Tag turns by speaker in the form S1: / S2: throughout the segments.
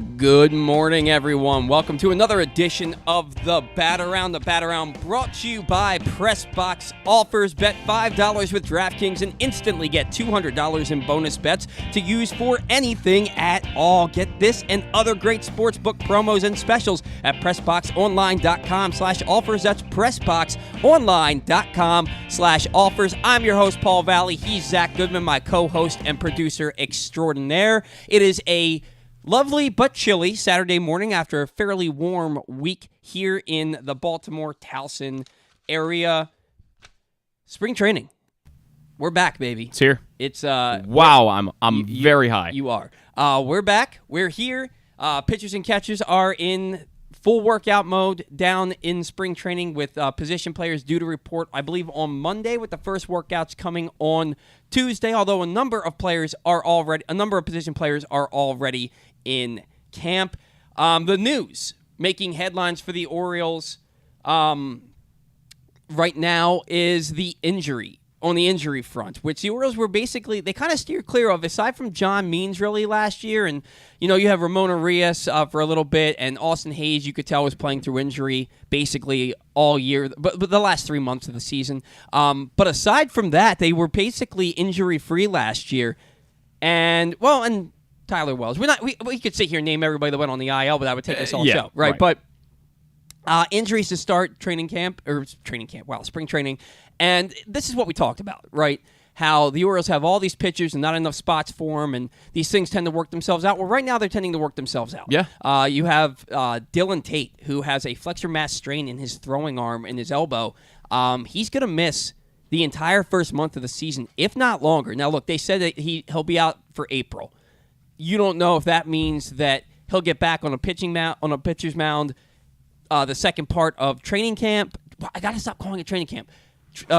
S1: Good morning, everyone. Welcome to another edition of the Bat Around. The Bat Around brought to you by PressBox Offers. Bet $5 with DraftKings and instantly get $200 in bonus bets to use for anything at all. Get this and other great sportsbook promos and specials at PressBoxOnline.com/offers. That's PressBoxOnline.com/offers. I'm your host, Paul Valley. He's Zach Goodman, my co-host and producer extraordinaire. It is a lovely but chilly Saturday morning after a fairly warm week here in the Baltimore-Towson area. Spring training. We're back, baby.
S2: It's here.
S1: It's
S2: wow, I'm very high.
S1: You are. We're back. We're here. Pitchers and catchers are in full workout mode down in spring training with position players due to report, I believe, on Monday, with the first workouts coming on Tuesday, although a number of position players are already in camp. The news making headlines for the Orioles right now is the injury on the injury front, which the Orioles were basically, they kind of steered clear of, aside from John Means really last year. And, you know, you have Ramon Arias for a little bit, and Austin Hayes, you could tell, was playing through injury basically all year, but the last 3 months of the season. But aside from that, they were basically injury-free last year. And Tyler Wells. We could sit here and name everybody that went on the IL, but that would take us all show, right? But injuries to start spring training. And this is what we talked about, right? How the Orioles have all these pitchers and not enough spots for them, and these things tend to work themselves out. Well, right now they're tending to work themselves out.
S2: Yeah.
S1: You have Dylan Tate, who has a flexor mass strain in his throwing arm and his elbow. He's going to miss the entire first month of the season, if not longer. Now, look, they said that he'll be out for April. You don't know if that means that he'll get back on a pitcher's mound the second part of training camp. I got to stop calling it training camp.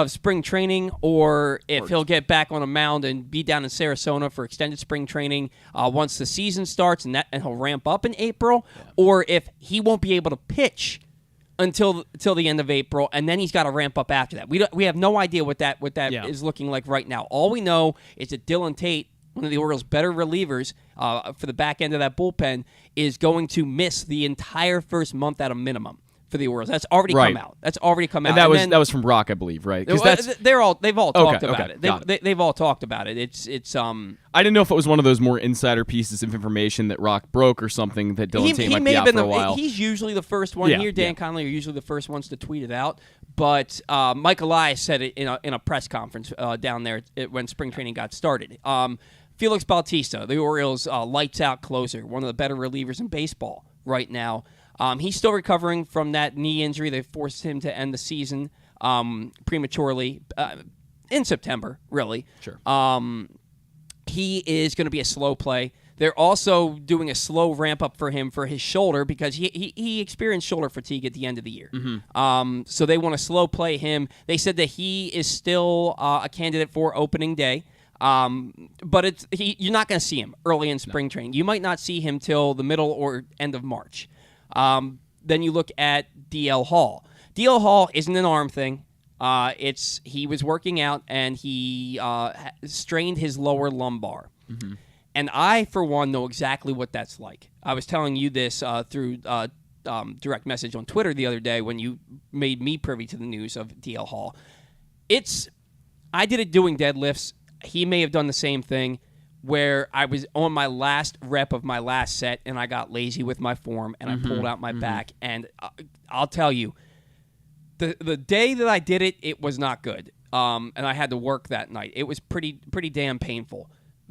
S1: Spring training, or if he'll get back on a mound and be down in Sarasota for extended spring training once the season starts, and he'll ramp up in April, or if he won't be able to pitch until the end of April, and then he's got to ramp up after that. We have no idea what that is looking like right now. All we know is that Dylan Tate, one of the Orioles' better relievers for the back end of that bullpen, is going to miss the entire first month at a minimum for the Orioles. That's already come out.
S2: And that was from Rock, I believe, right?
S1: Because they've all talked about it. They've all talked about it. It's
S2: I didn't know if it was one of those more insider pieces of information that Rock broke or something that Dylan Tate might be out for a while.
S1: He's usually the first one here. Dan Connolly are usually the first ones to tweet it out. But Mike Elias said it in a press conference down there when spring training got started. Felix Bautista, the Orioles' lights-out closer, one of the better relievers in baseball right now. He's still recovering from that knee injury. They forced him to end the season prematurely in September, really.
S2: Sure.
S1: He is going to be a slow play. They're also doing a slow ramp-up for him for his shoulder because he experienced shoulder fatigue at the end of the year. Mm-hmm. So they want to slow play him. They said that he is still a candidate for opening day. But you're not going to see him early in spring training. You might not see him till the middle or end of March. Then you look at DL Hall. DL Hall isn't an arm thing. He was working out and he strained his lower lumbar. Mm-hmm. And I, for one, know exactly what that's like. I was telling you this through direct message on Twitter the other day when you made me privy to the news of DL Hall. I did it doing deadlifts. He may have done the same thing where I was on my last rep of my last set and I got lazy with my form and I pulled out my back. And I'll tell you, the day that I did it, it was not good. And I had to work that night. It was pretty damn painful.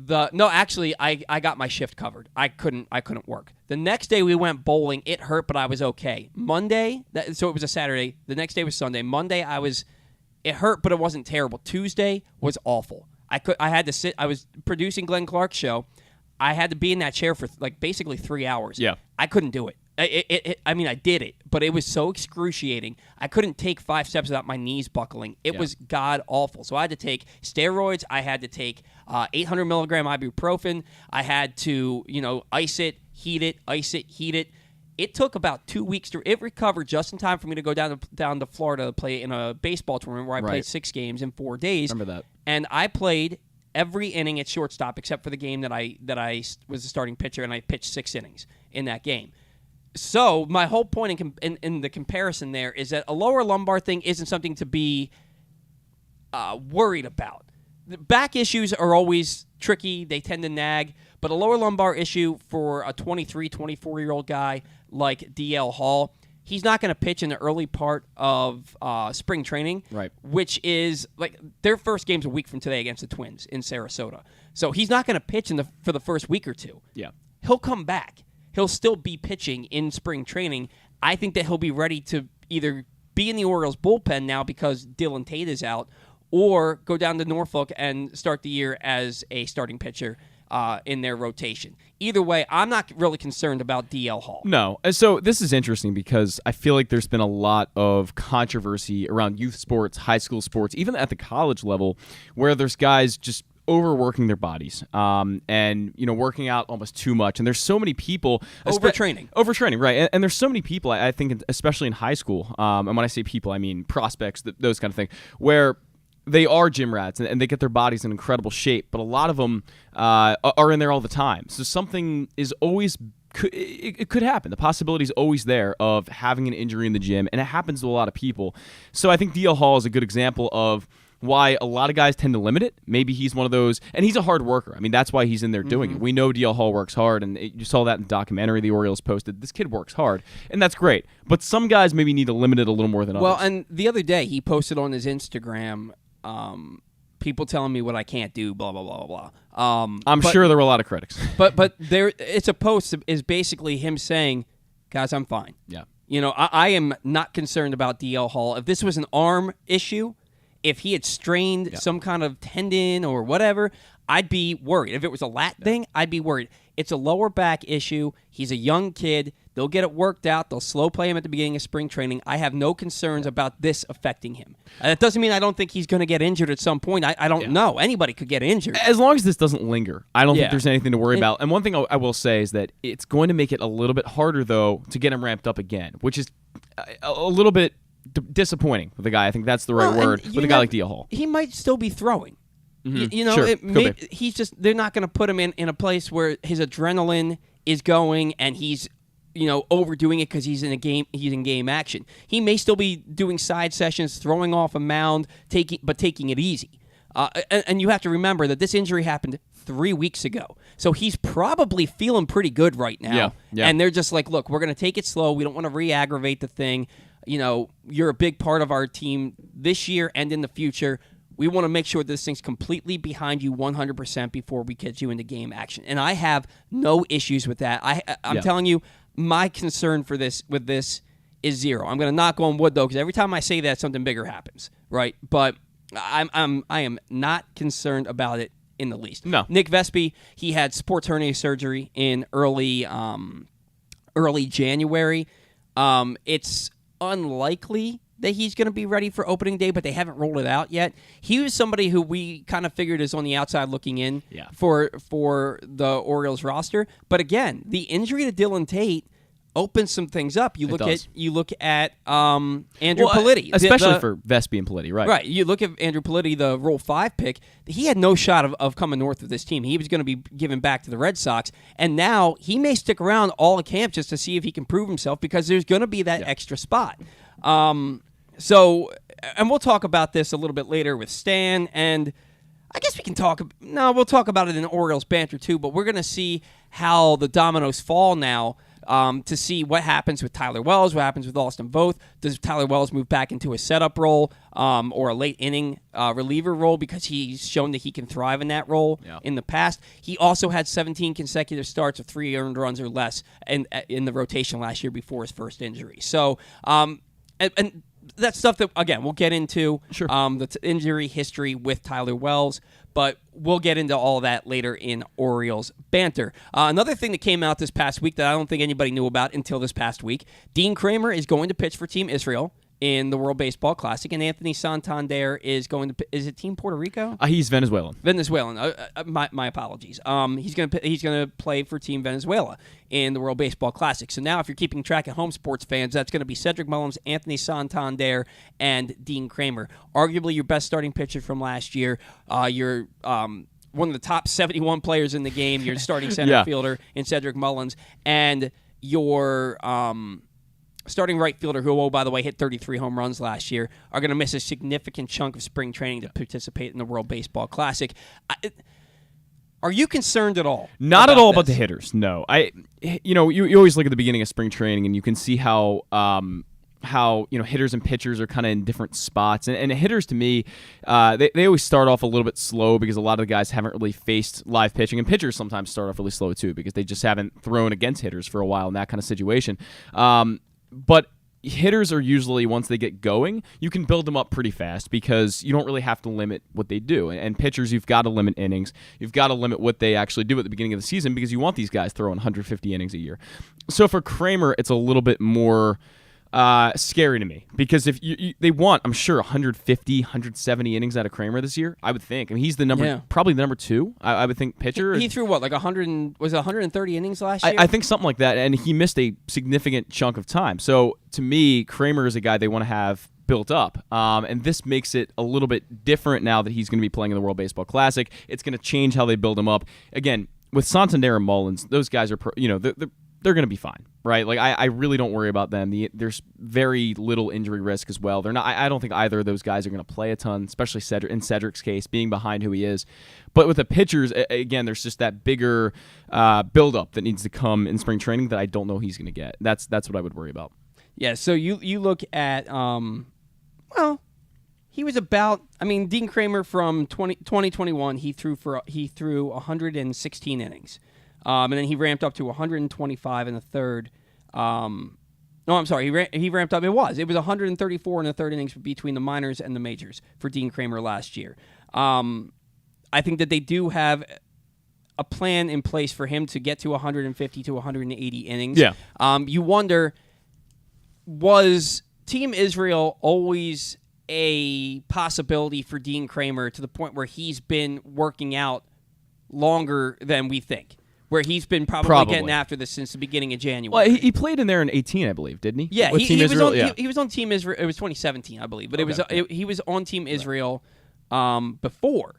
S1: I got my shift covered. I couldn't work. The next day we went bowling. It hurt, but I was okay. Monday, so it was a Saturday. The next day was Sunday. Monday it hurt, but it wasn't terrible. Tuesday was awful. I had to sit. I was producing Glenn Clark's show. I had to be in that chair for basically 3 hours.
S2: Yeah.
S1: I couldn't do it. I did it, but it was so excruciating. I couldn't take 5 steps without my knees buckling. It was god awful. So I had to take steroids. I had to take 800 milligram ibuprofen. I had to, ice it, heat it, ice it, heat it. It took about 2 weeks it recovered just in time for me to go down to Florida to play in a baseball tournament where I played 6 games in 4 days.
S2: Remember that.
S1: And I played every inning at shortstop except for the game that I was the starting pitcher, and I pitched 6 innings in that game. So my whole point in the comparison there is that a lower lumbar thing isn't something to be worried about. The back issues are always tricky. They tend to nag. But a lower lumbar issue for a 23, 24-year-old guy like DL Hall, he's not going to pitch in the early part of spring training,
S2: right?
S1: Which is like their first game's a week from today against the Twins in Sarasota. So he's not going to pitch for the first week or two.
S2: Yeah.
S1: He'll come back. He'll still be pitching in spring training. I think that he'll be ready to either be in the Orioles bullpen now because Dylan Tate is out, or go down to Norfolk and start the year as a starting pitcher in their rotation. Either way, I'm not really concerned about DL Hall.
S2: No. So this is interesting because I feel like there's been a lot of controversy around youth sports, high school sports, even at the college level, where there's guys just overworking their bodies and working out almost too much. And there's so many people overtraining, right? And there's so many people, I think, especially in high school, and when I say people, I mean prospects, those kind of thing, where they are gym rats and they get their bodies in incredible shape, but a lot of them are in there all the time. So something is always it could happen. The possibility is always there of having an injury in the gym, and it happens to a lot of people. So I think DL Hall is a good example of why a lot of guys tend to limit it. Maybe he's one of those, and he's a hard worker. I mean, that's why he's in there doing it. We know DL Hall works hard, and you saw that in the documentary the Orioles posted. This kid works hard, and that's great. But some guys maybe need to limit it a little more than others.
S1: Well, and the other day he posted on his Instagram, people telling me what I can't do, blah, blah, blah, blah, blah.
S2: I'm sure there were a lot of critics.
S1: but it's a post that is basically him saying, guys, I'm fine.
S2: Yeah.
S1: I am not concerned about DL Hall. If this was an arm issue, if he had strained some kind of tendon or whatever, I'd be worried. If it was a lat thing, I'd be worried. It's a lower back issue. He's a young kid. They'll get it worked out. They'll slow play him at the beginning of spring training. I have no concerns about this affecting him. That doesn't mean I don't think he's going to get injured at some point. I don't know. Anybody could get injured.
S2: As long as this doesn't linger, I don't think there's anything to worry about. And one thing I will say is that it's going to make it a little bit harder, though, to get him ramped up again, which is a little bit disappointing with the guy. I think that's the right word with a guy like DL Hall.
S1: He might still be throwing.
S2: Sure.
S1: He's just, they're not going to put him in a place where his adrenaline is going and he's overdoing it because he's in game action. He may still be doing side sessions, throwing off a mound, taking it easy. And you have to remember that this injury happened 3 weeks ago. So he's probably feeling pretty good right now.
S2: Yeah.
S1: And they're just like, look, we're going to take it slow. We don't want to re-aggravate the thing. You're a big part of our team this year and in the future. We want to make sure this thing's completely behind you 100% before we get you into game action. And I have no issues with that. I'm telling you, my concern with this is zero. I'm going to knock on wood, though, because every time I say that, something bigger happens, right? But I am not concerned about it in the least.
S2: No.
S1: Nick Vespi, he had sports hernia surgery in early January. It's unlikely that he's going to be ready for opening day, but they haven't rolled it out yet. He was somebody who we kind of figured is on the outside looking in for the Orioles roster. But again, the injury to Dylan Tate opens some things up. You look at Andrew Politi,
S2: especially for Vespi and Politi, right?
S1: Right. You look at Andrew Politi, the Rule 5 pick. He had no shot of coming north of this team. He was going to be given back to the Red Sox, and now he may stick around all of camp just to see if he can prove himself because there's going to be that extra spot. So, and we'll talk about this a little bit later with Stan, and I guess we'll talk about it in Orioles banter too, but we're going to see how the dominoes fall now to see what happens with Tyler Wells, what happens with Austin Voth. Does Tyler Wells move back into a setup role or a late inning reliever role because he's shown that he can thrive in that role in the past? He also had 17 consecutive starts of 3 earned runs or less in the rotation last year before his first injury. So, and that's stuff that, again, we'll get into, the injury history with Tyler Wells, but we'll get into all that later in Orioles banter. Another thing that came out this past week that I don't think anybody knew about until this past week, Dean Kramer is going to pitch for Team Israel in the World Baseball Classic, and Anthony Santander is going to. Is it Team Puerto Rico?
S2: He's Venezuelan.
S1: My apologies. He's going to play for Team Venezuela in the World Baseball Classic. So now, if you're keeping track at home, sports fans, that's going to be Cedric Mullins, Anthony Santander, and Dean Kramer. Arguably your best starting pitcher from last year. Your one of the top 71 players in the game, your starting center fielder in Cedric Mullins, and your starting right fielder, who, by the way, hit 33 home runs last year, are going to miss a significant chunk of spring training to participate in the World Baseball Classic. Are you concerned at all?
S2: Not at all about the hitters. No, you always look at the beginning of spring training and you can see how hitters and pitchers are kind of in different spots, and hitters to me, they always start off a little bit slow because a lot of the guys haven't really faced live pitching, and pitchers sometimes start off really slow too because they just haven't thrown against hitters for a while in that kind of situation. But hitters are usually, once they get going, you can build them up pretty fast because you don't really have to limit what they do. And pitchers, you've got to limit innings. You've got to limit what they actually do at the beginning of the season because you want these guys throwing 150 innings a year. So for Kramer, it's a little bit more scary to me because if they want, I'm sure, 150, 170 innings out of Kramer this year, I would think. I mean, he's probably the number 2, I would think, pitcher.
S1: He threw what, like 130 innings last year?
S2: I think something like that, and he missed a significant chunk of time. So to me, Kramer is a guy they want to have built up, and this makes it a little bit different now that he's going to be playing in the World Baseball Classic. It's going to change how they build him up. Again, with Santander and Mullins, those guys are, they're going to be fine, right? Like I really don't worry about them. There's very little injury risk as well. They're not. I don't think either of those guys are going to play a ton, especially Cedric's case, being behind who he is. But with the pitchers, again, there's just that bigger buildup that needs to come in spring training that I don't know he's going to get. That's what I would worry about.
S1: Yeah. So you look at he was about. I mean, Dean Kramer from 2021, he threw 116 innings. And then he ramped up to 125 in the third. No, I'm sorry. He ramped up. It was 134 in the third innings between the minors and the majors for Dean Kramer last year. I think that they do have a plan in place for him to get to 150 to 180 innings.
S2: Yeah.
S1: You wonder, was Team Israel always a possibility for Dean Kramer to the point where he's been working out longer than we think? Where he's been probably getting after this since the beginning of January.
S2: Well, he played in there in 18, I believe, didn't he?
S1: Yeah, he was on Team Israel. It was 2017, I believe, but he was on Team Israel before.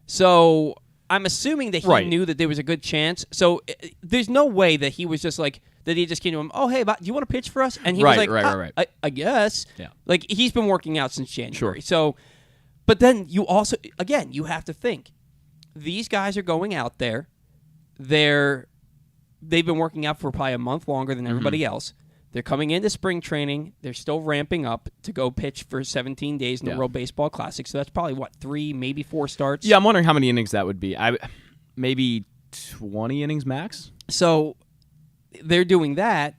S1: So I'm assuming that he knew that there was a good chance. So there's no way that he was just like that. He just came to him. Oh, hey, do you want to pitch for us? And he was like, I guess. Yeah. Like he's been working out since January.
S2: Sure.
S1: So, but then you also you have to think these guys are going out there. They've been working out for probably a month longer than everybody else. They're coming into spring training. They're still ramping up to go pitch for 17 days in the World Baseball Classic. So that's probably, 3, maybe 4 starts?
S2: Yeah, I'm wondering how many innings that would be. Maybe 20 innings max?
S1: So they're doing that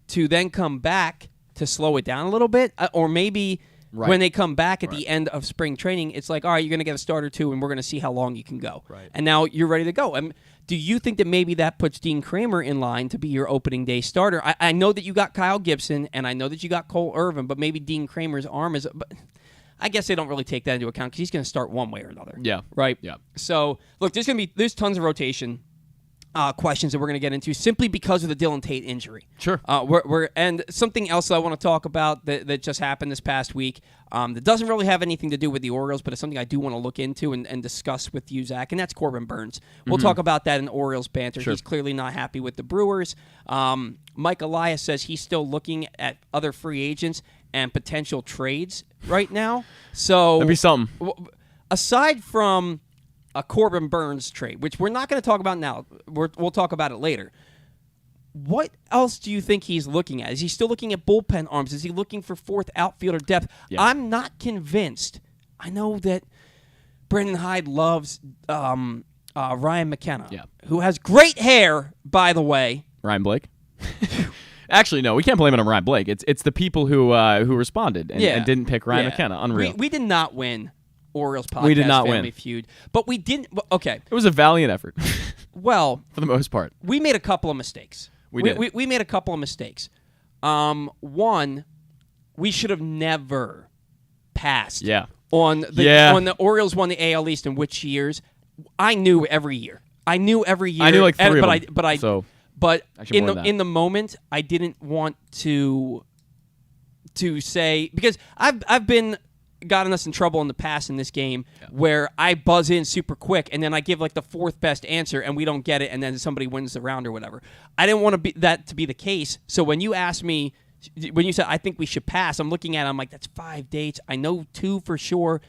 S1: to then come back to slow it down a little bit. Or maybe when they come back at the end of spring training, it's like, all right, you're going to get a start or two, and we're going to see how long you can go.
S2: Right.
S1: And now you're ready to go. Do you think that maybe that puts Dean Kramer in line to be your opening day starter? I know that you got Kyle Gibson, and I know that you got Cole Irvin, but maybe Dean Kramer's arm is... But I guess they don't really take that into account because he's going to start one way or another.
S2: Yeah.
S1: Right?
S2: Yeah.
S1: So, look, there's tons of rotation questions that we're going to get into simply because of the Dylan Tate injury.
S2: Sure.
S1: And something else I want to talk about that just happened this past week that doesn't really have anything to do with the Orioles, but it's something I do want to look into and discuss with you, Zach, and that's Corbin Burns. We'll talk about that in Orioles banter.
S2: Sure.
S1: He's clearly not happy with the Brewers. Mike Elias says he's still looking at other free agents and potential trades right now. So
S2: that'd be something.
S1: Aside from a Corbin Burns trade, which we're not going to talk about now. We'll talk about it later. What else do you think he's looking at? Is he still looking at bullpen arms? Is he looking for fourth outfielder depth? Yeah. I'm not convinced. I know that Brendan Hyde loves Ryan McKenna, who has great hair, by the way.
S2: Ryan Blake? Actually, no, we can't blame it on Ryan Blake. It's the people who responded and didn't pick Ryan McKenna. Unreal.
S1: We did not win Orioles podcast
S2: we did not
S1: Family Feud. But we didn't... Okay.
S2: It was a valiant effort.
S1: Well...
S2: For the most part.
S1: We made a couple of mistakes.
S2: We did.
S1: We made a couple of mistakes. One, we should have never passed on the Orioles won the AL East in which years. I knew every year. I knew
S2: like 3 of them.
S1: But in the moment, I didn't want to say... Because I've been... gotten us in trouble in the past in this game where I buzz in super quick and then I give like the fourth best answer and we don't get it and then somebody wins the round or whatever. I didn't want that to be the case. So when you asked me, when you said I think we should pass, I'm looking at it, I'm like, that's 5 dates. I know 2 for sure.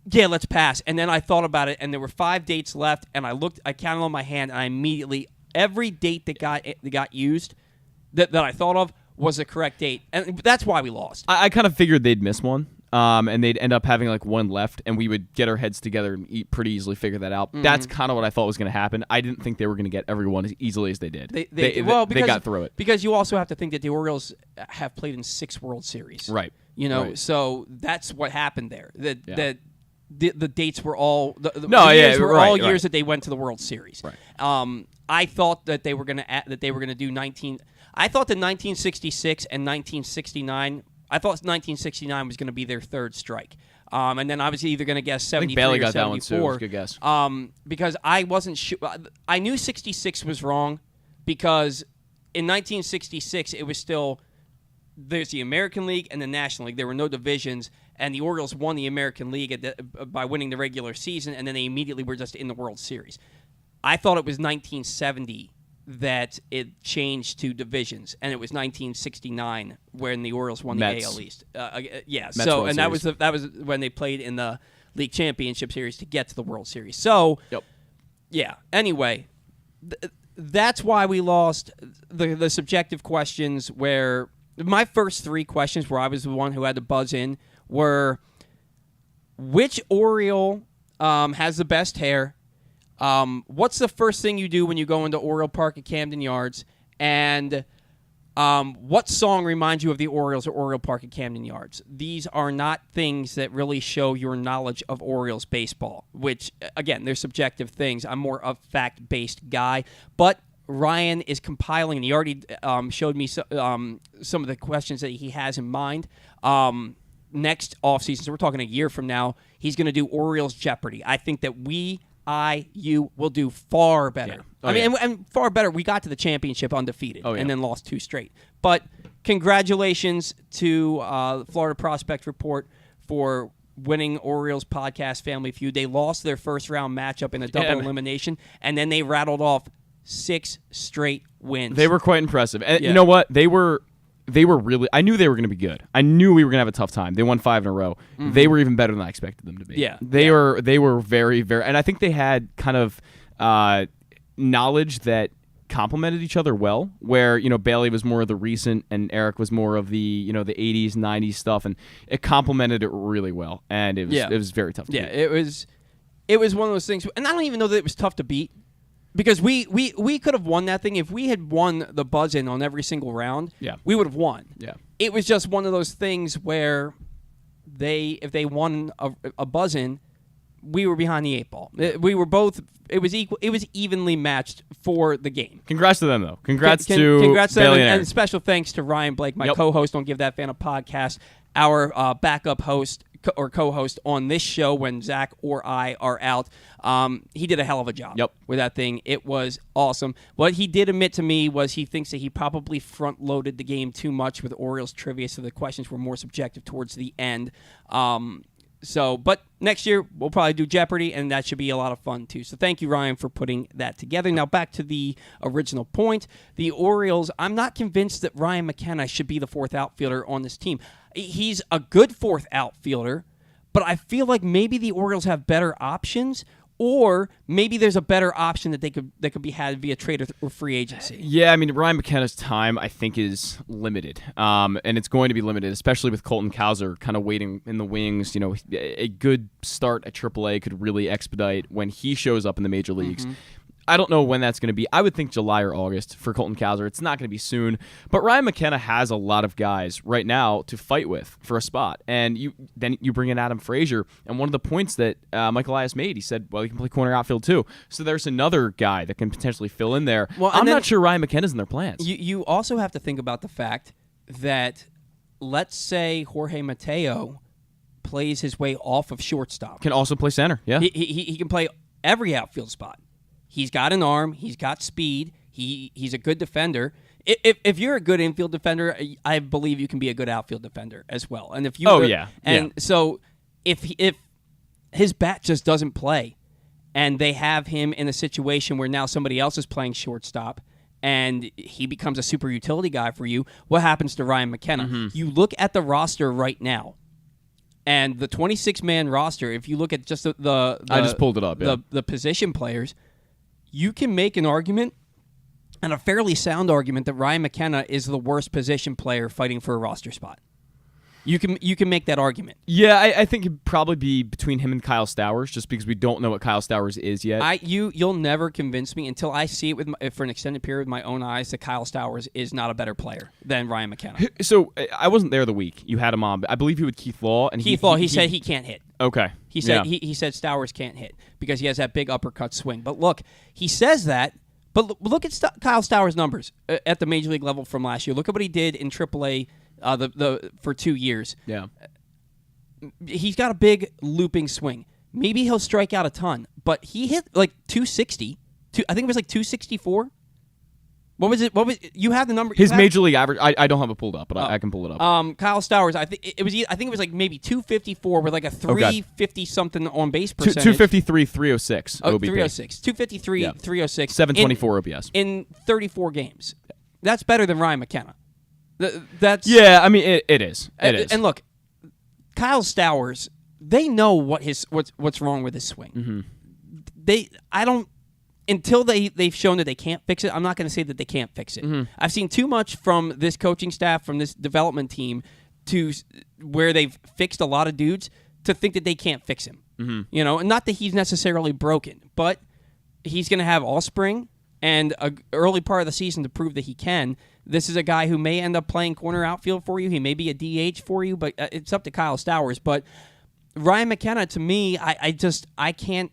S1: Yeah, let's pass. And then I thought about it and there were 5 dates left and I counted on my hand and I immediately, every date that got used that I thought of was the correct date. And that's why we lost.
S2: I kind of figured they'd miss one. And they'd end up having like one left, and we would get our heads together and pretty easily figure that out. Mm-hmm. That's kind of what I thought was going to happen. I didn't think they were going to get everyone as easily as they did. They got through it.
S1: Because you also have to think that the Orioles have played in 6 World Series.
S2: Right.
S1: So that's what happened there. The dates were all years that they went to the World Series.
S2: Right.
S1: I thought that they were going to do 19. I thought that 1966 and 1969. I thought 1969 was going to be their third strike. And then I was either going to guess 73
S2: Bailey
S1: or
S2: got
S1: 74.
S2: That one too. It was a good guess.
S1: Because I wasn't sure. I knew 66 was wrong because in 1966 it was still there's the American League and the National League. There were no divisions, and the Orioles won the American League by winning the regular season, and then they immediately were just in the World Series. I thought it was 1970 that it changed to divisions, and it was 1969 when the Orioles won the AL East.
S2: Mets
S1: so
S2: World
S1: and
S2: Series.
S1: that was when they played in the League Championship Series to get to the World Series. So, yeah. Anyway, that's why we lost the subjective questions. Where my first 3 questions, where I was the one who had to buzz in, were which Oriole has the best hair. What's the first thing you do when you go into Oriole Park at Camden Yards? And what song reminds you of the Orioles or Oriole Park at Camden Yards? These are not things that really show your knowledge of Orioles baseball, which, again, they're subjective things. I'm more a fact-based guy. But Ryan is compiling, and he already showed me some of the questions that he has in mind. Next offseason, so we're talking a year from now, he's going to do Orioles Jeopardy. I think that you will do far better. Yeah. And far better. We got to the championship undefeated and then lost 2 straight. But congratulations to Florida Prospect Report for winning Orioles podcast Family Feud. They lost their first round matchup in a double elimination, and then they rattled off 6 straight wins.
S2: They were quite impressive. And you know what? They were really. I knew they were going to be good. I knew we were going to have a tough time. They won 5 in a row. Mm-hmm. They were even better than I expected them to be.
S1: Yeah,
S2: they were very, very, and I think they had kind of knowledge that complemented each other well. Where Bailey was more of the recent, and Eric was more of the the 80s, 90s stuff, and it complemented it really well. And it was very tough to beat.
S1: It was one of those things, and I don't even know that it was tough to beat. Because we could have won that thing. If we had won the buzz-in on every single round, we would have won.
S2: Yeah.
S1: It was just one of those things where if they won a buzz-in, we were behind the 8 ball. We were both. It was equal. It was evenly matched for the game.
S2: Congrats to them, though. Congrats to Bailey
S1: and special thanks to Ryan Blake, my co-host on Give That Fan a Podcast, our backup host or co-host on this show when Zach or I are out. He did a hell of a job with that thing. It was awesome. What he did admit to me was he thinks that he probably front-loaded the game too much with Orioles trivia, so the questions were more subjective towards the end. But next year, we'll probably do Jeopardy, and that should be a lot of fun, too. So thank you, Ryan, for putting that together. Now, back to the original point. The Orioles, I'm not convinced that Ryan McKenna should be the 4th outfielder on this team. He's a good 4th outfielder, but I feel like maybe the Orioles have better options, or maybe there's a better option that could be had via trade or free agency.
S2: Yeah, I mean, Ryan McKenna's time, I think, is limited. And it's going to be limited, especially with Colton Cowser kind of waiting in the wings. A good start at AAA could really expedite when he shows up in the major leagues. Mm-hmm. I don't know when that's going to be. I would think July or August for Colton Cowser. It's not going to be soon. But Ryan McKenna has a lot of guys right now to fight with for a spot. And you bring in Adam Frazier. And one of the points that Michael Elias made, he said, well, he can play corner outfield too. So there's another guy that can potentially fill in there. Well, I'm not sure Ryan McKenna's in their plans.
S1: You also have to think about the fact that, let's say Jorge Mateo plays his way off of shortstop.
S2: Can also play center, yeah.
S1: He can play every outfield spot. He's got an arm. He's got speed. He's a good defender. if you're a good infield defender, I believe you can be a good outfield defender as well. And if you so if his bat just doesn't play, and they have him in a situation where now somebody else is playing shortstop, and he becomes a super utility guy for you, what happens to Ryan McKenna?
S2: Mm-hmm.
S1: You look at the roster right now, and the 26-man roster, if you look at just the
S2: I just pulled it up,
S1: the position players, you can make an argument, and a fairly sound argument, that Ryan McKenna is the worst position player fighting for a roster spot. You can make that argument.
S2: Yeah, I think it'd probably be between him and Kyle Stowers, just because we don't know what Kyle Stowers is yet.
S1: You'll never convince me until I see it for an extended period with my own eyes that Kyle Stowers is not a better player than Ryan McKenna.
S2: So I wasn't there the week you had him on, but I believe you with Keith Law, and
S1: he said he can't hit.
S2: Okay.
S1: He said he said Stowers can't hit because he has that big uppercut swing. But look, he says that. But look at Kyle Stowers' numbers at the major league level from last year. Look at what he did in AAA. For 2 years.
S2: Yeah.
S1: He's got a big looping swing. Maybe he'll strike out a ton, but he hit like 260. I think it was like 264. What was it? You have the number?
S2: His major league average. I don't have it pulled up, but I can pull it up.
S1: Kyle Stowers. I think it was like maybe 254 with like a 350 something on base percentage.
S2: 253, 306.
S1: Oh, 306. 253, 306.
S2: 724 OPS
S1: in 34 games. That's better than Ryan McKenna. That's
S2: I mean it is. It is.
S1: And look, Kyle Stowers, they know what's wrong with his swing.
S2: Mm-hmm.
S1: Until they've shown that they can't fix it. I'm not going to say that they can't fix it.
S2: Mm-hmm.
S1: I've seen too much from this coaching staff, from this development team, to where they've fixed a lot of dudes to think that they can't fix him.
S2: Mm-hmm.
S1: You know, and not that he's necessarily broken, but he's going to have all spring and an early part of the season to prove that he can. This is a guy who may end up playing corner outfield for you. He may be a DH for you, but it's up to Kyle Stowers. But Ryan McKenna, to me, I can't.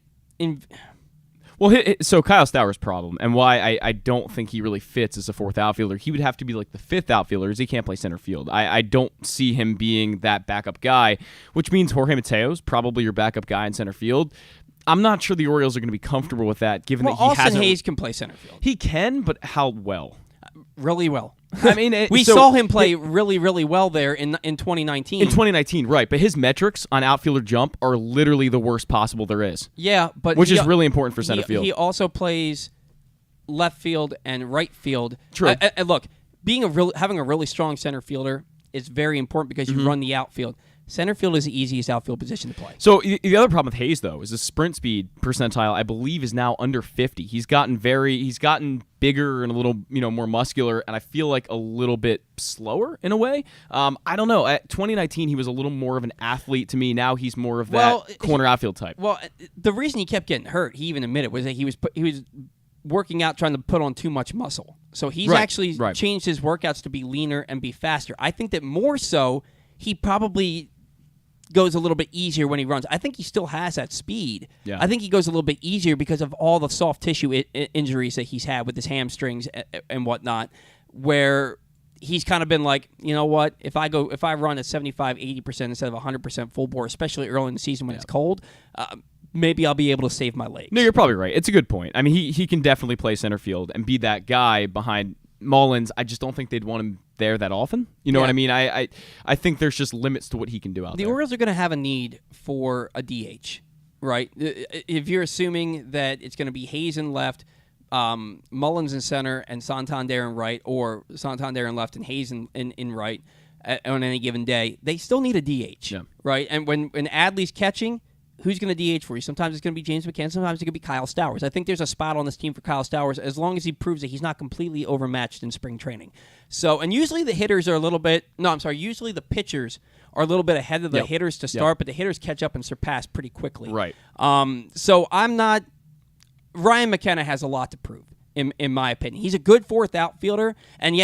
S2: Well, so Kyle Stowers' problem, and why I don't think he really fits as a fourth outfielder, he would have to be like the fifth outfielder, as he can't play center field. I don't see him being that backup guy, which means Jorge Mateo's probably your backup guy in center field. I'm not sure the Orioles are going to be comfortable with that, given that he
S1: Austin
S2: hasn't.
S1: Hayes can play center field.
S2: He can, but how well?
S1: Really well.
S2: I mean,
S1: we saw him play really, really well there in 2019.
S2: In 2019, right? But his metrics on outfielder jump are literally the worst possible there is.
S1: Yeah, but
S2: which is really important for center field.
S1: He also plays left field and right field.
S2: True.
S1: And look, having a really strong center fielder is very important because you run the outfield. Center field is the easiest outfield position to play.
S2: So the other problem with Hayes, though, is his sprint speed percentile, I believe, is now under 50. He's gotten bigger and a little, more muscular, and I feel like a little bit slower in a way. I don't know. At 2019, he was a little more of an athlete to me. Now he's more of that corner outfield type.
S1: Well, the reason he kept getting hurt, he even admitted, was that he was working out trying to put on too much muscle. So he's actually changed his workouts to be leaner and be faster. I think that more so, he probably goes a little bit easier when he runs. I think he still has that speed.
S2: Yeah.
S1: I think he goes a little bit easier because of all the soft tissue injuries that he's had with his hamstrings and whatnot, where he's kind of been like, you know what, if I run at 75, 80% instead of 100% full bore, especially early in the season when it's cold, maybe I'll be able to save my legs.
S2: No, you're probably right. It's a good point. I mean, he can definitely play center field and be that guy behind Mullins. I just don't think they'd want him there that often. You know what I mean? I think there's just limits to what he can do out there.
S1: The Orioles are going to have a need for a DH, right? If you're assuming that it's going to be Hayes in left, Mullins in center, and Santander in right, or Santander in left and Hayes in right on any given day, they still need a DH, right? And when Adley's catching, who's going to DH for you? Sometimes it's going to be James McCann. Sometimes it's going to be Kyle Stowers. I think there's a spot on this team for Kyle Stowers as long as he proves that he's not completely overmatched in spring training. So, and usually the pitchers are a little bit ahead of the hitters to start, but the hitters catch up and surpass pretty quickly.
S2: Right.
S1: So Ryan McKenna has a lot to prove. In my opinion, he's a good fourth outfielder, and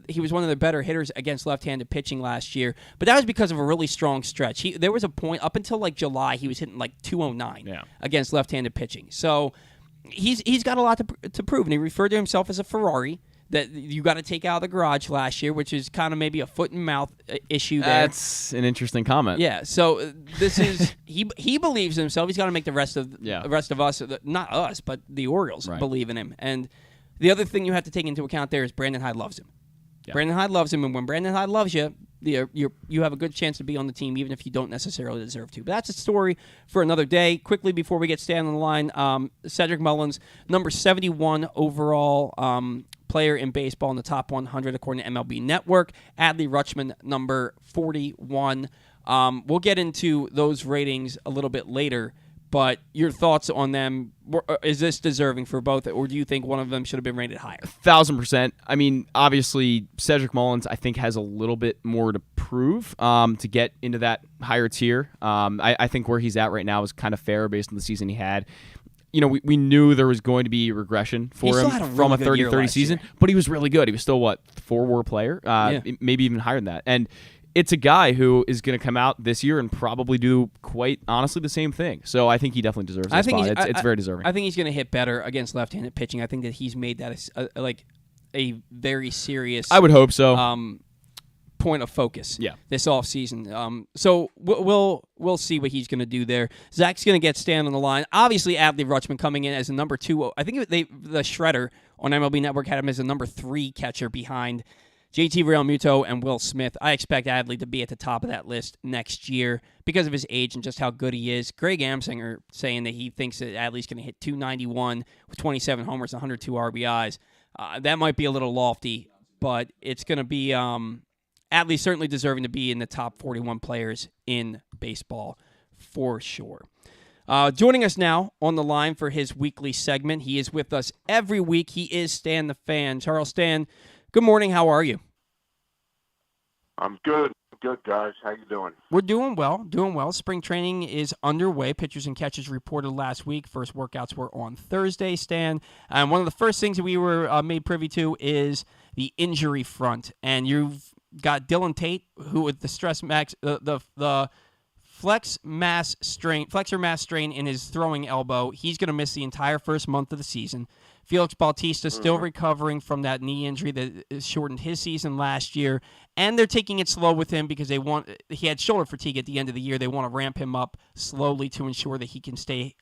S1: he was one of the better hitters against left-handed pitching last year. But that was because of a really strong stretch. There was a point up until like July he was hitting like 209 against left-handed pitching. So he's got a lot to prove, and he referred to himself as a Ferrari that you got to take out of the garage last year, which is kind of maybe a foot and mouth issue there.
S2: That's an interesting comment.
S1: Yeah. So this is he believes in himself. He's got to make the rest of us, not us, but the Orioles believe in him. And The other thing you have to take into account there is Brandon Hyde loves him.
S2: Yeah.
S1: Brandon Hyde loves him, and when Brandon Hyde loves you, you have a good chance to be on the team, even if you don't necessarily deserve to. But that's a story for another day. Quickly, before we get Stan on the line, Cedric Mullins, number 71 overall player in baseball in the top 100 according to MLB Network. Adley Rutschman, number 41. We'll get into those ratings a little bit later. But your thoughts on them, is this deserving for both, or do you think one of them should have been rated higher?
S2: 1,000%. I mean, obviously, Cedric Mullins, I think, has a little bit more to prove to get into that higher tier. I think where he's at right now is kind of fair based on the season he had. You know, we knew there was going to be regression for him from a 30-30 season, but he was really good. He was still, 4-WAR player? Maybe even higher than that. And it's a guy who is going to come out this year and probably do quite honestly the same thing. So I think he definitely deserves that spot. It's very deserving.
S1: I think he's going to hit better against left-handed pitching. I think that he's made that a very serious.
S2: I would hope so.
S1: Point of focus. This offseason. So we'll see what he's going to do there. Zach's going to get Stan on the line. Obviously, Adley Rutschman coming in as a number 2. I think the Shredder on MLB Network had him as a number 3 catcher behind JT Realmuto and Will Smith. I expect Adley to be at the top of that list next year because of his age and just how good he is. Greg Amsinger saying that he thinks that Adley's going to hit 291 with 27 homers, 102 RBIs. That might be a little lofty, but it's going to be Adley certainly deserving to be in the top 41 players in baseball for sure. Joining us now on the line for his weekly segment. He is with us every week. He is Stan the Fan. Charles Stan, good morning. How are you?
S3: I'm good. Good, guys. How you doing?
S1: We're doing well. Spring training is underway. Pitchers and catchers reported last week. First workouts were on Thursday, Stan. And one of the first things that we were made privy to is the injury front. And you've got Dylan Tate, who with the stress max, the flexor mass strain in his throwing elbow. He's going to miss the entire first month of the season. Felix Bautista still recovering from that knee injury that shortened his season last year, and they're taking it slow with him because he had shoulder fatigue at the end of the year. They want to ramp him up slowly to ensure that he can stay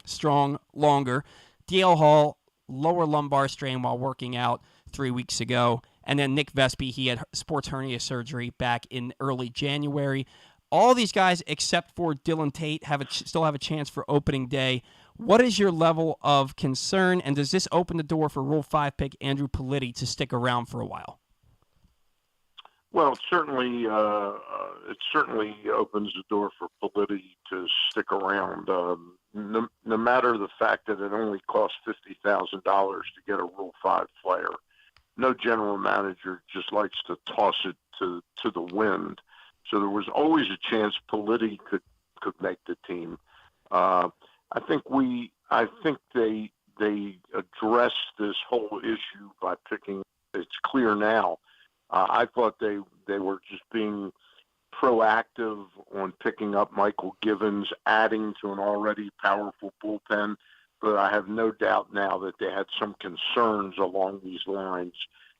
S1: strong longer. DL Hall, lower lumbar strain while working out 3 weeks ago, and then Nick Vespi, he had sports hernia surgery back in early January. All these guys, except for Dylan Tate, still have a chance for opening day. What is your level of concern, and does this open the door for Rule 5 pick Andrew Politi to stick around for a while?
S3: Well, it certainly opens the door for Politi to stick around. No matter the fact that it only costs $50,000 to get a Rule 5 player, no general manager just likes to toss it to the wind. So there was always a chance Politi could make the team. I think they addressed this whole issue by picking. It's clear now. I thought they were just being proactive on picking up Michael Givens, adding to an already powerful bullpen. But I have no doubt now that they had some concerns along these lines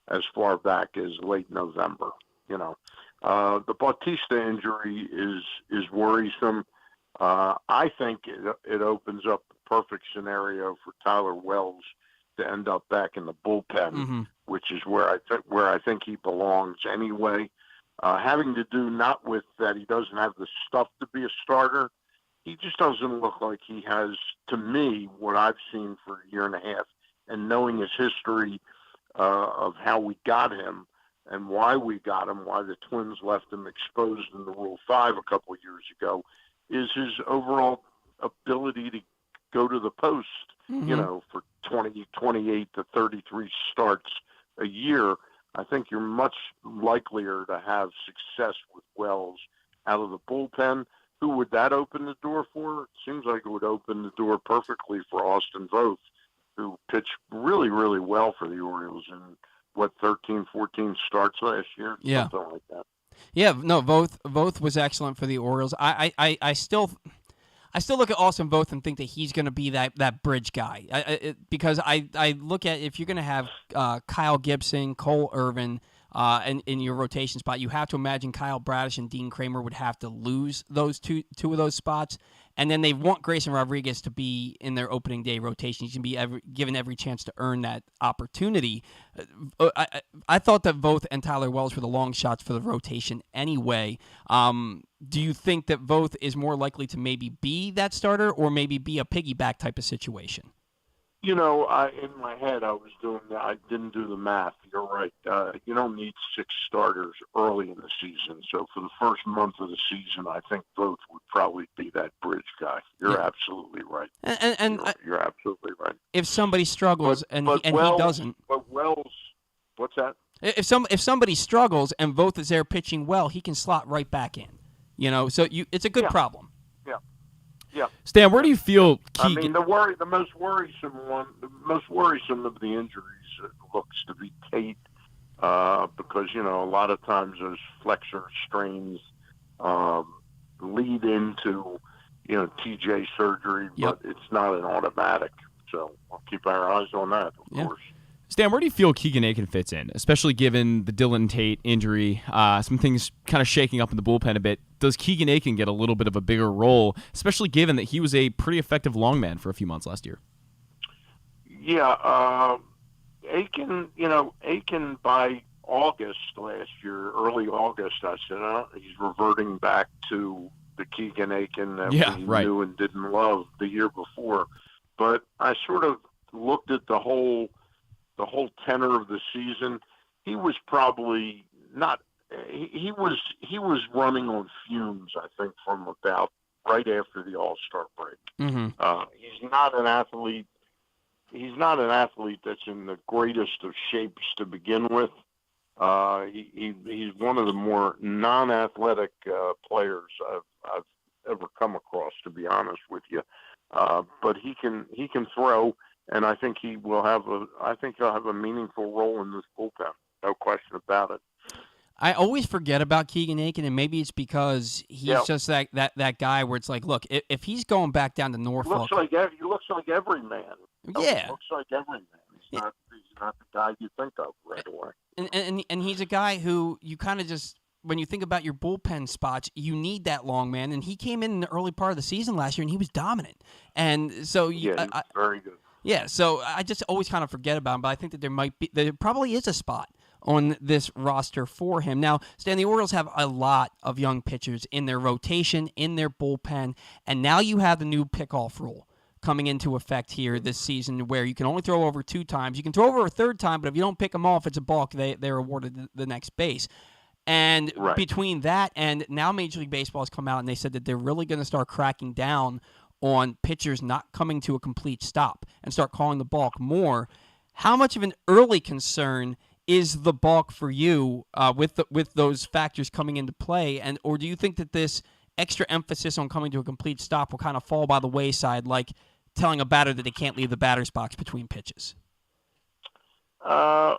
S3: as far back as late November. The Bautista injury is worrisome. I think it opens up the perfect scenario for Tyler Wells to end up back in the bullpen, which is where I think he belongs anyway. Having to do not with that he doesn't have the stuff to be a starter. He just doesn't look like he has, to me, what I've seen for a year and a half, and knowing his history of how we got him and why we got him, why the Twins left him exposed in the Rule 5 a couple of years ago, is his overall ability to go to the post, for 28 to 33 starts a year. I think you're much likelier to have success with Wells out of the bullpen. Who would that open the door for? It seems like it would open the door perfectly for Austin Voth, who pitched really, really well for the Orioles in, 13, 14 starts last year?
S1: Yeah.
S3: Something like that.
S1: Yeah, no, Voth was excellent for the Orioles. I still look at Austin Voth and think that he's going to be that bridge guy. Because I look at, if you're going to have Kyle Gibson, Cole Irvin in your rotation spot, you have to imagine Kyle Bradish and Dean Kramer would have to lose those two of those spots. and then they want Grayson Rodriguez to be in their opening day rotation. He's going to be given every chance to earn that opportunity. I thought that Voth and Tyler Wells were the long shots for the rotation anyway. Do you think that Voth is more likely to maybe be that starter or maybe be a piggyback type of situation?
S3: In my head, I was doing that. I didn't do the math. You're right. You don't need 6 starters early in the season. So for the first month of the season, I think Voth would probably be that bridge guy. You're absolutely right.
S1: And
S3: you're absolutely right.
S1: If somebody struggles
S3: he doesn't. But Wells, what's that?
S1: If somebody struggles and Voth is there pitching well, he can slot right back in. So it's a good problem.
S3: Yeah.
S2: Stan, where do you feel Keegan?
S3: I mean, the most worrisome of the injuries looks to be Tate, because a lot of times those flexor strains lead into TJ surgery, but it's not an automatic. So we'll keep our eyes on that, of course.
S2: Stan, where do you feel Keegan Aiken fits in, especially given the Dylan Tate injury, some things kind of shaking up in the bullpen a bit? Does Keegan Aiken get a little bit of a bigger role, especially given that he was a pretty effective long man for a few months last year?
S3: Yeah, Aiken by August last year, early August, I said, he's reverting back to the Keegan Aiken that we knew and didn't love the year before. But I sort of looked at the whole tenor of the season. He was probably not. He was running on fumes, I think, from about right after the All-Star break.
S1: Mm-hmm.
S3: He's not an athlete. He's not an athlete that's in the greatest of shapes to begin with. He's one of the more non-athletic players I've ever come across, to be honest with you. But he can throw. And I think he'll have a meaningful role in this bullpen. No question about it.
S1: I always forget about Keegan Aiken, and maybe it's because he's just that guy where it's like, look, if he's going back down to Norfolk,
S3: he looks like every man.
S1: Yeah,
S3: he looks like every man. He's not the guy you think of right away.
S1: And he's a guy who you kind of just, when you think about your bullpen spots, you need that long man, and he came in the early part of the season last year, and he was dominant, and so
S3: he's very good.
S1: Yeah, so I just always kind of forget about him, but I think that there probably is a spot on this roster for him. Now, Stan, the Orioles have a lot of young pitchers in their rotation, in their bullpen, and now you have the new pickoff rule coming into effect here this season where you can only throw over 2 times. You can throw over a 3rd time, but if you don't pick them off, it's a balk. They're awarded the next base. And between that and now Major League Baseball has come out and they said that they're really going to start cracking down on pitchers not coming to a complete stop and start calling the balk more. How much of an early concern is the balk for you with those factors coming into play, or do you think that this extra emphasis on coming to a complete stop will kind of fall by the wayside, like telling a batter that they can't leave the batter's box between pitches?
S3: I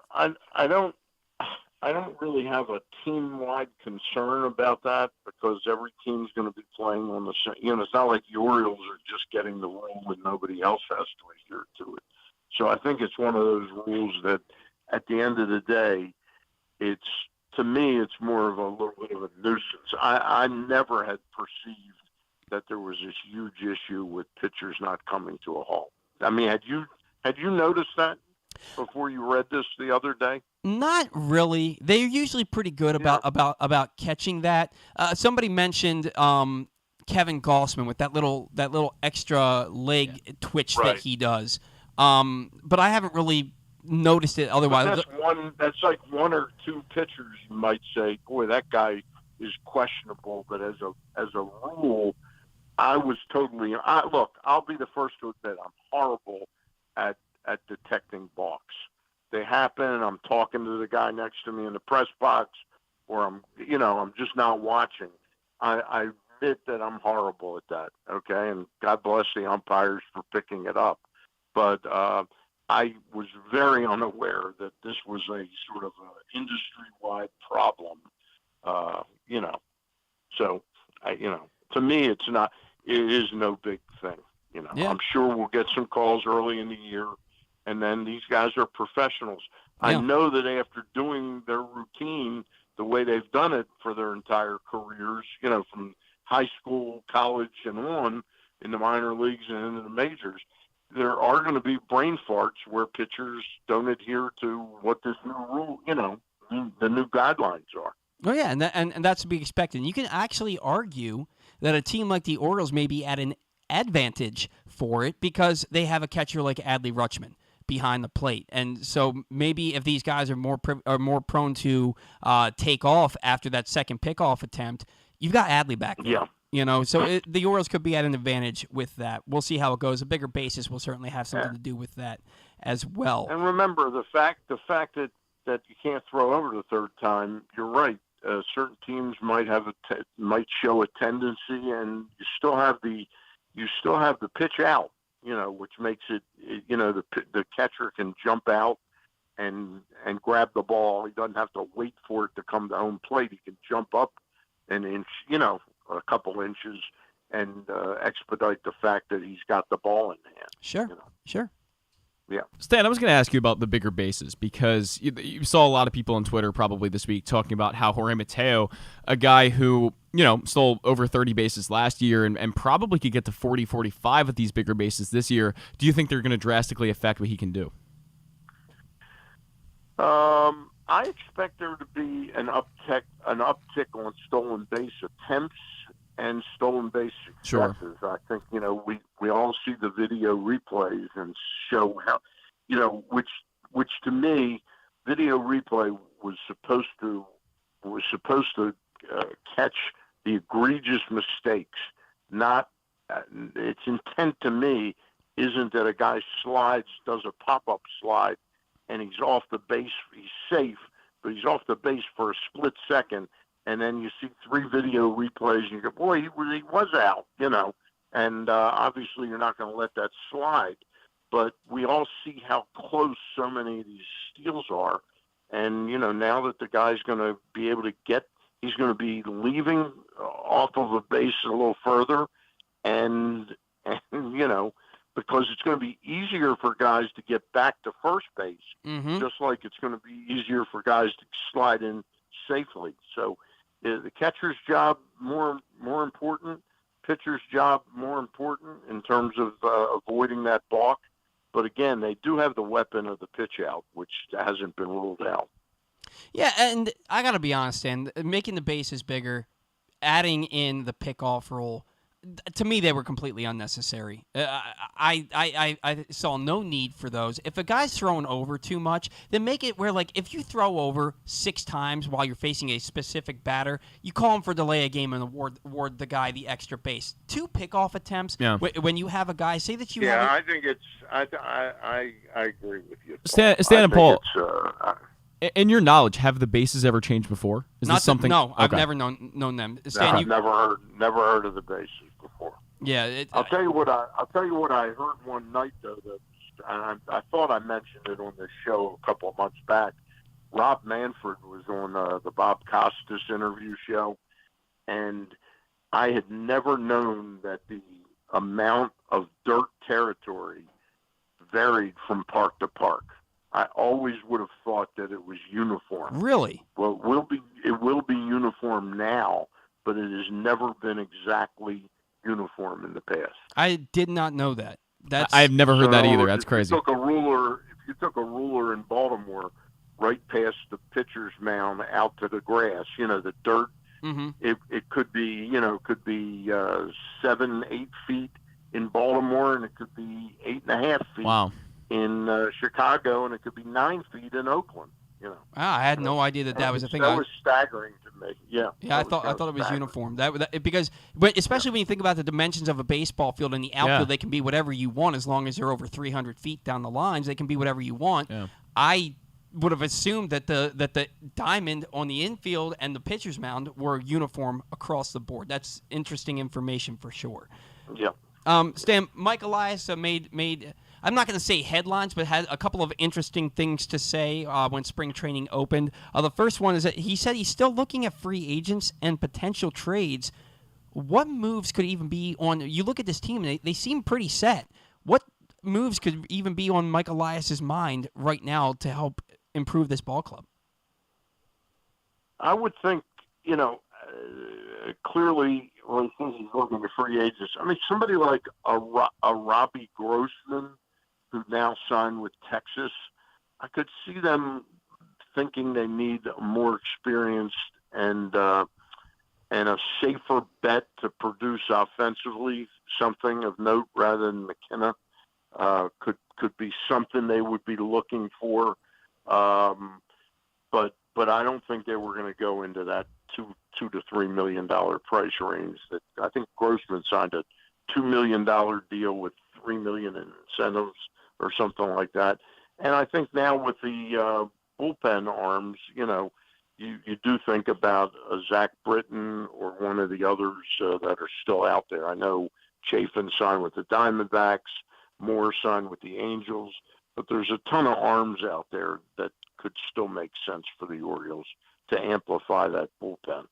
S3: don't really have a team-wide concern about that because every team's going to be playing on the same. It's not like the Orioles are just getting the rule and nobody else has to adhere to it. So I think it's one of those rules that, at the end of the day, to me, it's more of a little bit of a nuisance. I never had perceived that there was this huge issue with pitchers not coming to a halt. I mean, had you noticed that before you read this the other day?
S1: Not really. They're usually pretty good about catching that. Somebody mentioned Kevin Gossman with that little extra leg twitch that he does. But I haven't really noticed it otherwise.
S3: That's like 1 or 2 pitchers you might say, boy, that guy is questionable. But as a rule, I was totally. Look, I'll be the first to admit I'm horrible at detecting balks. They happen, and I'm talking to the guy next to me in the press box, or I'm just not watching. I admit that I'm horrible at that. Okay, and God bless the umpires for picking it up, but I was very unaware that this was a sort of an industry-wide problem. So to me, it's not. It is no big thing. I'm sure we'll get some calls early in the year. And then these guys are professionals. Yeah. I know that after doing their routine the way they've done it for their entire careers, from high school, college, and on, in the minor leagues and in the majors, there are going to be brain farts where pitchers don't adhere to what this new rule, the new guidelines are.
S1: Oh, yeah, and that's to be expected. And you can actually argue that a team like the Orioles may be at an advantage for it because they have a catcher like Adley Rutschman behind the plate. And so maybe if these guys are more prone to take off after that second pickoff attempt, you've got Adley back there.
S3: Yeah.
S1: So the Orioles could be at an advantage with that. We'll see how it goes. A bigger basis will certainly have something to do with that as well.
S3: And remember, the fact that you can't throw over the third time, you're right. Certain teams might show a tendency, and you still have the pitch out, which makes it, the catcher can jump out and grab the ball. He doesn't have to wait for it to come to home plate. He can jump up an inch, a couple inches, and expedite the fact that he's got the ball in hand.
S1: Sure. Sure.
S3: Yeah.
S2: Stan, I was going to ask you about the bigger bases because you saw a lot of people on Twitter probably this week talking about how Jorge Mateo, a guy who, stole over 30 bases last year and probably could get to 40, 45 at these bigger bases this year. Do you think they're going to drastically affect what he can do?
S3: I expect there to be an uptick on stolen base attempts and stolen base successes. Sure. I think, we all see the video replays and show how, which to me, video replay was supposed to catch the egregious mistakes. Not its intent to me isn't that a guy does a pop-up slide, and he's off the base. He's safe, but he's off the base for a split second. And then you see 3 video replays, and you go, boy, he was out, And obviously you're not going to let that slide. But we all see how close so many of these steals are. And, now that the guy's going to be able to he's going to be leaving off of a base a little further. And because it's going to be easier for guys to get back to first base, just like it's going to be easier for guys to slide in safely. So, the catcher's job more important, pitcher's job more important in terms of avoiding that balk. But again, they do have the weapon of the pitch out, which hasn't been ruled out.
S1: Yeah, and I got to be honest, Dan, making the bases bigger, adding in the pickoff rule, to me, they were completely unnecessary. I saw no need for those. If a guy's throwing over too much, then make it where, if you throw over 6 times while you're facing a specific batter, you call him for delay a game and award the guy the extra base. 2 pickoff attempts when you have a guy, say that you have...
S3: Yeah, I think it's... I agree with you.
S2: Stan and Paul... In your knowledge, have the bases ever changed before? Is this something?
S1: No,
S2: okay.
S1: I've never known them. Stan,
S3: I've never heard of the bases before.
S1: Yeah,
S3: I'll tell you what I heard one night though. I thought I mentioned it on this show a couple of months back. Rob Manfred was on the Bob Costas interview show, and I had never known that the amount of dirt territory varied from park to park. I always would have thought that it was uniform.
S1: Really?
S3: Well, it will be uniform now, but it has never been exactly uniform in the past.
S1: I did not know that.
S2: I've never heard that either. That's crazy.
S3: If you took a ruler in Baltimore right past the pitcher's mound out to the grass, the dirt, it could be 7-8 feet in Baltimore, and it could be 8.5 feet.
S2: Wow.
S3: In Chicago, and it could be 9 feet in Oakland.
S1: I had no idea that was a thing.
S3: That was staggering to me. Yeah.
S1: Yeah, I thought it was uniform. But especially when you think about the dimensions of a baseball field and the outfield, they can be whatever you want as long as they're over 300 feet down the lines. They can be whatever you want.
S2: Yeah.
S1: I would have assumed that the diamond on the infield and the pitcher's mound were uniform across the board. That's interesting information for sure.
S3: Yeah.
S1: Stan, Mike Elias made. I'm not going to say headlines, but had a couple of interesting things to say when spring training opened. The first one is that he said he's still looking at free agents and potential trades. What moves could even be on? You look at this team, and they seem pretty set. What moves could even be on Mike Elias's mind right now to help improve this ball club?
S3: I would think, clearly well, he says he's looking at free agents. I mean, somebody like a Robbie Grossman, who now signed with Texas, I could see them thinking they need a more experienced and a safer bet to produce offensively, something of note rather than McKenna. Could be something they would be looking for, but I don't think they were going to go into that $2 to $3 million price range. That I think Grossman signed a $2 million deal with $3 million in incentives or something like that. And I think now with the bullpen arms, you do think about Zach Britton or one of the others that are still out there. I know Chafin signed with the Diamondbacks, Moore signed with the Angels, but there's a ton of arms out there that could still make sense for the Orioles to amplify that bullpen.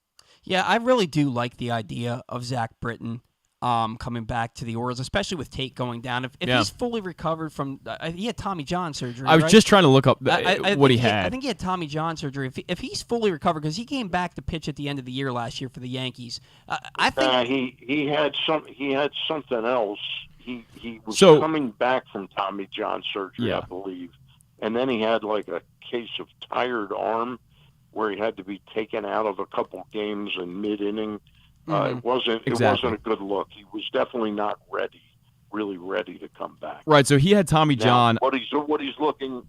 S1: Yeah, I really do like the idea of Zach Britton coming back to the Orioles, especially with Tate going down. If he's fully recovered from he had Tommy John surgery.
S2: I was just trying to look up what he had.
S1: I think he had Tommy John surgery. If he's fully recovered, because he came back to pitch at the end of the year last year for the Yankees, I think
S3: he had something else. He was coming back from Tommy John surgery, I believe, and then he had like a case of tired arm where he had to be taken out of a couple games in mid-inning. It wasn't a good look. He was definitely not really ready to come back.
S2: Right. So he had Tommy John.
S3: What he's looking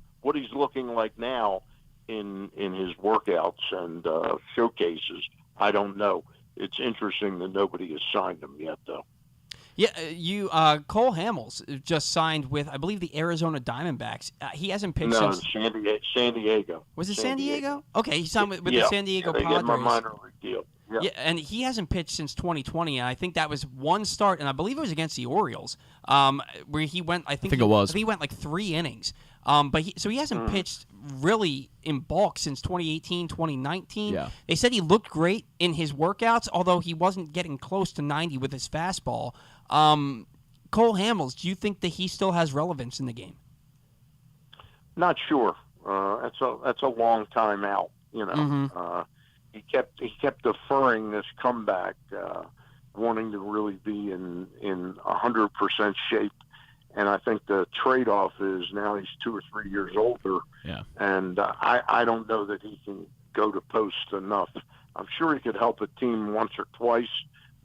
S3: like now in his workouts and showcases, I don't know. It's interesting that nobody has signed him yet, though.
S1: Yeah, Cole Hamels just signed with, I believe, the Arizona Diamondbacks. He hasn't pitched since
S3: San Diego.
S1: Was it San Diego? Okay, he signed with the San Diego Padres.
S3: They gave him a minor league deal.
S1: Yeah, and he hasn't pitched since 2020, and I think that was one start, and I believe it was against the Orioles, where he went. I think it was. He went like 3 innings. But he hasn't pitched really in bulk since 2018, 2019.
S2: Yeah.
S1: They said he looked great in his workouts, although he wasn't getting close to 90 with his fastball. Cole Hamels, do you think that he still has relevance in the game?
S3: Not sure. That's a long time out. He kept deferring this comeback, wanting to really be in 100% shape. And I think the trade-off is now he's 2 or 3 years older.
S2: Yeah. And
S3: I don't know that he can go to post enough. I'm sure he could help a team once or twice,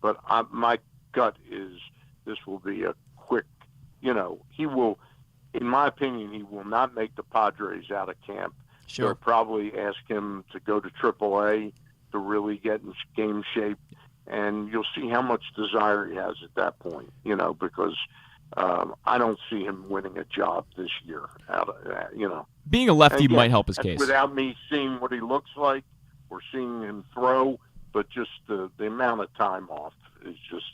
S3: but my gut is this will be a quick, he will, in my opinion, he will not make the Padres out of camp.
S1: Sure.
S3: They'll probably ask him to go to AAA to really get in game shape, and you'll see how much desire he has at that point, because I don't see him winning a job this year.
S2: Being a lefty might help his case.
S3: Without me seeing what he looks like or seeing him throw, but just the amount of time off is just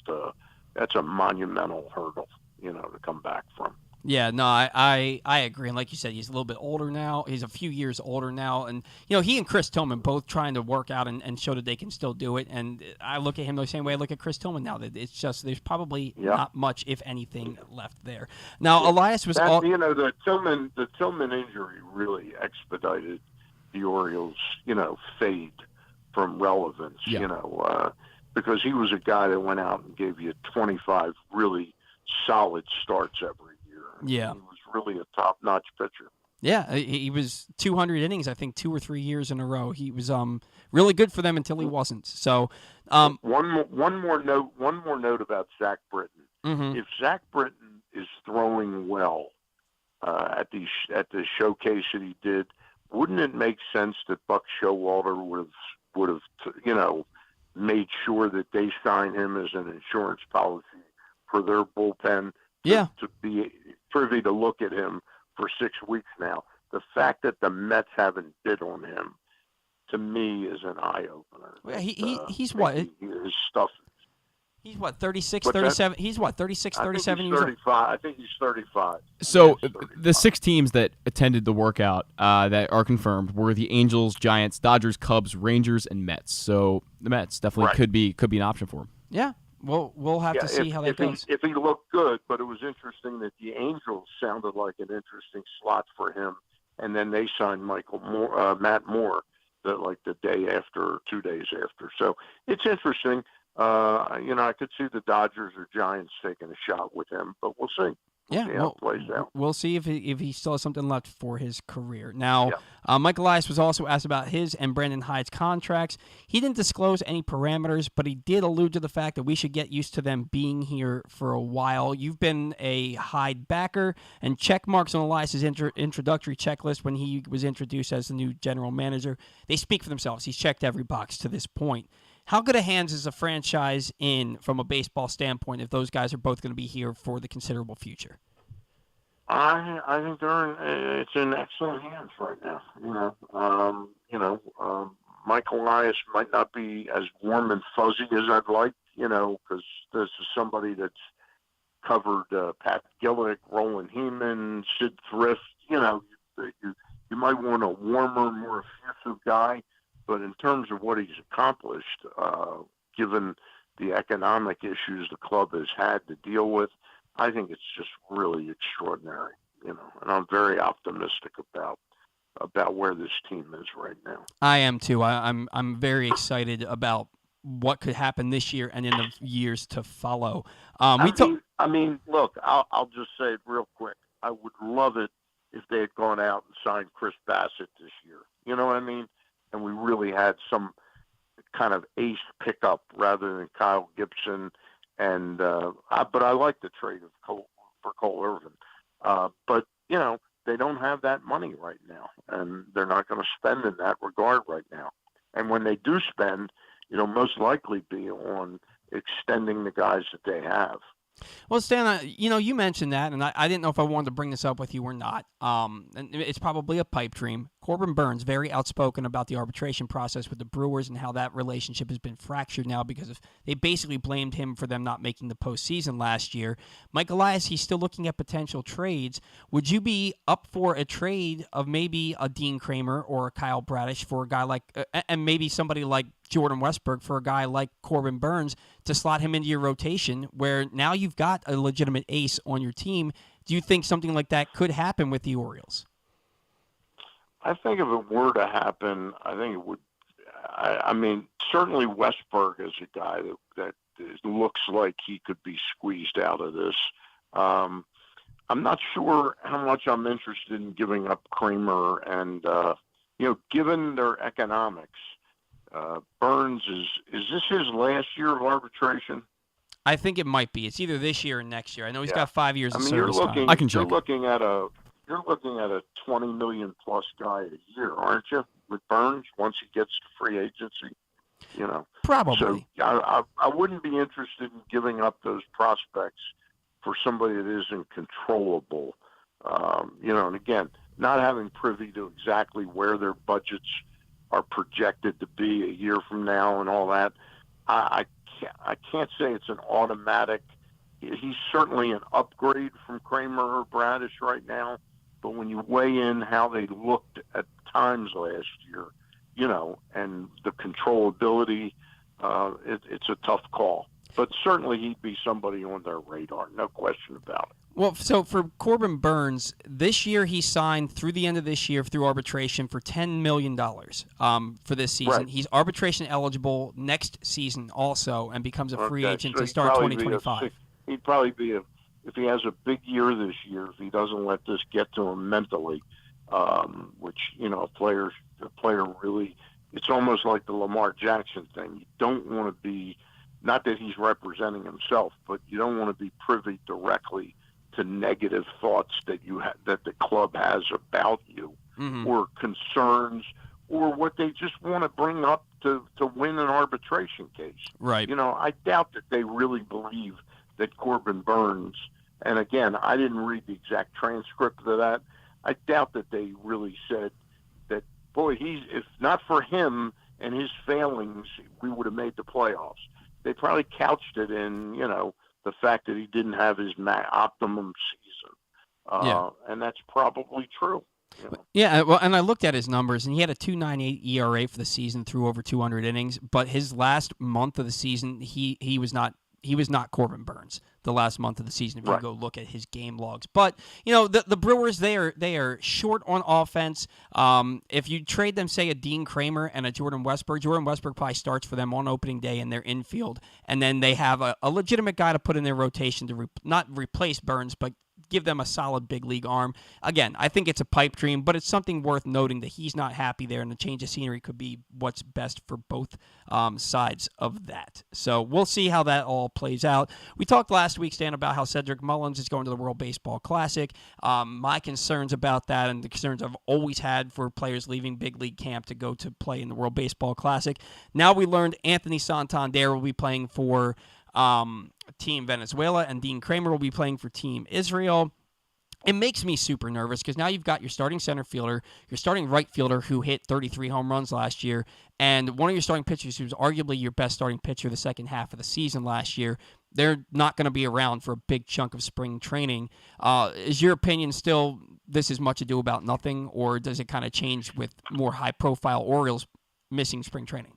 S3: that's a monumental hurdle, to come back from.
S1: Yeah, no, I agree. And like you said, he's a little bit older now. He's a few years older now. And, he and Chris Tillman both trying to work out and show that they can still do it. And I look at him the same way I look at Chris Tillman now. That it's just there's probably not much, if anything, left there. Now, Elias was
S3: the Tillman injury really expedited the Orioles, fade from relevance, because he was a guy that went out and gave you 25 really solid starts every year.
S1: Yeah.
S3: He was really a top-notch pitcher.
S1: Yeah, he was 200 innings, I think, 2 or 3 years in a row. He was really good for them until he wasn't. So,
S3: one more note about Zach Britton.
S1: Mm-hmm.
S3: If Zach Britton is throwing well at the showcase that he did, wouldn't it make sense that Buck Showalter would have made sure that they signed him as an insurance policy for their bullpen? To be privy to look at him for 6 weeks now. The fact that the Mets haven't bid on him, to me, is an eye-opener.
S1: Well, he's what?
S3: His stuff.
S1: He's what, 36, 37? He's what, 36, 37 years old?
S3: I think he's 35.
S2: So the 6 teams that attended the workout that are confirmed were the Angels, Giants, Dodgers, Cubs, Rangers, and Mets. So the Mets definitely could be an option for him.
S1: Yeah. Well, we'll have to see how that goes.
S3: If he looked good, but it was interesting that the Angels sounded like an interesting slot for him, and then they signed Matt Moore, the day after, 2 days after. So it's interesting. I could see the Dodgers or Giants taking a shot with him, but we'll see.
S1: Yeah,
S3: See how it plays out.
S1: we'll see if he still has something left for his career. Now,
S3: Yeah.
S1: Mike Elias was also asked about his and Brandon Hyde's contracts. He didn't disclose any parameters, but he did allude to the fact that we should get used to them being here for a while. You've been a Hyde backer, and check marks on Elias's introductory checklist when he was introduced as the new general manager. They speak for themselves. He's checked every box to this point. How good a hands is a franchise in from a baseball standpoint if those guys are both going to be here for the considerable future?
S3: I think it's in excellent hands right now. Mike Elias might not be as warm and fuzzy as I'd like, because this is somebody that's covered Pat Gillick, Roland Heeman, Sid Thrift. You might want a warmer, more effusive guy. But in terms of what he's accomplished, given the economic issues the club has had to deal with, I think it's just really extraordinary, and I'm very optimistic about where this team is right now.
S1: I am too. I'm very excited about what could happen this year and in the years to follow.
S3: Look, I'll just say it real quick. I would love it if they had gone out and signed Chris Bassett this year. You know what I mean? And we really had some kind of ace pickup rather than Kyle Gibson. And but I like the trade for Cole Irvin. But they don't have that money right now, and they're not going to spend in that regard right now. And when they do spend, most likely be on extending the guys that they have.
S1: Well, Stan, you mentioned that, and I didn't know if I wanted to bring this up with you or not. And it's probably a pipe dream. Corbin Burns, very outspoken about the arbitration process with the Brewers and how that relationship has been fractured now because they basically blamed him for them not making the postseason last year. Mike Elias, he's still looking at potential trades. Would you be up for a trade of maybe a Dean Kramer or a Kyle Bradish for a guy like, and maybe somebody like Jordan Westburg for a guy like Corbin Burns to slot him into your rotation where now you've got a legitimate ace on your team? Do you think something like that could happen with the Orioles?
S3: I think if it were to happen, I think it would. Certainly Westburg is a guy that looks like he could be squeezed out of this. I'm not sure how much I'm interested in giving up Kramer, and given their economics, Burns is this his last year of arbitration?
S1: I think it might be. It's either this year or next year. I know he's got 5 years of service time.
S2: I can check.
S3: You're looking at a $20 million plus guy a year, aren't you? With Burns, once he gets to free agency,
S1: Probably.
S3: So I wouldn't be interested in giving up those prospects for somebody that isn't controllable. And again, not having privy to exactly where their budgets are projected to be a year from now and all that, I can't say it's an automatic. He's certainly an upgrade from Kramer or Bradish right now, but when you weigh in how they looked at times last year, and the controllability, it's a tough call. But certainly he'd be somebody on their radar, no question about it.
S1: Well, so for Corbin Burns, this year he signed through the end of this year through arbitration for $10 million for this season.
S3: Right.
S1: He's arbitration eligible next season also and becomes a free agent to start 2025.
S3: He'd probably be if he has a big year this year, if he doesn't let this get to him mentally, which, a player really, it's almost like the Lamar Jackson thing. You don't want to be, not that he's representing himself, but you don't want to be privy directly to negative thoughts that that the club has about you, or concerns, or what they just want to bring up to win an arbitration case.
S1: Right.
S3: I doubt that they really believe that Corbin Burns, and again, I didn't read the exact transcript of that. I doubt that they really said that, boy, if not for him and his failings, we would have made the playoffs. They probably couched it in, the fact that he didn't have his optimum season. And that's probably true.
S1: Yeah, well, and I looked at his numbers, and he had a 2.98 ERA for the season through over 200 innings. But his last month of the season, he was not Corbin Burns. the last month of the season if you
S3: Right.
S1: go look at his game logs. But, the Brewers, they are short on offense. If you trade them, say, a Dean Kramer and a Jordan Westburg probably starts for them on opening day in their infield, and then they have a legitimate guy to put in their rotation to not replace Burns, but give them a solid big league arm. Again, I think it's a pipe dream, but it's something worth noting that he's not happy there, and the change of scenery could be what's best for both sides of that. So we'll see how that all plays out. We talked last week, Stan, about how Cedric Mullins is going to the World Baseball Classic. My concerns about that and the concerns I've always had for players leaving big league camp to go to play in the World Baseball Classic. Now we learned Anthony Santander will be playing for Team Venezuela, and Dean Kramer will be playing for Team Israel. It makes me super nervous because now you've got your starting center fielder, your starting right fielder who hit 33 home runs last year, and one of your starting pitchers who's arguably your best starting pitcher the second half of the season last year. They're not going to be around for a big chunk of spring training. Is your opinion still this is much ado about nothing, or does it kind of change with more high-profile Orioles missing spring training?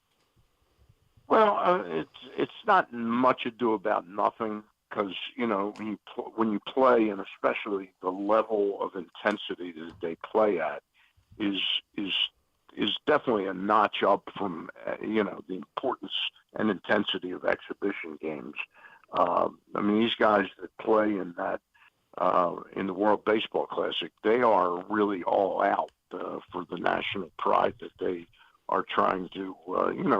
S3: Well, it's not much ado about nothing because when you play, and especially the level of intensity that they play at, is definitely a notch up from the importance and intensity of exhibition games. These guys that play in that in the World Baseball Classic, they are really all out for the national pride that they are trying to,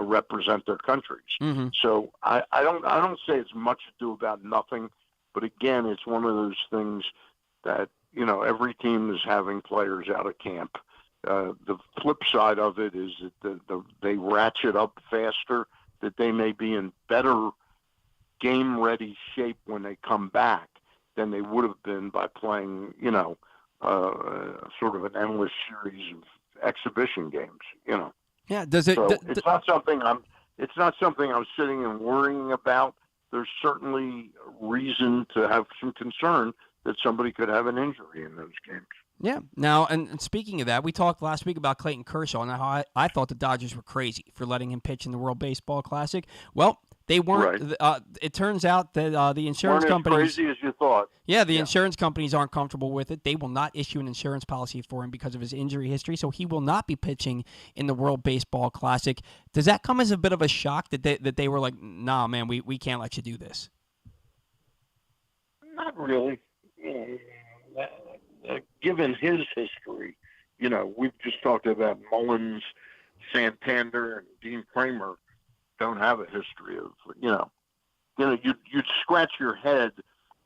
S3: represent their countries.
S1: Mm-hmm.
S3: So I don't say it's much ado about nothing, but again, it's one of those things that, every team is having players out of camp. The flip side of it is that they ratchet up faster, that they may be in better game-ready shape when they come back than they would have been by playing, sort of an endless series of exhibition games,
S1: Yeah, does it?
S3: So it's not something I'm sitting and worrying about. There's certainly reason to have some concern that somebody could have an injury in those games.
S1: Yeah. Now, and speaking of that, we talked last week about Clayton Kershaw and how I thought the Dodgers were crazy for letting him pitch in the World Baseball Classic. Well, they weren't.
S3: Right.
S1: It turns out that the insurance companies
S3: weren't as crazy as you thought.
S1: Yeah, the insurance companies aren't comfortable with it. They will not issue an insurance policy for him because of his injury history, so he will not be pitching in the World Baseball Classic. Does that come as a bit of a shock that they were like, nah, man, we can't let you do this?
S3: Not really. Given his history, we've just talked about Mullins, Santander, and Dean Kramer don't have a history of, you'd scratch your head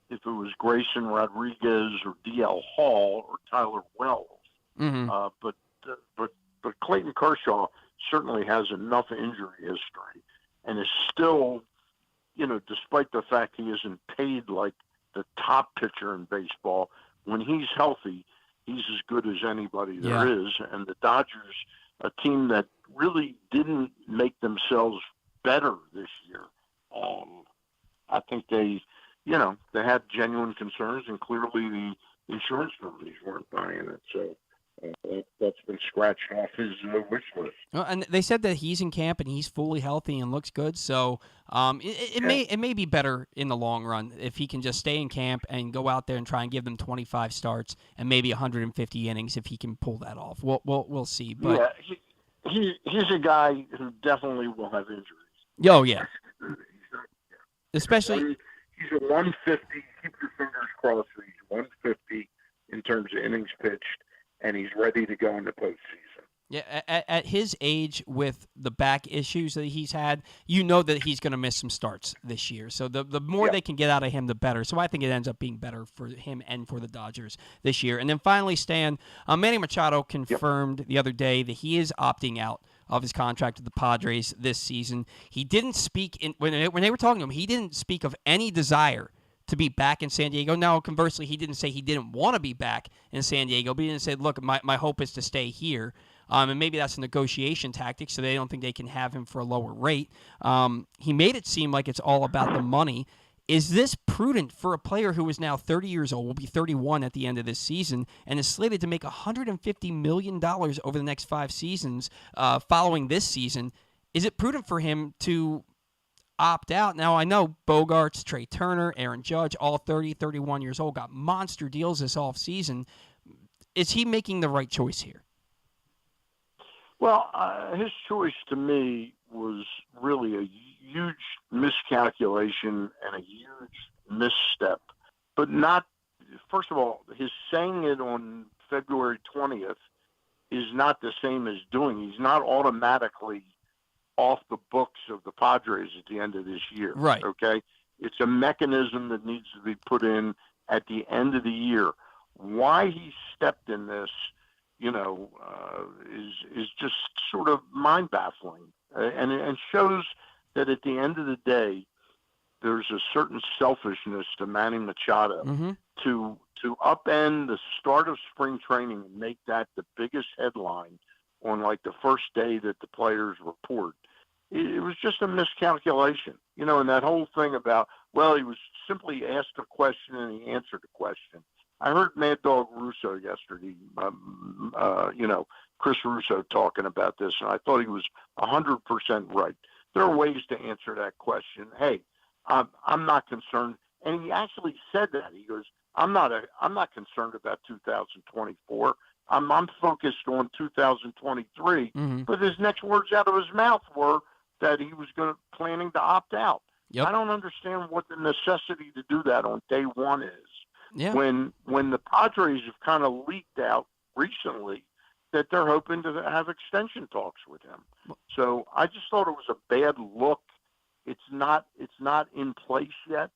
S3: if it was Grayson Rodriguez or D.L. Hall or Tyler Wells.
S1: Mm-hmm.
S3: But Clayton Kershaw certainly has enough injury history and is still, despite the fact he isn't paid like the top pitcher in baseball, when he's healthy, he's as good as anybody there is. And the Dodgers, a team that really didn't make themselves better this year. I think they had genuine concerns, and clearly the insurance companies weren't buying it. So that's been scratched off his wish list.
S1: And they said that he's in camp and he's fully healthy and looks good. So it may be better in the long run if he can just stay in camp and go out there and try and give them 25 starts and maybe 150 innings if he can pull that off. We'll see. But
S3: he's a guy who definitely will have injuries.
S1: Oh yeah, especially
S3: he's a 150. Keep your fingers crossed that he's 150 in terms of innings pitched, and he's ready to go in the postseason.
S1: Yeah, at his age, with the back issues that he's had, that he's going to miss some starts this year. So the more they can get out of him, the better. So I think it ends up being better for him and for the Dodgers this year. And then finally, Stan, Manny Machado confirmed the other day that he is opting out of his contract with the Padres this season. He didn't speak when they were talking to him. He didn't speak of any desire to be back in San Diego. Now, conversely, he didn't say he didn't want to be back in San Diego, but he didn't say, look, my hope is to stay here. And maybe that's a negotiation tactic, so they don't think they can have him for a lower rate. He made it seem like it's all about the money. Is this prudent for a player who is now 30 years old, will be 31 at the end of this season, and is slated to make $150 million over the next 5 seasons following this season? Is it prudent for him to opt out. Now, I know Bogarts, Trey Turner, Aaron Judge, all 30, 31 years old, got monster deals this offseason. Is he making the right choice here?
S3: Well, his choice to me was really a huge miscalculation and a huge misstep. But not, first of all, his saying it on February 20th is not the same as doing. He's not automatically off the books of the Padres at the end of this year.
S1: Right.
S3: Okay? It's a mechanism that needs to be put in at the end of the year. Why he stepped in this, is just sort of mind-baffling, and shows that at the end of the day, there's a certain selfishness to Manny Machado to upend the start of spring training and make that the biggest headline on like the first day that the players report. It was just a miscalculation, and that whole thing about, well, he was simply asked a question and he answered a question. I heard Mad Dog Russo yesterday, Chris Russo talking about this, and I thought he was 100% right. There are ways to answer that question. Hey, I'm not concerned. And he actually said that. He goes, I'm not concerned about 2024. I'm focused on 2023. But his next words out of his mouth were that he was planning to opt out.
S1: Yep.
S3: I don't understand what the necessity to do that on day one is.
S1: Yeah.
S3: When the Padres have kind of leaked out recently that they're hoping to have extension talks with him. So I just thought it was a bad look. It's not in place yet.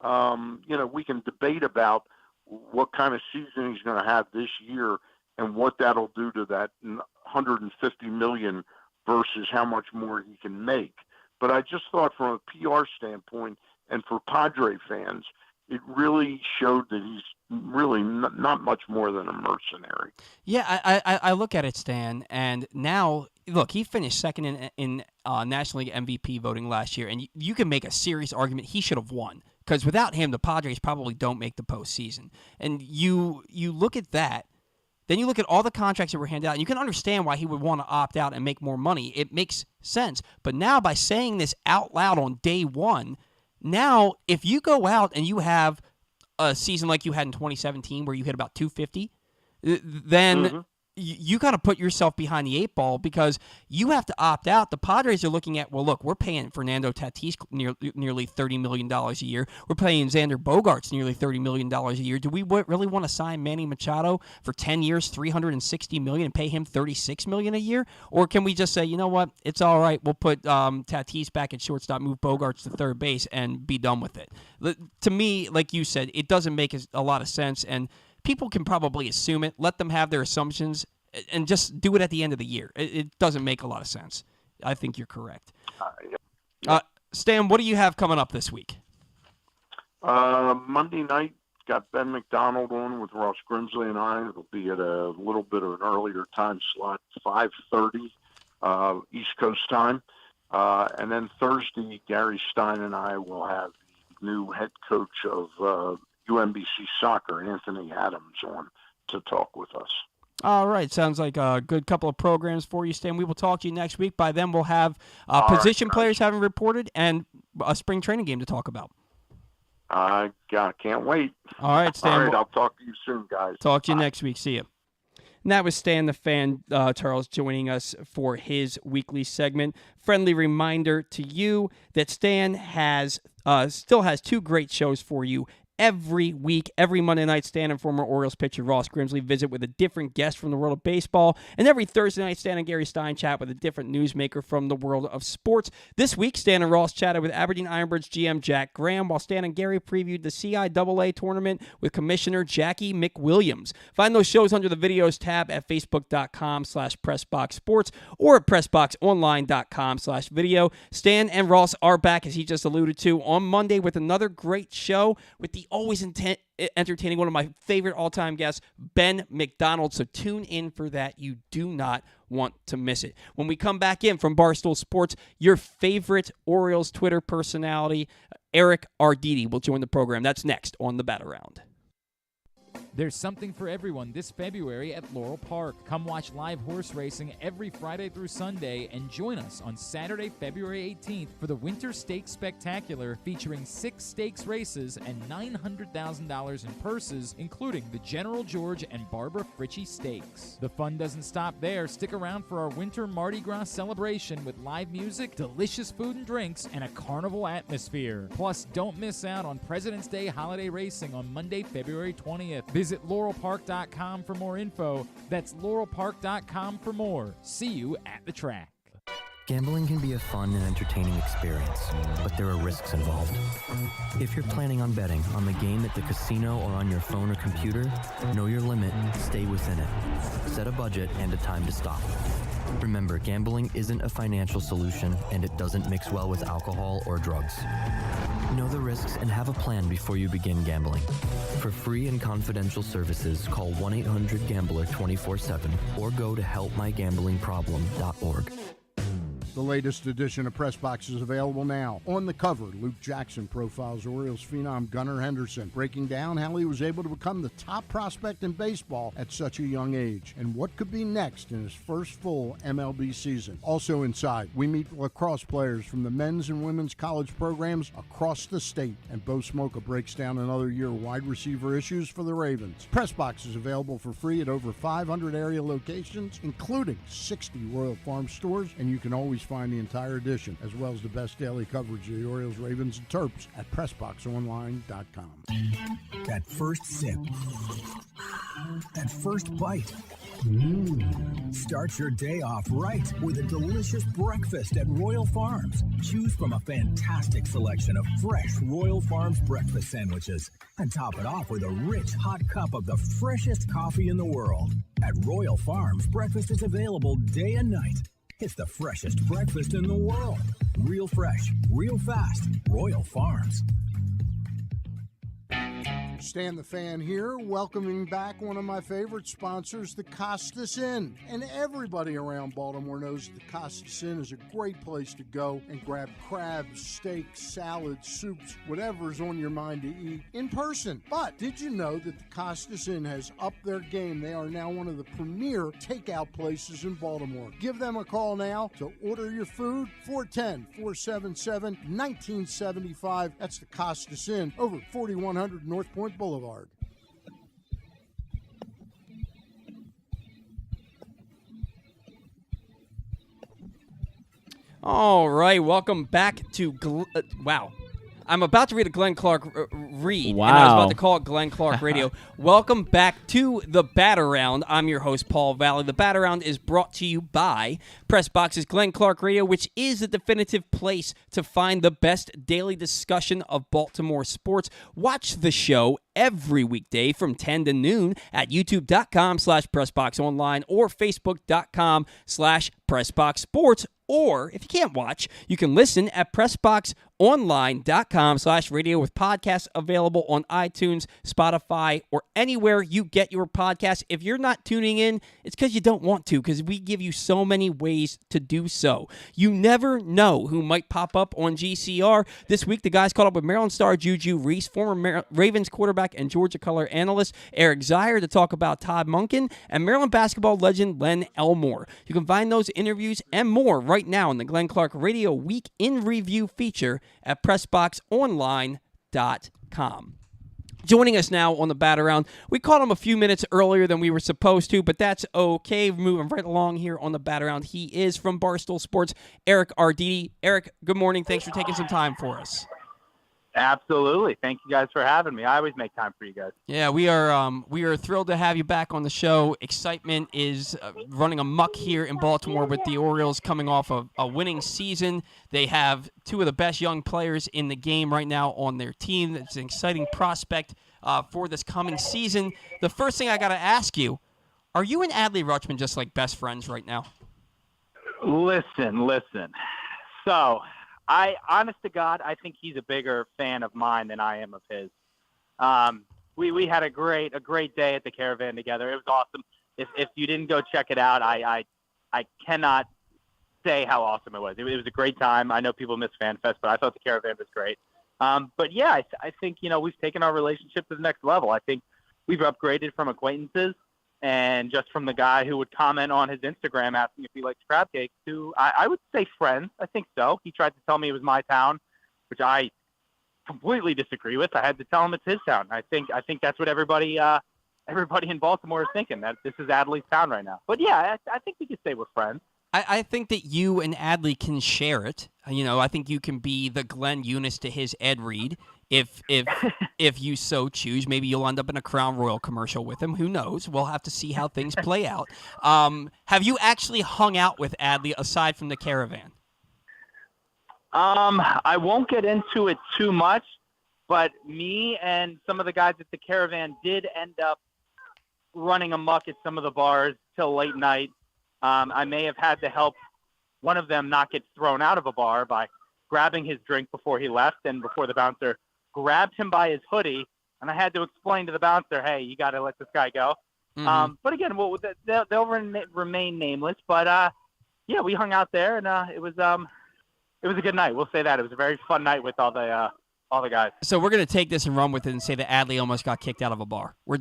S3: We can debate about what kind of season he's going to have this year and what that'll do to that $150 million versus how much more he can make. But I just thought from a PR standpoint and for Padre fans, it really showed that he's really not much more than a mercenary.
S1: Yeah, I look at it, Stan, and now, look, he finished second in National League MVP voting last year, and you can make a serious argument he should have won, because without him, the Padres probably don't make the postseason. And you look at that, then you look at all the contracts that were handed out, and you can understand why he would want to opt out and make more money. It makes sense. But now, by saying this out loud on day one, now, if you go out and you have a season like you had in 2017 where you hit about 250, then you got to put yourself behind the eight ball because you have to opt out. The Padres are looking at, well, look, we're paying Fernando Tatis nearly $30 million a year. We're paying Xander Bogaerts nearly $30 million a year. Do we really want to sign Manny Machado for 10 years, $360 million, and pay him $36 million a year? Or can we just say, you know what, it's all right, we'll put Tatis back at shortstop, move Bogaerts to third base, and be done with it? To me, like you said, it doesn't make a lot of sense, and people can probably assume it, let them have their assumptions, and just do it at the end of the year. It doesn't make a lot of sense. I think you're correct. Stan, what do you have coming up this week?
S3: Monday night, got Ben McDonald on with Ross Grimsley and I. It'll be at a little bit of an earlier time slot, 5:30 East Coast time. And then Thursday, Gary Stein and I will have the new head coach of UMBC Soccer, Anthony Adams, on to talk with us.
S1: All right. Sounds like a good couple of programs for you, Stan. We will talk to you next week. By then, we'll have position players having reported and a spring training game to talk about.
S3: I can't wait.
S1: All right, Stan.
S3: All right, I'll talk to you soon, guys.
S1: Talk to you next week. See you. And that was Stan the Fan, Charles, joining us for his weekly segment. Friendly reminder to you that Stan still has two great shows for you every week. Every Monday night, Stan and former Orioles pitcher Ross Grimsley visit with a different guest from the world of baseball. And every Thursday night, Stan and Gary Stein chat with a different newsmaker from the world of sports. This week, Stan and Ross chatted with Aberdeen Ironbirds GM Jack Graham, while Stan and Gary previewed the CIAA tournament with Commissioner Jackie McWilliams. Find those shows under the videos tab at facebook.com/PressBoxSports or at PressBoxOnline.com/video. Stan and Ross are back, as he just alluded to, on Monday with another great show with the always entertaining, one of my favorite all-time guests, Ben McDonald. So tune in for that. You do not want to miss it. When we come back in from Barstool Sports, your favorite Orioles Twitter personality, Eric Arditti, will join the program. That's next on the Bat Around.
S4: There's something for everyone this February at Laurel Park. Come watch live horse racing every Friday through Sunday and join us on Saturday, February 18th for the Winter Stakes Spectacular featuring 6 stakes races and $900,000 in purses, including the General George and Barbara Fritchie Stakes. The fun doesn't stop there. Stick around for our Winter Mardi Gras celebration with live music, delicious food and drinks, and a carnival atmosphere. Plus, don't miss out on President's Day holiday racing on Monday, February 20th. Visit laurelpark.com for more info. That's laurelpark.com for more. See you at the track.
S5: Gambling can be a fun and entertaining experience, but there are risks involved. If you're planning on betting on the game at the casino or on your phone or computer, know your limit, stay within it. Set a budget and a time to stop. Remember, gambling isn't a financial solution, and it doesn't mix well with alcohol or drugs. Know the risks and have a plan before you begin gambling. For free and confidential services, call 1-800-GAMBLER 24/7 or go to helpmygamblingproblem.org.
S6: The latest edition of Press Box is available now. On the cover, Luke Jackson profiles Orioles phenom Gunnar Henderson, breaking down how he was able to become the top prospect in baseball at such a young age and what could be next in his first full MLB season. Also inside, we meet lacrosse players from the men's and women's college programs across the state, and Bo Smoka breaks down another year of wide receiver issues for the Ravens. Press Box is available for free at over 500 area locations, including 60 Royal Farm stores, and you can always find the entire edition, as well as the best daily coverage of the Orioles, Ravens, and Terps at PressBoxOnline.com.
S7: That first sip. That first bite. Start your day off right with a delicious breakfast at Royal Farms. Choose from a fantastic selection of fresh Royal Farms breakfast sandwiches and top it off with a rich hot cup of the freshest coffee in the world. At Royal Farms, breakfast is available day and night. It's the freshest breakfast in the world. Real fresh, real fast. Royal Farms.
S6: Stan the Fan here, welcoming back one of my favorite sponsors, the Costas Inn. And everybody around Baltimore knows the Costas Inn is a great place to go and grab crabs, steaks, salads, soups, whatever's on your mind to eat in person. But did you know that the Costas Inn has upped their game? They are now one of the premier takeout places in Baltimore. Give them a call now to order your food, 410-477-1975. That's the Costas Inn, over 4100 North Point Boulevard.
S1: All right, welcome back to wow. I'm about to read a Glenn Clark read,
S2: Wow.
S1: and I was about to call it Glenn Clark Radio. Welcome back to the Bat-Around. I'm your host, Paul Valley. The Bat-Around is brought to you by PressBox's Glenn Clark Radio, which is the definitive place to find the best daily discussion of Baltimore sports. Watch the show every weekday from 10 to noon at youtube.com/PressBoxOnline or Facebook.com/PressBoxSports. Or, if you can't watch, you can listen at PressBoxOnline.com/radio with podcasts available on iTunes, Spotify, or anywhere you get your podcasts. If you're not tuning in, it's because you don't want to, because we give you so many ways to do so. You never know who might pop up on GCR. This week, the guys caught up with Maryland star Juju Reese, former Ravens quarterback and Georgia color analyst Eric Zier to talk about Todd Monken, and Maryland basketball legend Len Elmore. You can find those interviews and more right now in the Glenn Clark Radio Week in Review feature at PressBoxOnline.com. Joining us now on the Bat-Around, we caught him a few minutes earlier than we were supposed to, but that's okay. Moving right along here on the Bat-Around. He is from Barstool Sports, Eric Arditti. Eric, good morning. Thanks for taking some time for us.
S8: Absolutely. Thank you guys for having me. I always make time for you guys.
S1: Yeah, we are thrilled to have you back on the show. Excitement is running amok here in Baltimore with the Orioles coming off of a winning season. They have two of the best young players in the game right now on their team. It's an exciting prospect for this coming season. The first thing I got to ask you, are you and Adley Rutschman just like best friends right now?
S8: Listen. So, honest to God, I think he's a bigger fan of mine than I am of his. We had a great day at the Caravan together. It was awesome. If you didn't go check it out, I cannot say how awesome it was. It was a great time. I know people miss FanFest, but I thought the Caravan was great. But yeah, I think we've taken our relationship to the next level. I think upgraded from acquaintances and just from the guy who would comment on his Instagram asking if he likes crab cakes to, I would say friends. I think so. He tried to tell me it was my town, which I completely disagree with. I had to tell him it's his town. I think that's what everybody in Baltimore is thinking, that this is Adley's town right now. But yeah, I think we could say we're friends.
S1: I think that you and Adley can share it. I think you can be the Glenn Eunice to his Ed Reed if you so choose. Maybe you'll end up in a Crown Royal commercial with him. Who knows? We'll have to see how things play out. Have you actually hung out with Adley aside from the caravan?
S8: I won't get into it too much, but me and some of the guys at the caravan did end up running amok at some of the bars till late night. I may have had to help one of them not get thrown out of a bar by grabbing his drink before he left and before the bouncer grabbed him by his hoodie. And I had to explain to the bouncer, hey, you got to let this guy go.
S1: Mm-hmm.
S8: But again, they'll remain nameless. But, yeah, we hung out there, and it was a good night. We'll say that. It was a very fun night with all the guys.
S1: So we're going to take this and run with it and say that Adley almost got kicked out of a bar. We're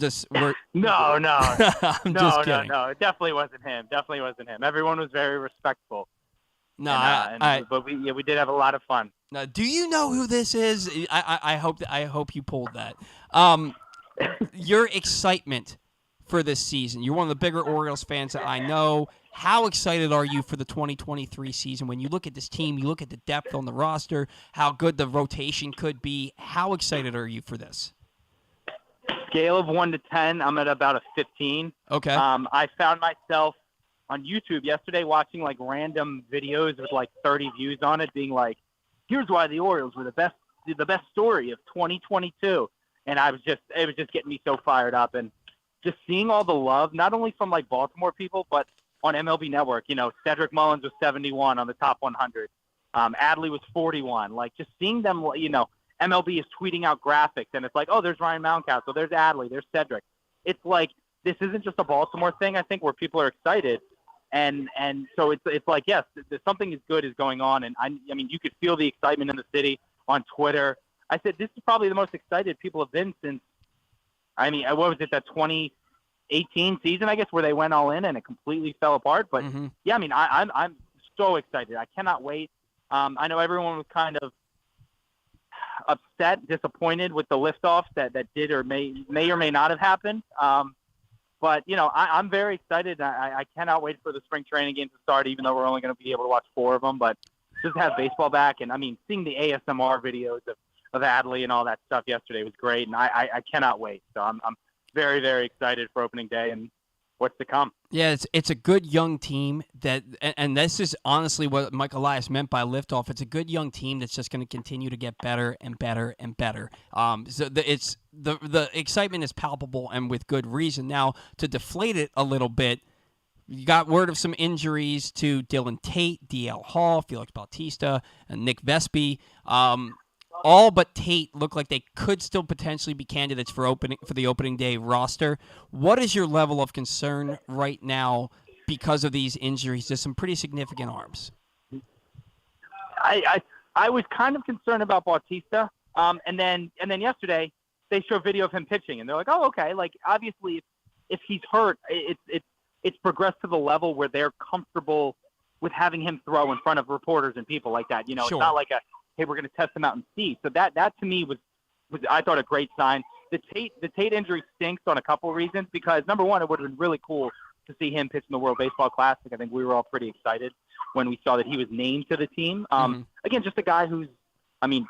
S8: No.
S1: I'm just kidding.
S8: No. It definitely wasn't him. Everyone was very respectful.
S1: No,
S8: but we did have a lot of fun.
S1: Now, do you know who this is? I hope you pulled that. Your excitement for this season. You're one of the bigger Orioles fans that I know. How excited are you for the 2023 season? When you look at this team, you look at the depth on the roster, how good the rotation could be. How excited are you for this?
S8: Scale of 1 to 10, I'm at about a 15.
S1: Okay.
S8: I found myself on YouTube yesterday watching like random videos with like 30 views on it, being like, here's why the Orioles were the best story of 2022. And it was just getting me so fired up, and just seeing all the love, not only from like Baltimore people, but on MLB Network. Cedric Mullins was 71 on the top 100. Adley was 41. Like, just seeing them, MLB is tweeting out graphics, and it's like, oh, there's Ryan Mountcastle, there's Adley, there's Cedric. It's like, this isn't just a Baltimore thing, I think, where people are excited. And so it's like, yes, something is good is going on. And I mean, you could feel the excitement in the city on Twitter. I said, this is probably the most excited people have been since, what was it, that 2018 season, I guess, where they went all in and it completely fell apart. But yeah, I'm so excited. I cannot wait. I know everyone was kind of upset, disappointed with the liftoff that did or may or may not have happened. But, I'm very excited. I cannot wait for the spring training game to start, even though we're only going to be able to watch 4 of them. But just to have baseball back, and seeing the ASMR videos of Adley and all that stuff yesterday was great, and I cannot wait. So I'm very, very excited for opening day and what's to come.
S1: Yeah, it's a good young team and this is honestly what Mike Elias meant by liftoff. It's a good young team that's just going to continue to get better and better and better. So the excitement is palpable and with good reason. Now, to deflate it a little bit, you got word of some injuries to Dylan Tate, DL Hall, Felix Bautista, and Nick Vespi. All but Tate look like they could still potentially be candidates for the opening day roster. What is your level of concern right now because of these injuries to some pretty significant arms?
S8: I was kind of concerned about Bautista, and then yesterday they showed video of him pitching, and they're like, oh, okay. Like, obviously, if he's hurt, it's progressed to the level where they're comfortable with having him throw in front of reporters and people like that. It's not like hey, we're going to test him out and see. So that to me was I thought a great sign. The Tate injury stinks on a couple of reasons, because number one, it would have been really cool to see him pitch in the World Baseball Classic. I think we were all pretty excited when we saw that he was named to the team. Again, just a guy who's,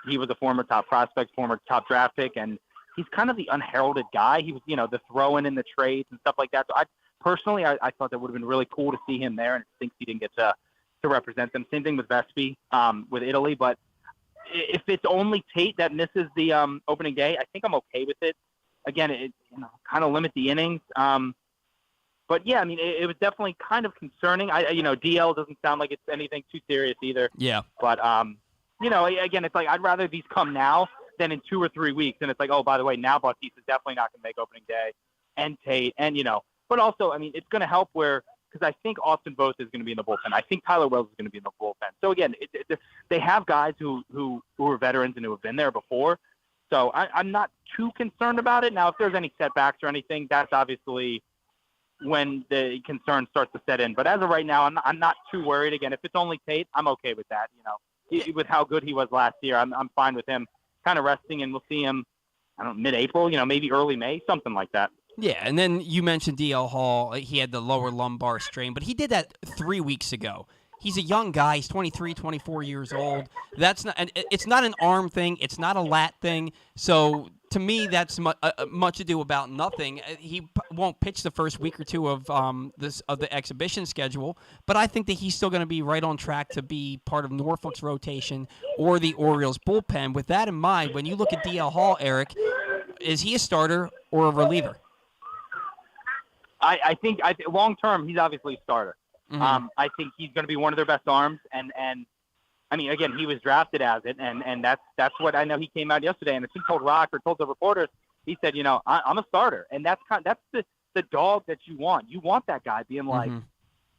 S8: he was a former top prospect, former top draft pick, and he's kind of the unheralded guy. He was, the throwing in the trades and stuff like that. So I thought that would have been really cool to see him there, and it stinks he didn't get to represent them. Same thing with Vespi, with Italy, but if it's only Tate that misses the opening day, I think I'm okay with it. Again, it kind of limit the innings. But yeah, it was definitely kind of concerning. DL doesn't sound like it's anything too serious either.
S1: Yeah.
S8: But again, it's like I'd rather these come now than in 2 or 3 weeks. And it's like, oh, by the way, now Bautista's definitely not going to make opening day, and Tate, and But also, it's going to help because I think Austin Voth is going to be in the bullpen. I think Tyler Wells is going to be in the bullpen. So again, they have guys who are veterans and who have been there before. So I'm not too concerned about it. Now, if there's any setbacks or anything, that's obviously when the concern starts to set in. But as of right now, I'm not too worried. Again, if it's only Tate, I'm okay with that. With how good he was last year, I'm fine with him kind of resting, and we'll see him, I don't know, mid-April, maybe early May, something like that.
S1: Yeah, and then you mentioned DL Hall. He had the lower lumbar strain, but he did that 3 weeks ago. He's a young guy. He's 23, 24 years old. It's not an arm thing. It's not a lat thing. So to me, that's much ado about nothing. He won't pitch the first week or two of the exhibition schedule, but I think that he's still going to be right on track to be part of Norfolk's rotation or the Orioles bullpen. With that in mind, when you look at DL Hall, Eric, is he a starter or a reliever?
S8: I think long term, he's obviously a starter.
S1: Mm-hmm.
S8: I think he's going to be one of their best arms, and I mean, again, he was drafted as it, and that's what I know. He came out yesterday, and I think told the reporters, he said, I'm a starter, and that's the dog that you want. You want that guy being like,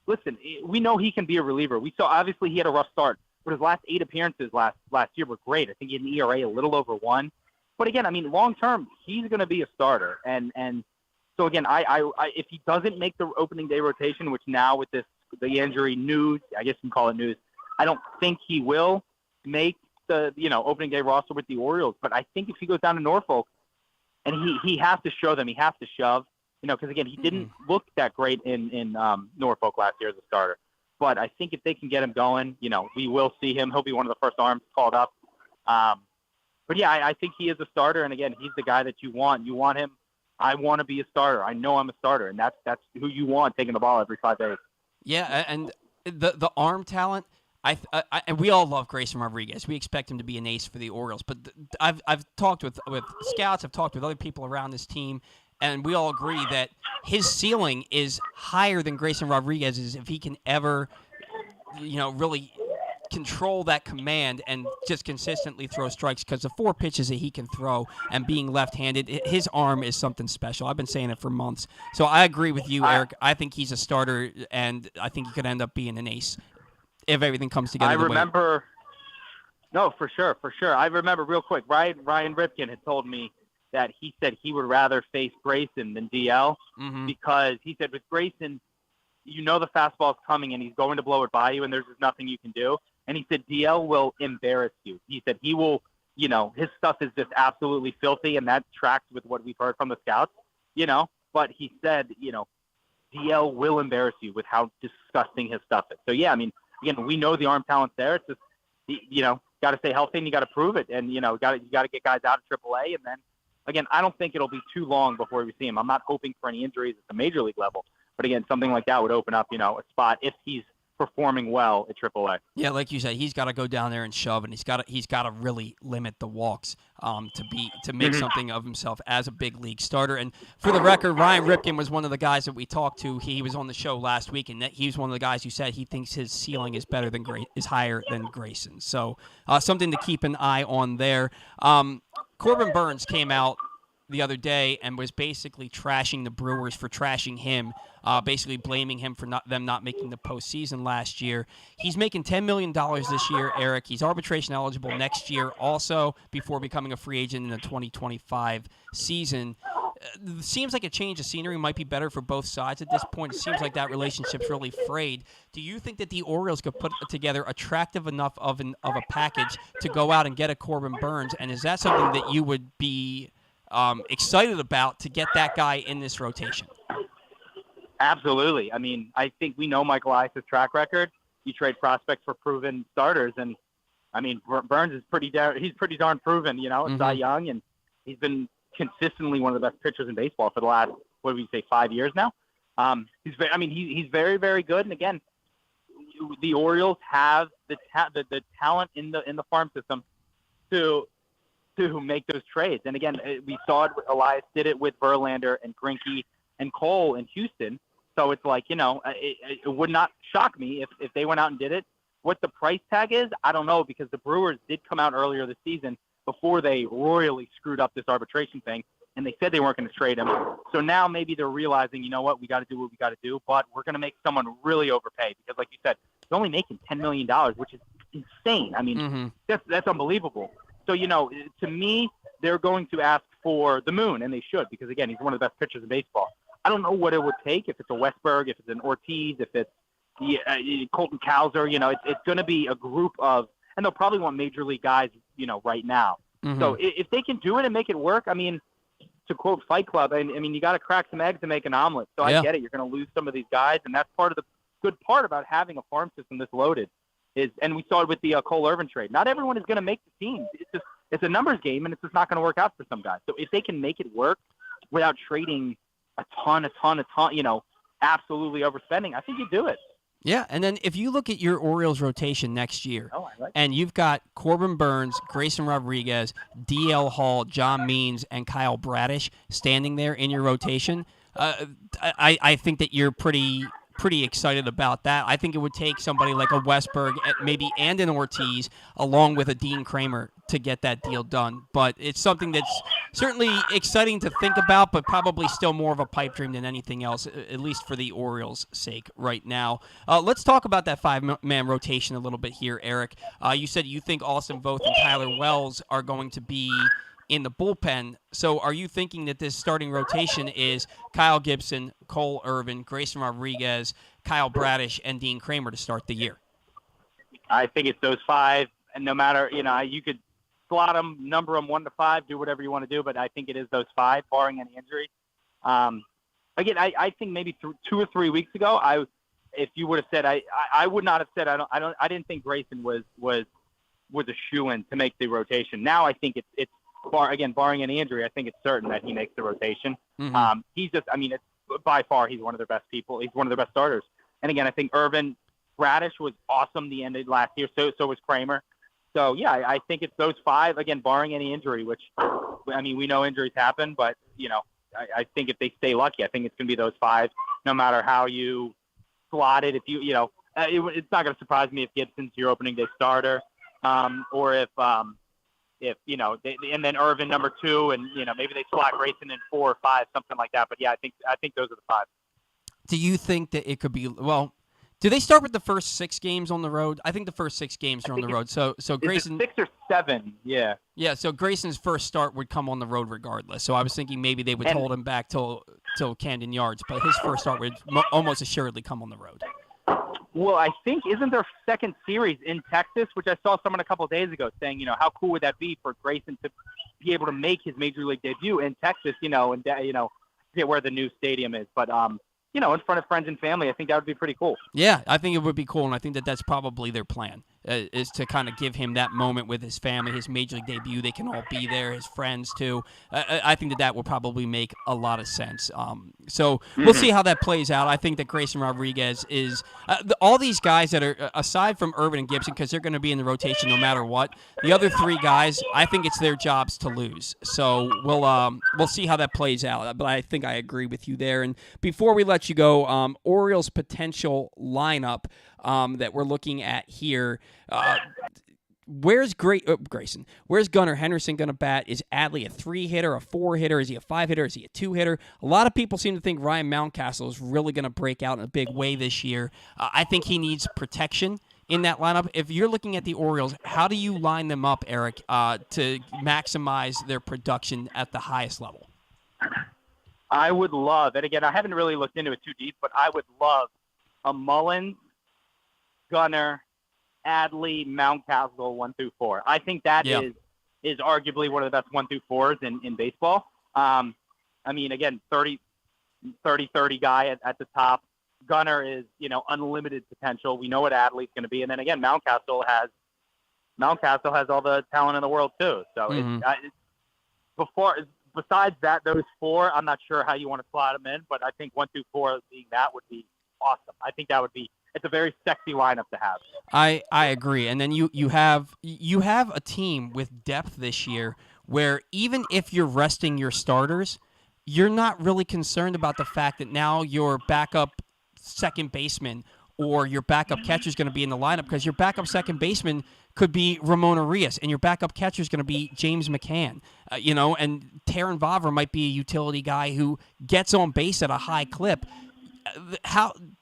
S8: listen, we know he can be a reliever. We saw obviously he had a rough start, but his last 8 appearances last year were great. I think he had an ERA a little over 1, but again, I mean, long term, he's going to be a starter, and so again, I if he doesn't make the opening day rotation, which now with the injury news, I guess you can call it news, I don't think he will make the opening day roster with the Orioles. But I think if he goes down to Norfolk, and he has to show them, he has to shove, because again, he didn't look that great in Norfolk last year as a starter. But I think if they can get him going, we will see him. He'll be one of the first arms called up. But yeah, I think he is a starter, and again, he's the guy that you want. You want him. I want to be a starter. I know I'm a starter, and that's who you want taking the ball every 5 days.
S1: Yeah, and the arm talent, and we all love Grayson Rodriguez. We expect him to be an ace for the Orioles. But I've talked with scouts, I've talked with other people around this team, and we all agree that his ceiling is higher than Grayson Rodriguez's if he can ever, really control that command and just consistently throw strikes, because the 4 pitches that he can throw and being left-handed, his arm is something special. I've been saying it for months. So I agree with you, Eric. I think he's a starter, and I think he could end up being an ace if everything comes together.
S8: No, for sure. I remember real quick, Ryan Ripken had told me that he said he would rather face Grayson than DL because he said with Grayson, the fastball's coming and he's going to blow it by you and there's just nothing you can do. And he said DL will embarrass you. He said he will, his stuff is just absolutely filthy, and that tracks with what we've heard from the scouts, But he said, DL will embarrass you with how disgusting his stuff is. So, yeah, I mean, again, we know the arm talent's there. It's just, got to stay healthy and you got to prove it. And, you got to get guys out of AAA. And then, again, I don't think it'll be too long before we see him. I'm not hoping for any injuries at the major league level. But, again, something like that would open up, a spot if he's performing well at AAA.
S1: Yeah, like you said, he's got to go down there and shove, and he's got to really limit the walks to make something of himself as a big league starter. And for the record, Ryan Ripken was one of the guys that we talked to. He was on the show last week, and he was one of the guys who said he thinks his ceiling is higher than Grayson. So something to keep an eye on there. Corbin Burns came out the other day and was basically trashing the Brewers for trashing him, basically blaming him for them not making the postseason last year. He's making $10 million this year, Eric. He's arbitration eligible next year also before becoming a free agent in the 2025 season. Seems like a change of scenery might be better for both sides at this point. It seems like that relationship's really frayed. Do you think that the Orioles could put together attractive enough of a package to go out and get a Corbin Burns? And is that something that you would be excited about to get that guy in this rotation?
S8: Absolutely. I mean, I think we know Michael Elias' track record. You trade prospects for proven starters, and I mean, Burns is pretty darn proven. Cy Young, and he's been consistently one of the best pitchers in baseball for the last 5 years now. He's very, very good. And again, the Orioles have the talent in the farm system to make those trades. And again, we saw it. Elias did it with Verlander and Greinke and Cole in Houston. So it's like, it would not shock me if they went out and did it. What the price tag is, I don't know, because the Brewers did come out earlier this season before they royally screwed up this arbitration thing, and they said they weren't going to trade him. So now maybe they're realizing, we got to do what we got to do, but we're going to make someone really overpay because, like you said, they're only making $10 million, which is insane. I mean, that's unbelievable. So, to me, they're going to ask for the moon, and they should, because, again, he's one of the best pitchers in baseball. I don't know what it would take, if it's a Westberg, if it's an Ortiz, if it's Colton Cowser. It's going to be a group of – and they'll probably want major league guys, right now.
S1: Mm-hmm.
S8: So if they can do it and make it work, I mean, to quote Fight Club, you got to crack some eggs to make an omelet. So I get it. You're going to lose some of these guys, and that's part of the good part about having a farm system this loaded is, and we saw it with the Cole Irvin trade. Not everyone is going to make the team. It's a numbers game, and it's just not going to work out for some guys. So if they can make it work without trading a ton, absolutely overspending, I think you do it.
S1: Yeah, and then if you look at your Orioles rotation next year, and you've got Corbin Burns, Grayson Rodriguez, D.L. Hall, John Means, and Kyle Bradish standing there in your rotation, I think that you're pretty excited about that. I think it would take somebody like a Westberg maybe and an Ortiz along with a Dean Kramer to get that deal done. But it's something that's certainly exciting to think about, but probably still more of a pipe dream than anything else, at least for the Orioles' sake right now. Let's talk about that five-man rotation a little bit here, Eric. You said you think Austin Voth and Tyler Wells are going to be in the bullpen. So are you thinking that this starting rotation is Kyle Gibson, Cole Irvin, Grayson Rodriguez, Kyle Bradish, and Dean Kramer to start the year?
S8: I think it's those five, and no matter, you could slot them, number them 1 to 5, do whatever you want to do, but I think it is those five, barring any injury. Again, I think maybe 2 or 3 weeks ago, if you would have said, I would not have said, I didn't think Grayson was a shoo-in to make the rotation. Now I think it's barring any injury, I think it's certain that he makes the rotation.
S1: Mm-hmm.
S8: It's by far, he's one of their best people. He's one of their best starters. And again, I think Irvin Bradish was awesome the end of last year. So was Kramer. So yeah, I think it's those five, again, barring any injury, which, we know injuries happen, but I think if they stay lucky, I think it's going to be those five, no matter how you slot it. If it's not going to surprise me if Gibson's your opening day starter, or if and then Irvin number 2, and maybe they slot Grayson in 4 or 5, something like that. But yeah, I think those are the five.
S1: Do you think that it could be do they start with the first 6 games on the road? I think the first 6 games are on the road. So Grayson
S8: 6 or 7, yeah.
S1: Yeah, so Grayson's first start would come on the road regardless. So I was thinking maybe they would hold him back till Camden Yards, but his first start would almost assuredly come on the road.
S8: Well, I think, isn't their second series in Texas, which I saw someone a couple of days ago saying, how cool would that be for Grayson to be able to make his major league debut in Texas, and I forget where the new stadium is, but in front of friends and family. I think that would be pretty cool.
S1: Yeah, I think it would be cool, and I think that that's probably their plan, is to kind of give him that moment with his family, his major league debut. They can all be there, his friends too. I think that will probably make a lot of sense. So we'll see how that plays out. I think that Grayson Rodriguez is all these guys that are, aside from Irvin and Gibson, because they're going to be in the rotation no matter what, the other 3 guys, I think it's their jobs to lose. So we'll see how that plays out. But I think I agree with you there. And before we let you go, Orioles' potential lineup that we're looking at here. Where's Grayson? Where's Gunnar Henderson going to bat? Is Adley a 3-hitter, a 4-hitter? Is he a 5-hitter? Is he a 2-hitter? A lot of people seem to think Ryan Mountcastle is really going to break out in a big way this year. I think he needs protection in that lineup. If you're looking at the Orioles, how do you line them up, Eric, to maximize their production at the highest level?
S8: I would love, and again, I haven't really looked into it too deep, but I would love a Mullins, Gunnar, Adley, Mountcastle 1 through 4. I think that is arguably one of the best 1 through 4s in baseball. Again, 30 guy at the top. Gunnar is, unlimited potential. We know what Adley's going to be, and then again, Mountcastle has all the talent in the world too. So besides that, those 4, I'm not sure how you want to slot them in, but I think 1 through 4 being that would be awesome. I think that would be. It's a very sexy lineup to have.
S1: I agree. And then you have a team with depth this year where even if you're resting your starters, you're not really concerned about the fact that now your backup second baseman or your backup catcher is going to be in the lineup, because your backup second baseman could be Ramon Arias and your backup catcher is going to be James McCann. And Taron Vavra might be a utility guy who gets on base at a high clip.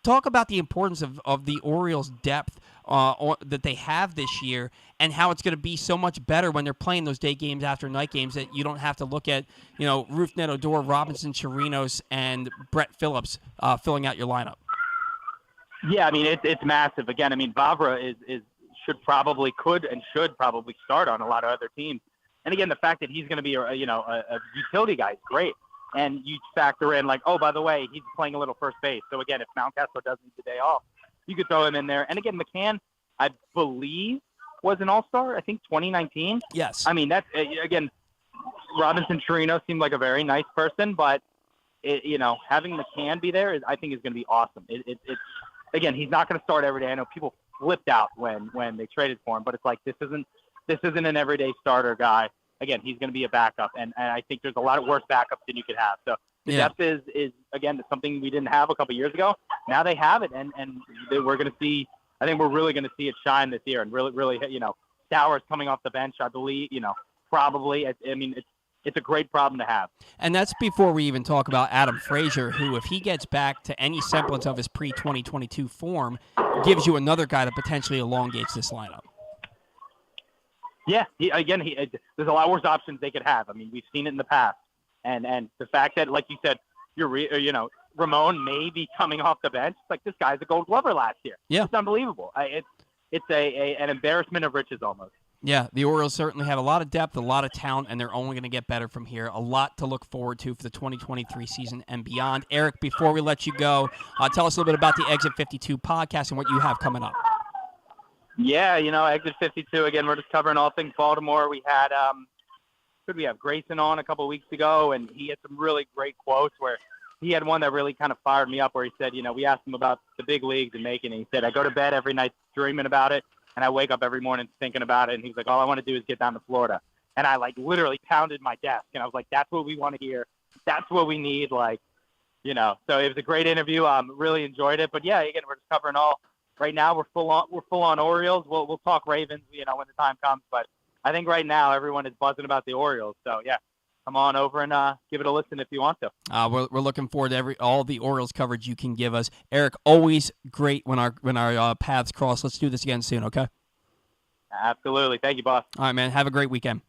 S1: talk about the importance of the Orioles' depth that they have this year, and how it's going to be so much better when they're playing those day games after night games, that you don't have to look at, Rougned Odor, Robinson Chirinos, and Brett Phillips filling out your lineup.
S8: Yeah, I mean, it's massive. Again, I mean, Vavra should probably start on a lot of other teams. And again, the fact that he's going to be a utility guy is great. And you factor in, like, oh, by the way, he's playing a little first base. So again, if Mountcastle does need the day off, you could throw him in there. And again, McCann, I believe, was an All-Star, I think 2019.
S1: Yes.
S8: I mean, that's again, Robinson Chirinos seemed like a very nice person, but having McCann be there I think is going to be awesome. It's again, he's not going to start every day. I know people flipped out when they traded for him, but it's like this isn't an everyday starter guy. Again, he's going to be a backup, and I think there's a lot of worse backups than you could have. So the depth is again something we didn't have a couple years ago. Now they have it, and we're going to see. I think we're really going to see it shine this year, and really Stowers coming off the bench. I believe probably. I mean it's a great problem to have.
S1: And that's before we even talk about Adam Frazier, who, if he gets back to any semblance of his pre-2022 form, gives you another guy that potentially elongates this lineup.
S8: Yeah, there's a lot worse options they could have. I mean, we've seen it in the past. And the fact that, like you said, Ramon may be coming off the bench. It's like, this guy's a Gold Glover last year.
S1: Yeah.
S8: It's unbelievable. It's an embarrassment of riches almost.
S1: Yeah, the Orioles certainly have a lot of depth, a lot of talent, and they're only going to get better from here. A lot to look forward to for the 2023 season and beyond. Eric, before we let you go, tell us a little bit about the Exit 52 podcast and what you have coming up.
S8: Yeah, Exit 52, again, we're just covering all things Baltimore. We had we have Grayson on a couple of weeks ago, and he had some really great quotes where he had one that really kind of fired me up, where he said, we asked him about the big leagues and making it. He said, I go to bed every night dreaming about it, and I wake up every morning thinking about it. And he's like, all I want to do is get down to Florida. And I literally pounded my desk, and I was like, that's what we want to hear. That's what we need. So it was a great interview. Really enjoyed it. But yeah, again, we're just covering all. Right now, we're full on Orioles. We'll talk Ravens, when the time comes. But I think right now everyone is buzzing about the Orioles. So yeah, come on over and give it a listen if you want to.
S1: We're looking forward to all the Orioles coverage you can give us, Eric. Always great when our paths cross. Let's do this again soon, okay?
S8: Absolutely. Thank you, boss.
S1: All right, man. Have a great weekend.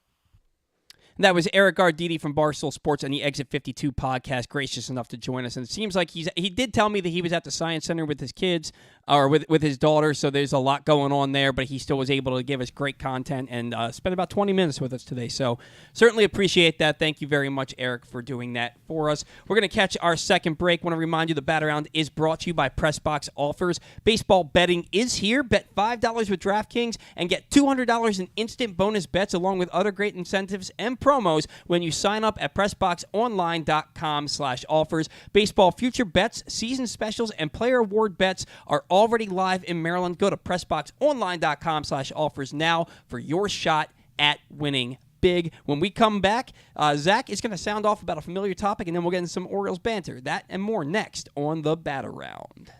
S1: And that was Eric Arditti from Barstool Sports and the Exit 52 podcast, gracious enough to join us. And it seems like he did tell me that he was at the Science Center with his kids, or with his daughter, so there's a lot going on there, but he still was able to give us great content and spend about 20 minutes with us today. So certainly appreciate that. Thank you very much, Eric, for doing that for us. We're going to catch our second break. Want to remind you the Bat Around is brought to you by PressBox Offers. Baseball betting is here. Bet $5 with DraftKings and get $200 in instant bonus bets along with other great incentives and promos when you sign up at PressBoxOnline.com/offers. Baseball future bets, season specials, and player award bets are already live in Maryland. Go to PressBoxOnline.com/offers now for your shot at winning big. When we come back, Zach is going to sound off about a familiar topic, and then we'll get into some Orioles banter. That and more next on the Bat Around.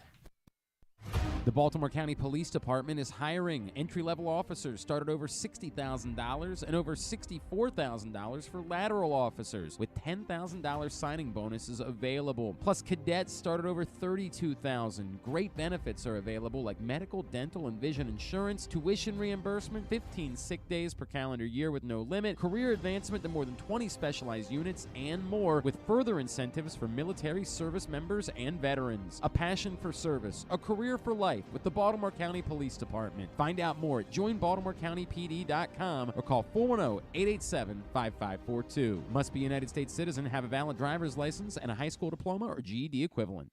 S4: The Baltimore County Police Department is hiring. Entry-level officers start at over $60,000 and over $64,000 for lateral officers, with $10,000 signing bonuses available. Plus, cadets start at over $32,000. Great benefits are available like medical, dental, and vision insurance, tuition reimbursement, 15 sick days per calendar year with no limit, career advancement to more than 20 specialized units, and more, with further incentives for military service members and veterans. A passion for service, a career for life with the Baltimore County Police Department. Find out more at joinbaltimorecountypd.com or call 410-887-5542. Must be a United States citizen, have a valid driver's license, and a high school diploma or GED equivalent.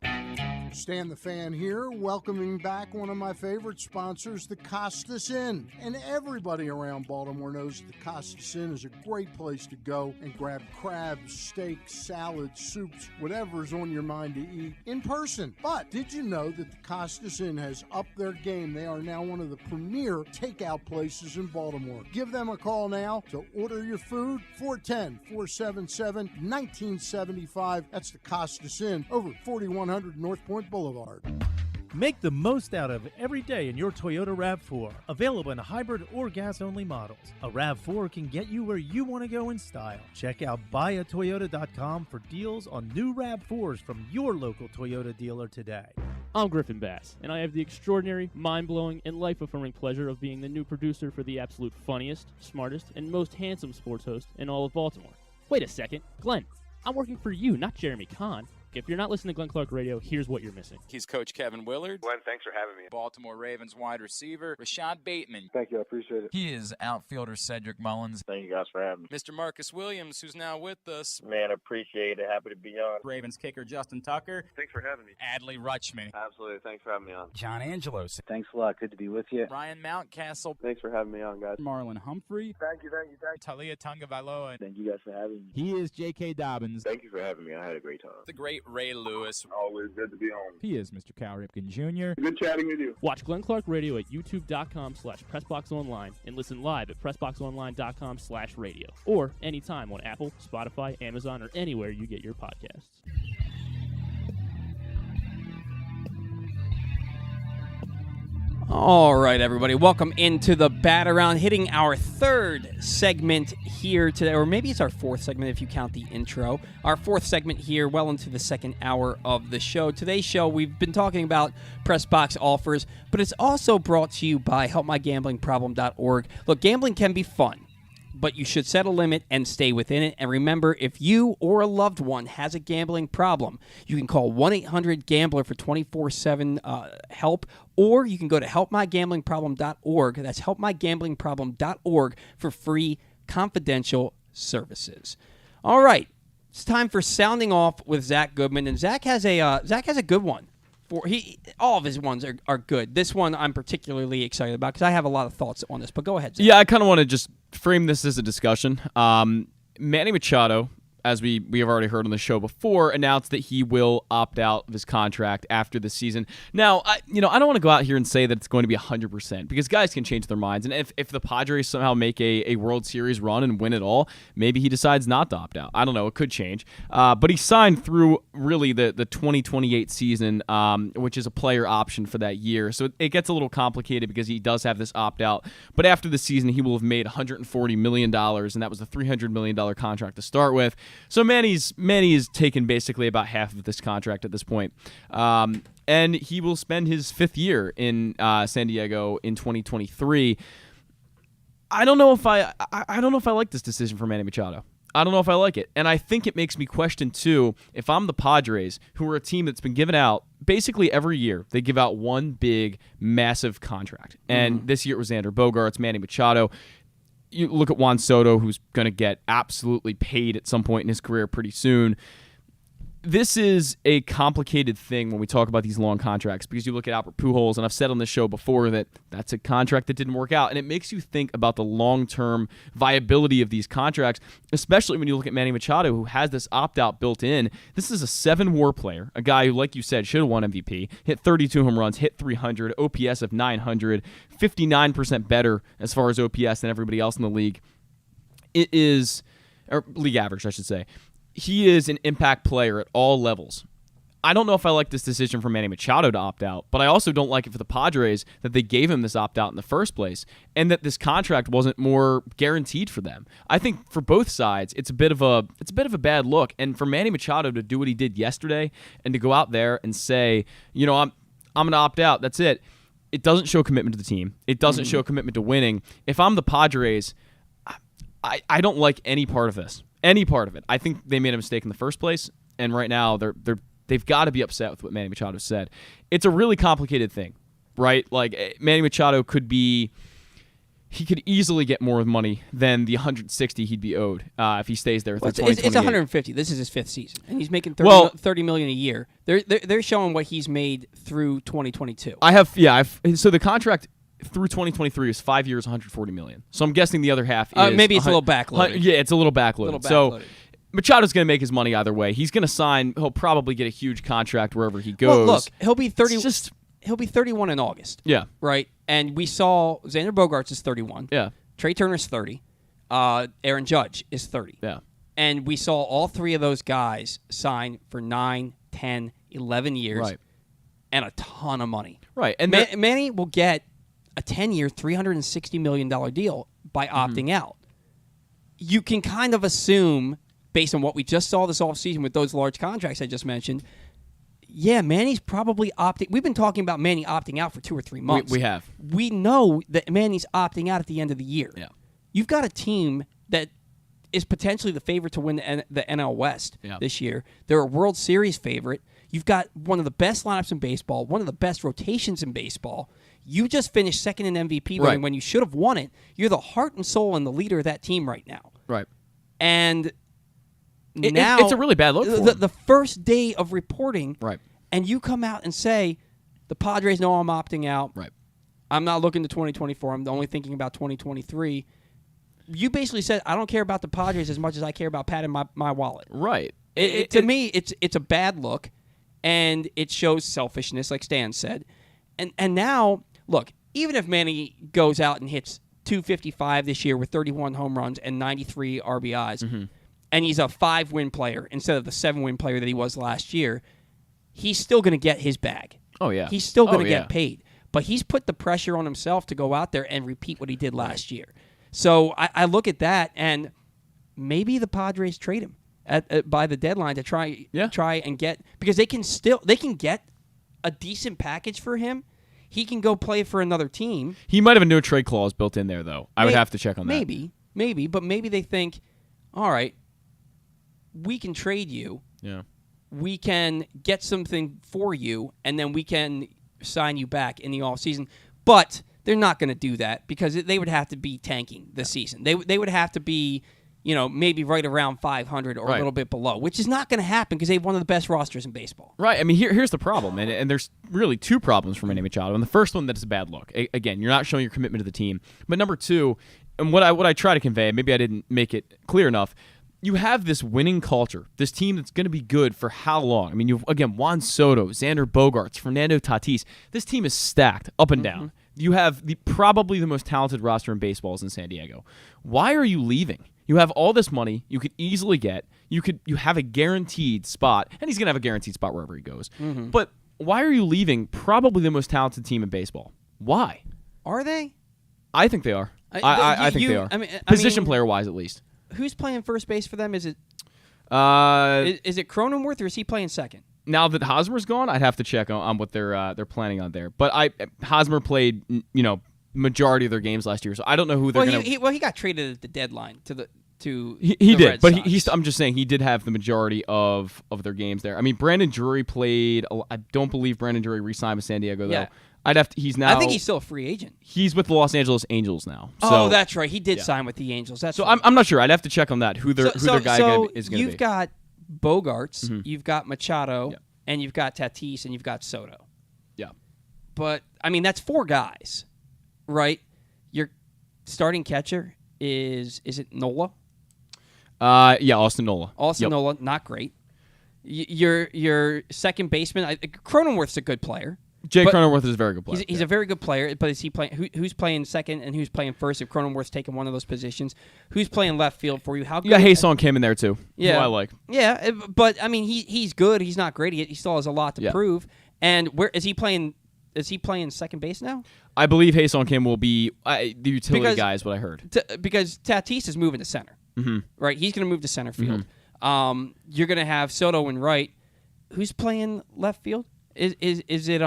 S6: Stan the Fan here, welcoming back one of my favorite sponsors, the Costas Inn. And everybody around Baltimore knows the Costas Inn is a great place to go and grab crabs, steaks, salads, soups, whatever's on your mind to eat in person. But did you know that the Costas Inn has upped their game? They are now one of the premier takeout places in Baltimore. Give them a call now to order your food, 410-477-1975. That's the Costas Inn over 4100 North Point Boulevard.
S9: Make the most out of every day in your Toyota RAV4. Available in hybrid or gas-only models. A RAV4 can get you where you want to go in style. Check out buyatoyota.com for deals on new RAV4s from your local Toyota dealer today.
S10: I'm Griffin Bass, and I have the extraordinary, mind-blowing, and life-affirming pleasure of being the new producer for the absolute funniest, smartest, and most handsome sports host in all of Baltimore. Wait a second, Glenn, I'm working for you, not Jeremy Kahn. If you're not listening to Glenn Clark Radio, here's what you're missing.
S11: He's Coach Kevin Willard.
S12: Glenn, thanks for having me.
S11: Baltimore Ravens wide receiver, Rashad Bateman.
S12: Thank you, I appreciate it.
S11: He is outfielder Cedric Mullins.
S12: Thank you guys for having me.
S11: Mr. Marcus Williams, who's now with us.
S12: Man, appreciate it. Happy to be on.
S11: Ravens kicker Justin Tucker.
S12: Thanks for having me.
S11: Adley Rutschman.
S12: Absolutely, thanks for having me on.
S11: John Angelos.
S13: Thanks a lot. Good to be with you.
S11: Ryan Mountcastle.
S12: Thanks for having me on, guys.
S11: Marlon Humphrey.
S12: Thank you.
S11: Talia Tungavailoa.
S12: Thank you guys for having me.
S11: He is J.K. Dobbins.
S12: Thank you for having me. I had a great time.
S11: The great Ray Lewis.
S12: Always good to be on.
S11: He is Mr. Cal Ripken Jr.
S12: Good chatting with you.
S10: Watch Glenn Clark Radio at youtube.com/PressBoxOnline and listen live at PressBoxOnline.com/radio or anytime on Apple, Spotify, Amazon, or anywhere you get your podcasts.
S1: All right, everybody. Welcome into the Bat Around, hitting our third segment here today, or maybe it's our fourth segment if you count the intro. Our fourth segment here, well into the second hour of the show. Today's show, we've been talking about press box offers, but it's also brought to you by HelpMyGamblingProblem.org. Look, gambling can be fun, but you should set a limit and stay within it. And remember, if you or a loved one has a gambling problem, you can call 1-800-GAMBLER for 24/7 help, or you can go to helpmygamblingproblem.org. That's helpmygamblingproblem.org for free confidential services. All right, it's time for sounding off with Zach Goodman, and Zach has a good one. All of his ones are good. This one I'm particularly excited about because I have a lot of thoughts on this. But go ahead, Zach.
S2: Yeah, I kind of want to just frame this as a discussion. Manny Machado, as we have already heard on the show before, announced that he will opt out of his contract after the season. Now, I don't want to go out here and say that it's going to be 100% because guys can change their minds. And if the Padres somehow make a World Series run and win it all, maybe he decides not to opt out. I don't know. It could change. But he signed through really the 2028 season, which is a player option for that year. So it gets a little complicated because he does have this opt out. But after the season, he will have made $140 million, and that was a $300 million contract to start with. So Manny's taken basically about half of this contract at this point. And he will spend his fifth year in San Diego in 2023. I don't know if I like this decision for Manny Machado. I don't know if I like it. And I think it makes me question, too, if I'm the Padres, who are a team that's been given out basically every year. They give out one big, massive contract. And this year it was Xander Bogaerts, Manny Machado. You look at Juan Soto, who's going to get absolutely paid at some point in his career pretty soon. This is a complicated thing when we talk about these long contracts because you look at Albert Pujols, and I've said on this show before that that's a contract that didn't work out, and it makes you think about the long-term viability of these contracts, especially when you look at Manny Machado, who has this opt-out built in. This is a 7-WAR player, a guy who, like you said, should have won MVP, hit 32 home runs, hit 300, OPS of 900, 59% better as far as OPS than everybody else in the league. It is, or league average, I should say. He is an impact player at all levels. I don't know if I like this decision for Manny Machado to opt out, but I also don't like it for the Padres that they gave him this opt-out in the first place and that this contract wasn't more guaranteed for them. I think for both sides, it's a bit of a bad look. And for Manny Machado to do what he did yesterday and to go out there and say, I'm going to opt out, that's it. It doesn't show commitment to the team. It doesn't show commitment to winning. If I'm the Padres, I don't like any part of this. Any part of it. I think they made a mistake in the first place, and right now they've got to be upset with what Manny Machado said. It's a really complicated thing, right? Like Manny Machado could easily get more money than the $160 he'd be owed if he stays there through 2028.
S1: It's $150. This is his fifth season, and he's making $30 million a year. They're showing what he's made through 2022.
S2: So the contract through 2023 is 5 years, $140 million. So I'm guessing the other half is
S1: maybe it's a little backloaded.
S2: Yeah, it's a little backloaded. So Machado's going to make his money either way. He's going to sign. He'll probably get a huge contract wherever he goes.
S1: Well, look, he'll be 30. He'll be 31 in August.
S2: Yeah.
S1: Right. And we saw Xander Bogaerts is 31.
S2: Yeah.
S1: Trey Turner's 30. Aaron Judge is 30.
S2: Yeah.
S1: And we saw all three of those guys sign for 9, 10, 11 years.
S2: Right.
S1: and a ton of money.
S2: Right. And
S1: Manny will get a 10-year, $360 million deal by opting out. You can kind of assume, based on what we just saw this offseason with those large contracts I just mentioned, yeah, Manny's probably opting. We've been talking about Manny opting out for 2 or 3 months.
S2: We have.
S1: We know that Manny's opting out at the end of the year.
S2: Yeah.
S1: You've got a team that is potentially the favorite to win the NL West this year. They're a World Series favorite. You've got one of the best lineups in baseball, one of the best rotations in baseball. You just finished second in MVP voting when you should have won it. You're the heart and soul and the leader of that team right now.
S2: Right.
S1: And
S2: now it's a really bad look for him.
S1: The first day of reporting,
S2: right,
S1: and you come out and say, the Padres know I'm opting out.
S2: Right.
S1: I'm not looking to 2024. I'm only thinking about 2023. You basically said, I don't care about the Padres as much as I care about padding my wallet.
S2: Right.
S1: To me, it's a bad look, and it shows selfishness, like Stan said. And now, look, even if Manny goes out and hits 255 this year with 31 home runs and 93 RBIs, and he's a 5-win player instead of the 7-win player that he was last year, he's still going to get his bag.
S2: Oh, yeah.
S1: He's still going to get paid. But he's put the pressure on himself to go out there and repeat what he did last year. So I look at that, and maybe the Padres trade him by the deadline to try and get, because they can get a decent package for him. He can go play for another team.
S2: He might have a no trade clause built in there, though. I would have to check on that.
S1: Maybe, but maybe they think, all right, we can trade you.
S2: Yeah.
S1: We can get something for you, and then we can sign you back in the offseason. But they're not going to do that because they would have to be tanking this season. They would have to be, maybe right around 500 or a little bit below, which is not going to happen because they have one of the best rosters in baseball.
S2: Right. I mean, here's the problem, and there's really 2 problems for Manny Machado. And the first one, that is a bad look. Again, you're not showing your commitment to the team. But number 2, and what I try to convey, maybe I didn't make it clear enough, you have this winning culture, this team that's going to be good for how long? I mean, you've, again, Juan Soto, Xander Bogaerts, Fernando Tatis. This team is stacked up and down. You have probably the most talented roster in baseball is in San Diego. Why are you leaving? You have all this money you could easily get. You have a guaranteed spot, and he's going to have a guaranteed spot wherever he goes. But why are you leaving probably the most talented team in baseball? Why?
S1: Are they?
S2: I think they are. I think they are. Position player-wise, at least.
S1: Who's playing first base for them? Is it Cronenworth, or is he playing second?
S2: Now that Hosmer's gone, I'd have to check on what they're planning on there. But Hosmer played, majority of their games last year, so I don't know who they're going to.
S1: Well, he got traded at the deadline to
S2: he
S1: the
S2: did,
S1: Red
S2: but
S1: Sox.
S2: I'm just saying he did have the majority of their games there. I mean, Brandon Drury played. I don't believe Brandon Drury re-signed with San Diego though.
S1: Yeah.
S2: He's now.
S1: I think he's still a free agent.
S2: He's with the Los Angeles Angels now. So,
S1: that's right. He did sign with the Angels. That's
S2: so.
S1: Right.
S2: I'm not sure. I'd have to check on that. Who their guy is going to be.
S1: You've got Bogaerts, you've got Machado, and you've got Tatis, and you've got Soto.
S2: Yeah.
S1: But I mean, that's 4 guys, right? Your starting catcher is it Nola?
S2: Austin Nola.
S1: Nola, not great. Your second baseman, Cronenworth's a good player.
S2: Cronenworth is a very good player.
S1: He's a very good player, but is he playing? Who's playing second and who's playing first? If Cronenworth's taking one of those positions, who's playing left field for you? How good?
S2: You got Hae-Sung Kim in there too.
S1: Yeah,
S2: who I like.
S1: Yeah, but I mean, he's good. He's not great. He still has a lot to prove. And where is he playing? Is he playing second base now?
S2: I believe Hae-Sung Kim will be the utility guy. Is what I heard.
S1: Because Tatis is moving to center. Right, he's going to move to center field. You're going to have Soto and right. Who's playing left field? Is it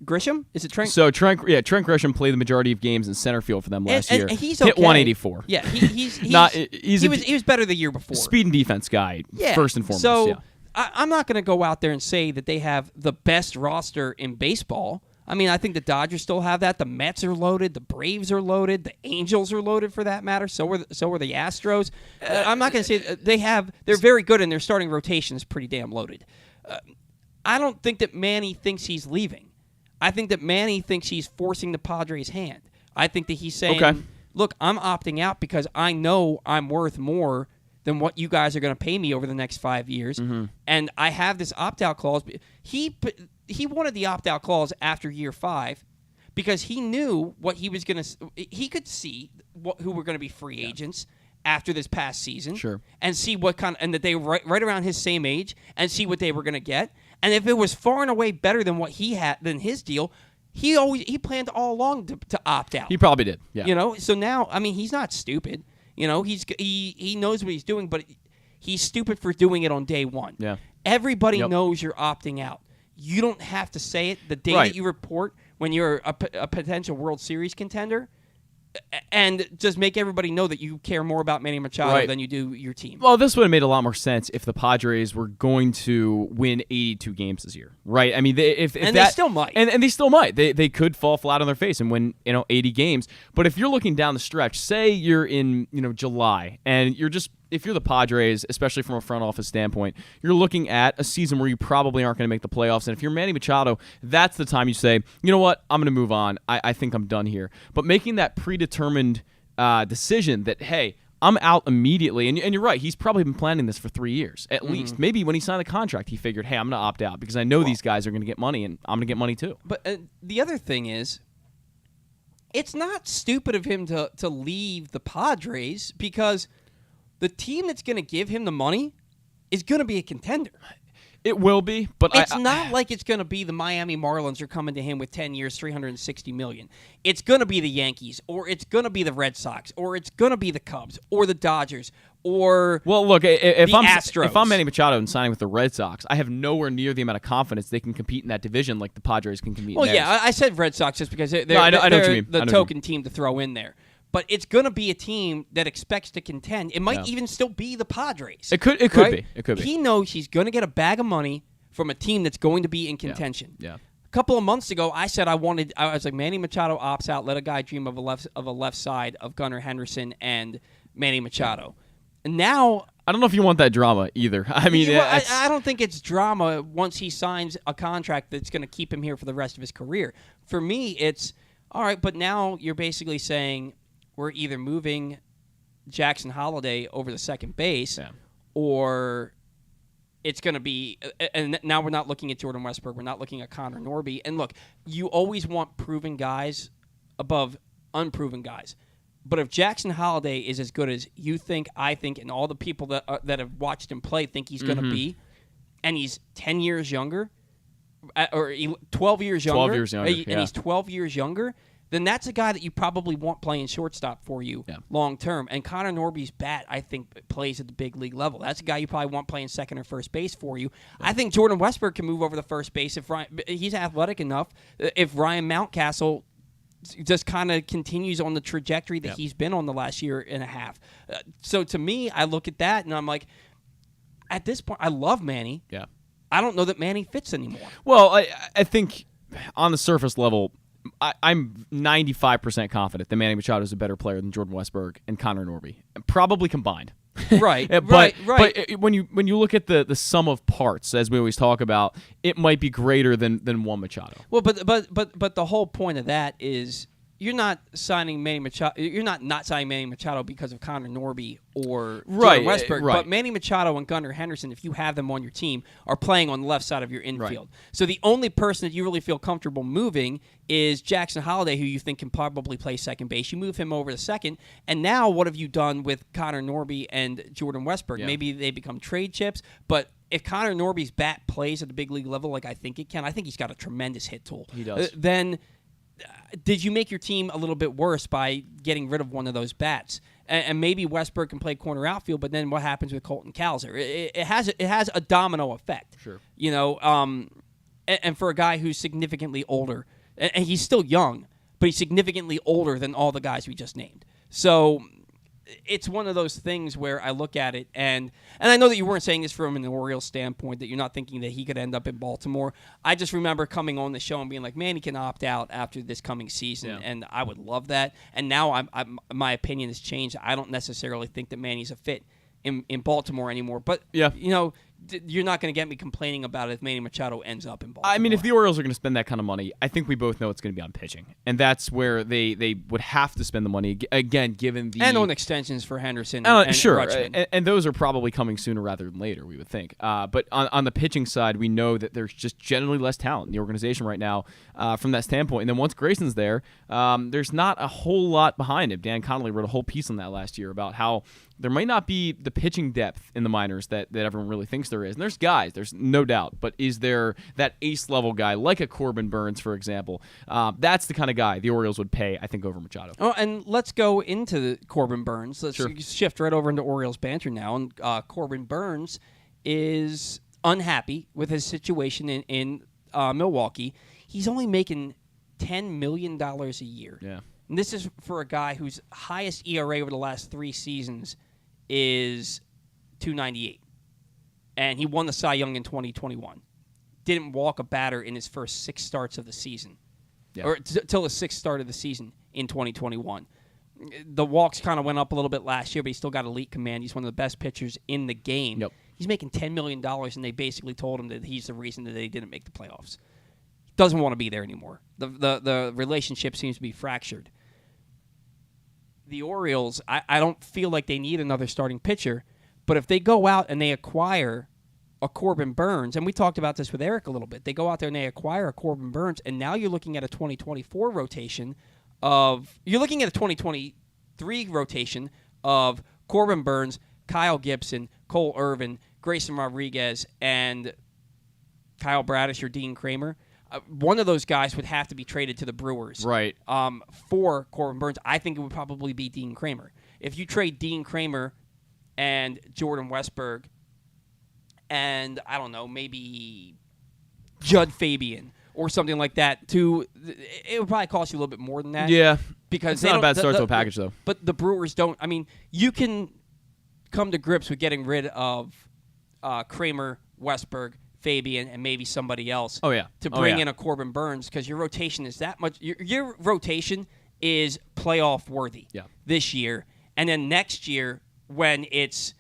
S1: Grisham? Is it Trent?
S2: So Trent Grisham played the majority of games in center field for them last year.
S1: And he's okay.
S2: Hit 184.
S1: Yeah, he was better the year before.
S2: Speed and defense guy, first and foremost.
S1: So I'm not going to go out there and say that they have the best roster in baseball. I mean, I think the Dodgers still have that. The Mets are loaded. The Braves are loaded. The Angels are loaded, for that matter. So are the Astros. I'm not going to say they're very good, and their starting rotation is pretty damn loaded. I don't think that Manny thinks he's leaving. I think that Manny thinks he's forcing the Padres' hand. I think that he's saying, look, I'm opting out because I know I'm worth more than what you guys are going to pay me over the next 5 years. And I have this opt-out clause. He wanted the opt-out clause after year 5 because he knew what he was going to – he could see who were going to be free agents after this past season.
S2: Sure.
S1: And see what kind – and that they were right around his same age and see what they were going to get. And if it was far and away better than what he had than his deal, he planned all along to opt out.
S2: He probably did. Yeah.
S1: So now, I mean, he's not stupid. He knows what he's doing, but he's stupid for doing it on day one.
S2: Yeah.
S1: Everybody knows you're opting out. You don't have to say it the day that you report when you're a potential World Series contender, and just make everybody know that you care more about Manny Machado than you do your team.
S2: Well, this would have made a lot more sense if the Padres were going to win 82 games this year, right? I mean,
S1: they still might.
S2: And they still might. They could fall flat on their face and win 80 games. But if you're looking down the stretch, say you're in July, and if you're the Padres, especially from a front office standpoint, you're looking at a season where you probably aren't going to make the playoffs. And if you're Manny Machado, that's the time you say, you know what, I'm going to move on. I think I'm done here. But making that predetermined decision that, hey, I'm out immediately. And you're right, he's probably been planning this for 3 years, at least. Maybe when he signed the contract, he figured, hey, I'm going to opt out because I know these guys are going to get money, and I'm going to get money too.
S1: But the other thing is, it's not stupid of him to leave the Padres because the team that's going to give him the money is going to be a contender.
S2: It will be, but
S1: it's not like it's going to be the Miami Marlins are coming to him with 10 years, $360 million. It's going to be the Yankees, or it's going to be the Red Sox, or it's going to be the Cubs, or the Dodgers, or
S2: look, if
S1: the Astros.
S2: If I'm Manny Machado and signing with the Red Sox, I have nowhere near the amount of confidence they can compete in that division like the Padres can compete.
S1: Well,
S2: in theirs.
S1: yeah, I said Red Sox just because they're
S2: I know what you mean.
S1: the token team to throw in there. But it's going to be a team that expects to contend. It might even still be the Padres.
S2: It could
S1: right?
S2: be. It could be.
S1: He knows he's going to get a bag of money from a team that's going to be in contention.
S2: Yeah.
S1: A couple of months ago, I said I was like, Manny Machado opts out. Let a guy dream of a left side of Gunnar Henderson and Manny Machado. And now,
S2: I don't know if you want that drama either. I mean,
S1: I don't think it's drama once he signs a contract that's going to keep him here for the rest of his career. For me, it's all right. But now you're basically saying, we're either moving Jackson Holliday over to second base, or it's going to be – and now we're not looking at Jordan Westburg. We're not looking at Connor Norby. And, look, you always want proven guys above unproven guys. But if Jackson Holliday is as good as you think, I think, and all the people that have watched him play think he's going to be, and he's 10 years younger or 12 years younger.
S2: 12 years younger,
S1: and he's 12 years younger – then that's a guy that you probably want playing shortstop for you long term. And Connor Norby's bat, I think, plays at the big league level. That's a guy you probably want playing second or first base for you. Yeah. I think Jordan Westburg can move over to first base if he's athletic enough. If Ryan Mountcastle just kind of continues on the trajectory that he's been on the last year and a half. So to me, I look at that and I'm like, at this point, I love Manny.
S2: Yeah.
S1: I don't know that Manny fits anymore.
S2: Well, I think on the surface level, I'm 95% confident that Manny Machado is a better player than Jordan Westburg and Connor Norby, probably combined.
S1: Right,
S2: right.
S1: But
S2: when you look at the sum of parts, as we always talk about, it might be greater than one Machado.
S1: Well, but the whole point of that is you're not signing Manny Machado. You're not signing Manny Machado because of Connor Norby or Jordan Westburg.
S2: Right.
S1: But Manny Machado and Gunnar Henderson, if you have them on your team, are playing on the left side of your infield. Right. So the only person that you really feel comfortable moving is Jackson Holliday, who you think can probably play second base. You move him over to second, and now what have you done with Connor Norby and Jordan Westburg? Yeah. Maybe they become trade chips, but if Connor Norby's bat plays at the big league level like I think it can, I think he's got a tremendous hit tool.
S2: He does.
S1: Then did you make your team a little bit worse by getting rid of one of those bats? And maybe Westburg can play corner outfield, but then what happens with Colton Cowser? It has a domino effect.
S2: Sure.
S1: And for a guy who's significantly older, and he's still young, but he's significantly older than all the guys we just named. So it's one of those things where I look at it, and I know that you weren't saying this from an Orioles standpoint, that you're not thinking that he could end up in Baltimore. I just remember coming on the show and being like, man, he can opt out after this coming season, and I would love that. And now my opinion has changed. I don't necessarily think that Manny's a fit in Baltimore anymore. But, you're not going to get me complaining about it if Manny Machado ends up in Baltimore.
S2: I mean, if the Orioles are going to spend that kind of money, I think we both know it's going to be on pitching. And that's where they would have to spend the money, again, given the...
S1: And on extensions for Henderson and
S2: sure,
S1: Rutschman.
S2: And those are probably coming sooner rather than later, we would think. But on the pitching side, we know that there's just generally less talent in the organization right now from that standpoint. And then once Grayson's there, there's not a whole lot behind him. Dan Connolly wrote a whole piece on that last year about how there might not be the pitching depth in the minors that everyone really thinks there is. And there's guys, there's no doubt. But is there that ace-level guy, like a Corbin Burns, for example? That's the kind of guy the Orioles would pay, I think, over Machado.
S1: Oh, and let's go into Corbin Burns. Let's shift right over into Orioles banter now. And Corbin Burns is unhappy with his situation in Milwaukee. He's only making $10 million a year.
S2: Yeah.
S1: And this is for a guy whose highest ERA over the last 3 seasons is .298. And he won the Cy Young in 2021. Didn't walk a batter in his first 6 starts of the season.
S2: Yeah.
S1: Or till the 6th start of the season in 2021. The walks kind of went up a little bit last year, but he still got elite command. He's one of the best pitchers in the game.
S2: Yep.
S1: He's making $10 million, and they basically told him that he's the reason that they didn't make the playoffs. Doesn't want to be there anymore. The relationship seems to be fractured. The Orioles, I don't feel like they need another starting pitcher, but if they go out and they acquire a Corbin Burns, and we talked about this with Eric a little bit, they go out there and they acquire a Corbin Burns, and now you're looking at a 2024 rotation you're looking at a 2023 rotation of Corbin Burns, Kyle Gibson, Cole Irvin, Grayson Rodriguez, and Kyle Bradish or Dean Kramer. One of those guys would have to be traded to the Brewers.
S2: Right.
S1: For Corbin Burns, I think it would probably be Dean Kramer. If you trade Dean Kramer and Jordan Westberg and, I don't know, maybe Judd Fabian or something like that, it would probably cost you a little bit more than that.
S2: Yeah.
S1: Because
S2: it's not a bad start to a package, though.
S1: But the Brewers don't. I mean, you can come to grips with getting rid of Kramer, Westberg, Fabian, and maybe somebody else.
S2: Oh, yeah.
S1: To bring in a Corbin Burns, because your rotation is that much. Your rotation is playoff worthy this year. And then next year, when it's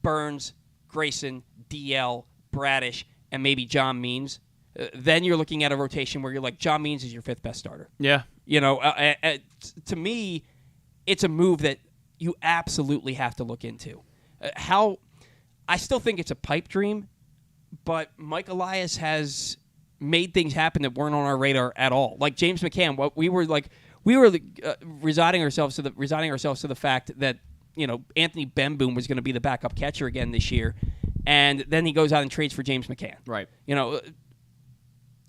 S1: Burns, Grayson, DL, Bradish, and maybe John Means, then you're looking at a rotation where you're like, John Means is your 5th best starter.
S2: Yeah.
S1: You know, to me, it's a move that you absolutely have to look into. I still think it's a pipe dream, but Mike Elias has made things happen that weren't on our radar at all. Like James McCann, we were resigning ourselves to the fact that, you know, Anthony Benboom was going to be the backup catcher again this year, and then he goes out and trades for James McCann.
S2: Right.
S1: You know,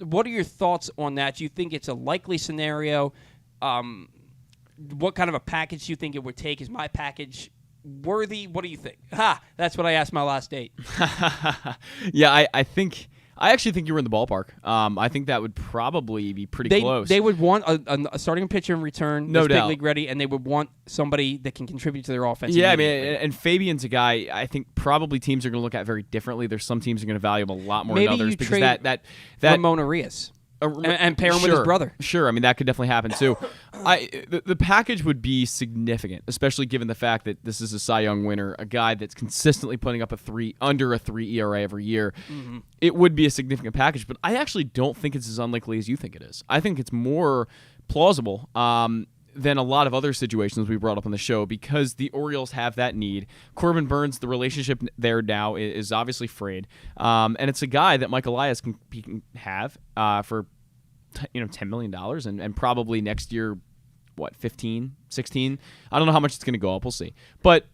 S1: what are your thoughts on that? Do you think it's a likely scenario? What kind of a package do you think it would take? Is my package worthy? What do you think? That's what I asked my last date.
S2: Yeah, I actually think you were in the ballpark. I think that would probably be pretty close.
S1: They would want a starting pitcher in return,
S2: no doubt,
S1: big league ready, and they would want somebody that can contribute to their offense.
S2: Yeah, I mean, and Fabian's a guy I think probably teams are going to look at very differently. There's some teams are going to value him a lot more than others.
S1: You
S2: because
S1: trade
S2: that
S1: Ramon Arias and pair him with his brother.
S2: Sure, I mean that could definitely happen too. The package would be significant, especially given the fact that this is a Cy Young winner, a guy that's consistently putting up under a 3 ERA every year. Mm-hmm. It would be a significant package, but I actually don't think it's as unlikely as you think it is. I think it's more plausible than a lot of other situations we brought up on the show because the Orioles have that need. Corbin Burns, the relationship there now is obviously frayed, and it's a guy that Mike Elias can have for $10 million and probably next year, 15, 16? I don't know how much it's going to go up. We'll see. But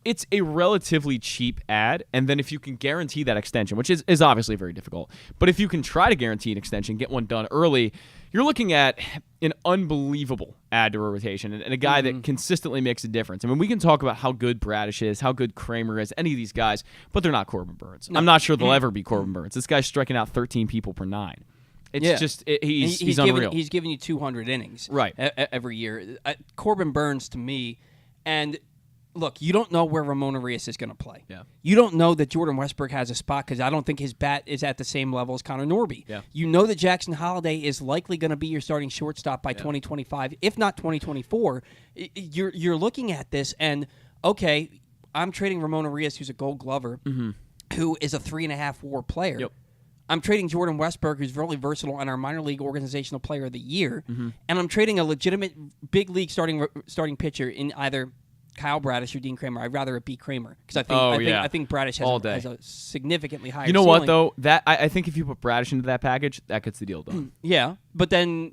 S2: it's a relatively cheap ad, and then if you can guarantee that extension, which is obviously very difficult, but if you can try to guarantee an extension, get one done early, you're looking at an unbelievable add to a rotation and a guy that consistently makes a difference. I mean, we can talk about how good Bradish is, how good Kramer is, any of these guys, but they're not Corbin Burns. No. I'm not sure they'll ever be Corbin Burns. This guy's striking out 13 people per 9. It's just he's unreal.
S1: He's giving you 200 innings every year. Corbin Burns to me, and look, you don't know where Ramon Arias is going to play.
S2: Yeah.
S1: You don't know that Jordan Westberg has a spot because I don't think his bat is at the same level as Connor Norby.
S2: Yeah.
S1: You know that Jackson Holliday is likely going to be your starting shortstop by 2025, if not 2024. You're looking at this and, okay, I'm trading Ramon Arias, who's a Gold Glover, who is a 3.5 WAR player.
S2: Yep.
S1: I'm trading Jordan Westberg, who's really versatile on our minor league organizational player of the year, and I'm trading a legitimate big league starting pitcher in either Kyle Bradish or Dean Kramer. I'd rather it be Kramer because I think Bradish has a significantly higher.
S2: You know
S1: ceiling.
S2: what though? That I think if you put Bradish into that package, that gets the deal done.
S1: Yeah, but then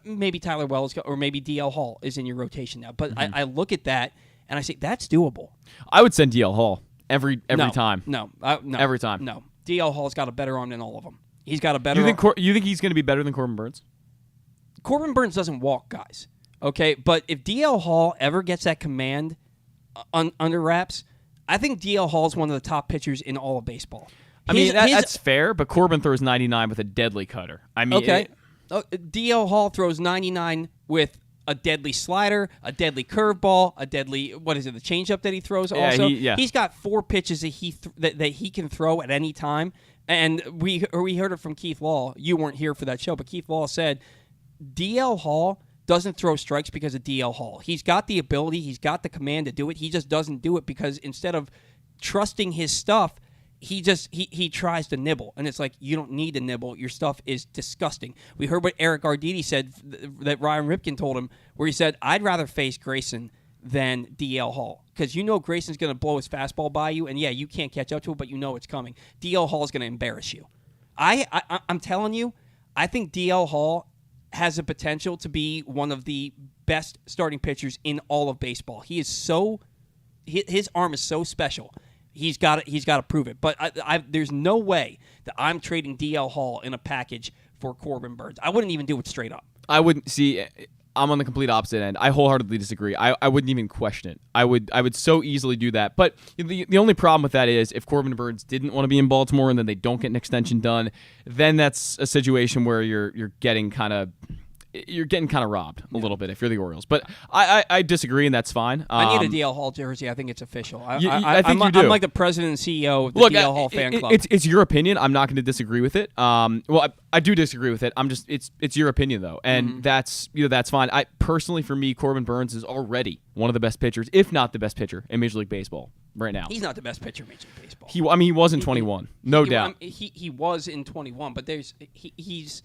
S1: maybe Tyler Wells or maybe DL Hall is in your rotation now. But I look at that and I say that's doable.
S2: I would send DL Hall. every time.
S1: No,
S2: every time.
S1: No, DL Hall's got a better arm than all of them. He's got a better.
S2: You think he's going to be better than Corbin Burns?
S1: Corbin Burns doesn't walk guys. Okay, but if DL Hall ever gets that command under wraps, I think DL Hall is one of the top pitchers in all of baseball.
S2: That's fair, but Corbin throws 99 with a deadly cutter.
S1: Okay. DL Hall throws 99 with a deadly slider, a deadly curveball, a deadly the changeup that he throws. Also, he's got 4 pitches that he can throw at any time. And we heard it from Keith Law. You weren't here for that show, but Keith Law said DL Hall doesn't throw strikes because of DL Hall. He's got the ability, he's got the command to do it. He just doesn't do it because instead of trusting his stuff, he tries to nibble. And it's like, you don't need to nibble. Your stuff is disgusting. We heard what Eric Arditti said that Ryan Ripken told him, where he said, I'd rather face Grayson than DL Hall because you know Grayson's going to blow his fastball by you, and you can't catch up to it, but you know it's coming. DL Hall is going to embarrass you. I'm telling you, I think DL Hall has the potential to be one of the best starting pitchers in all of baseball. His arm is so special. He's got to prove it. But there's no way that I'm trading DL Hall in a package for Corbin Burns. I wouldn't even do it straight up.
S2: I wouldn't see. I'm on the complete opposite end. I wholeheartedly disagree. I wouldn't even question it. I would so easily do that. But the only problem with that is if Corbin Burns didn't want to be in Baltimore and then they don't get an extension done, then that's a situation where you're getting kind of robbed a little bit if you're the Orioles. But I disagree, and that's fine.
S1: I need a DL Hall jersey. I think it's official.
S2: I think you do.
S1: I'm like the president and CEO of the DL Hall fan club.
S2: It's your opinion. I'm not going to disagree with it. Well, I do disagree with it. It's your opinion though, and that's fine. Personally, for me, Corbin Burns is already one of the best pitchers, if not the best pitcher in Major League Baseball right now.
S1: He's not the best pitcher in Major League Baseball.
S2: He was in 21, no doubt.
S1: He was in 21, but he's.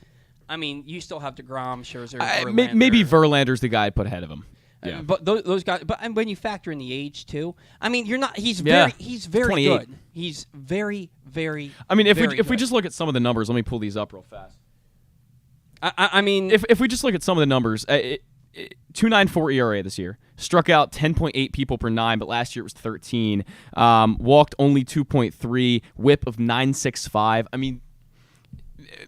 S1: I mean, you still have DeGrom, Scherzer,
S2: maybe Verlander's the guy I'd put ahead of him. Yeah.
S1: But those guys. But when you factor in the age too, I mean, you're not. He's very good. He's very, very.
S2: I mean, if we just look at some of the numbers, let me pull these up real fast.
S1: I mean,
S2: if we just look at some of the numbers, 2.94 ERA this year. Struck out 10.8 people per 9, but last year it was 13. Walked only 2.3. WHIP of 9.65. I mean.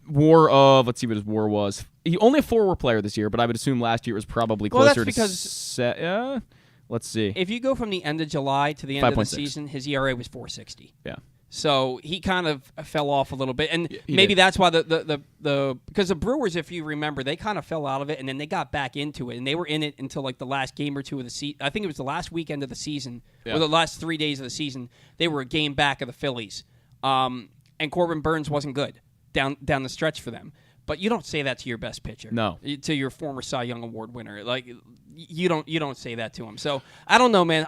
S2: WAR of, let's see what his WAR was. He only a 4-WAR player this year, but I would assume last year it was probably closer to. Let's see.
S1: If you go from the end of July to the end of the season, his ERA was 4.60.
S2: Yeah.
S1: So he kind of fell off a little bit, and maybe that's why the because the Brewers, if you remember, they kind of fell out of it, and then they got back into it, and they were in it until like the last game or two of the season. I think it was the last weekend of the season, or the last 3 days of the season. They were a game back of the Phillies, and Corbin Burns wasn't good down the stretch for them. But you don't say that to your best pitcher.
S2: No.
S1: To your former Cy Young Award winner. Like you don't say that to him. So I don't know, man.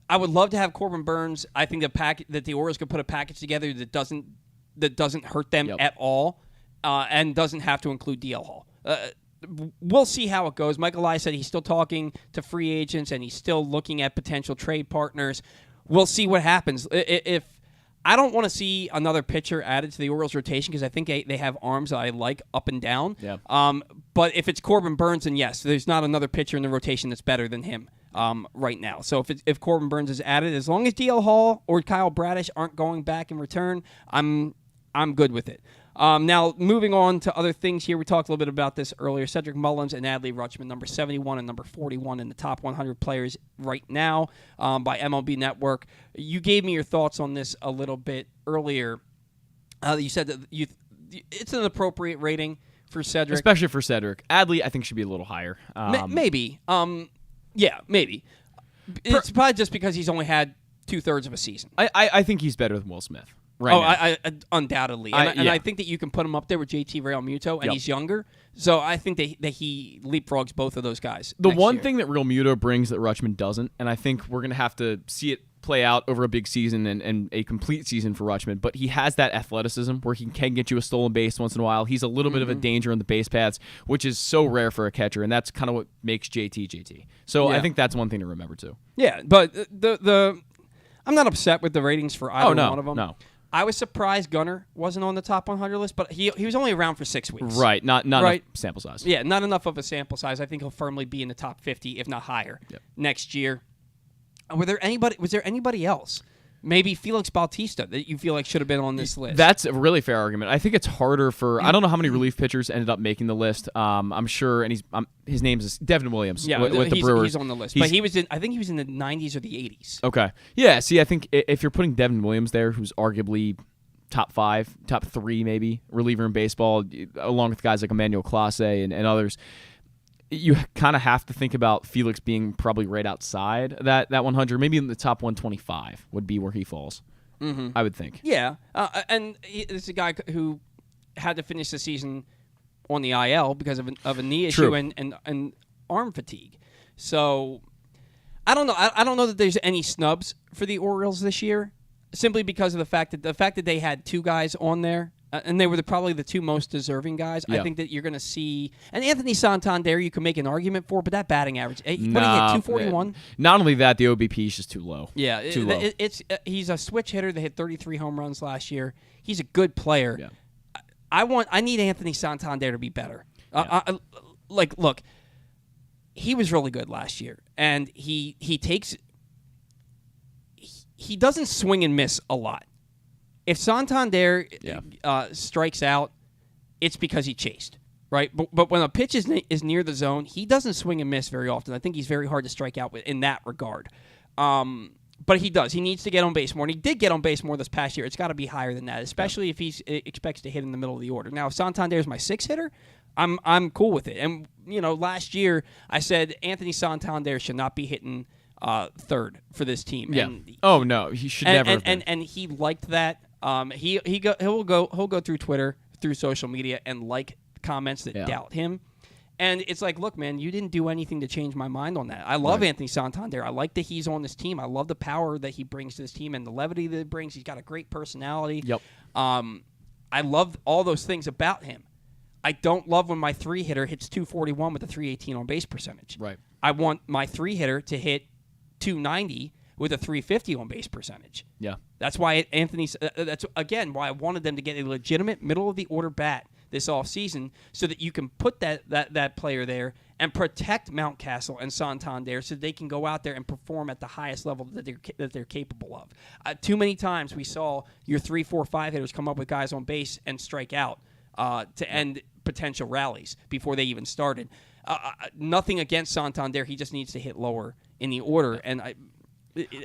S1: I would love to have Corbin Burns. I think that the Orioles could put a package together that doesn't hurt them at all, and doesn't have to include DL Hall. We'll see how it goes. Michael Lai said he's still talking to free agents and he's still looking at potential trade partners. We'll see what happens. If I don't want to see another pitcher added to the Orioles rotation because I think they have arms that I like up and down.
S2: Yeah.
S1: But if it's Corbin Burns, then yes, there's not another pitcher in the rotation that's better than him right now. So if Corbin Burns is added, as long as DL Hall or Kyle Bradish aren't going back in return, I'm good with it. Now, moving on to other things here. We talked a little bit about this earlier. Cedric Mullins and Adley Rutschman, number 71 and number 41 in the top 100 players right now by MLB Network. You gave me your thoughts on this a little bit earlier. You said that it's an appropriate rating for Cedric.
S2: Especially for Cedric. Adley, I think, should be a little higher.
S1: Maybe. Yeah, maybe. It's probably just because he's only had 2/3 of a season.
S2: I think he's better than Will Smith. Right now.
S1: I undoubtedly. And I think that you can put him up there with JT Realmuto, and he's younger. So I think that he leapfrogs both of those guys.
S2: The one thing that Realmuto brings that Rutschman doesn't, and I think we're going to have to see it play out over a big season and a complete season for Rutschman, but he has that athleticism where he can get you a stolen base once in a while. He's a little bit of a danger on the base paths, which is so rare for a catcher, and that's kind of what makes JT. So I think that's one thing to remember too.
S1: Yeah, but I'm not upset with the ratings for either one of them.
S2: No.
S1: I was surprised Gunnar wasn't on the top 100 list, but he was only around for 6 weeks.
S2: Right, not enough sample size.
S1: Yeah, not enough of a sample size. I think he'll firmly be in the top 50, if not higher, next year. Was there anybody else Maybe Felix Bautista that you feel like should have been on this list.
S2: That's a really fair argument. I think it's harder for. I don't know how many relief pitchers ended up making the list. I'm sure, and his name is Devin Williams.
S1: Yeah,
S2: with the Brewers.
S1: He's on the list, but I think he was in the 90s or the 80s.
S2: Okay, yeah. See, I think if you're putting Devin Williams there, who's arguably top 5, top 3 maybe reliever in baseball, along with guys like Emmanuel Clase and others. You kind of have to think about Felix being probably right outside that 100, maybe in the top 125 would be where he falls.
S1: Mm-hmm.
S2: I would think.
S1: Yeah, and it's a guy who had to finish the season on the IL because of a knee issue and arm fatigue. So I don't know. I don't know that there's any snubs for the Orioles this year, simply because of the fact that they had 2 guys on there. And they were probably the 2 most deserving guys. Yeah. I think that you're going to see... And Anthony Santander, you can make an argument for, but that batting average... What did he hit, 241?
S2: Not only that, the OBP is just too low.
S1: Yeah.
S2: Too low.
S1: He's a switch hitter that hit 33 home runs last year. He's a good player.
S2: Yeah.
S1: I need Anthony Santander to be better.
S2: Yeah.
S1: Look, he was really good last year. And he doesn't swing and miss a lot. If Santander strikes out, it's because he chased, right? But when a pitch is near the zone, he doesn't swing and miss very often. I think he's very hard to strike out with in that regard. But he does. He needs to get on base more, and he did get on base more this past year. It's got to be higher than that, especially if he expects to hit in the middle of the order. Now, if Santander is my 6th hitter, I'm cool with it. And last year I said Anthony Santander should not be hitting 3rd for this team.
S2: Yeah.
S1: And
S2: no, he should never have been.
S1: And he liked that. He'll go through Twitter, through social media, and like comments that doubt him. And it's like, look, man, you didn't do anything to change my mind on that. I love Anthony Santander. I like that he's on this team. I love the power that he brings to this team and the levity that it brings. He's got a great personality.
S2: Yep.
S1: I love all those things about him. I don't love when my 3 hitter hits 241 with a 318 on base percentage.
S2: Right.
S1: I want my 3 hitter to hit 290 with a 350 on base percentage.
S2: Yeah.
S1: That's why that's again why I wanted them to get a legitimate middle of the order bat this offseason so that you can put that player there and protect Mountcastle and Santander so they can go out there and perform at the highest level that they're capable of. Too many times we saw your 3, 4, 5 hitters come up with guys on base and strike out to end potential rallies before they even started. Nothing against Santander. He just needs to hit lower in the order. And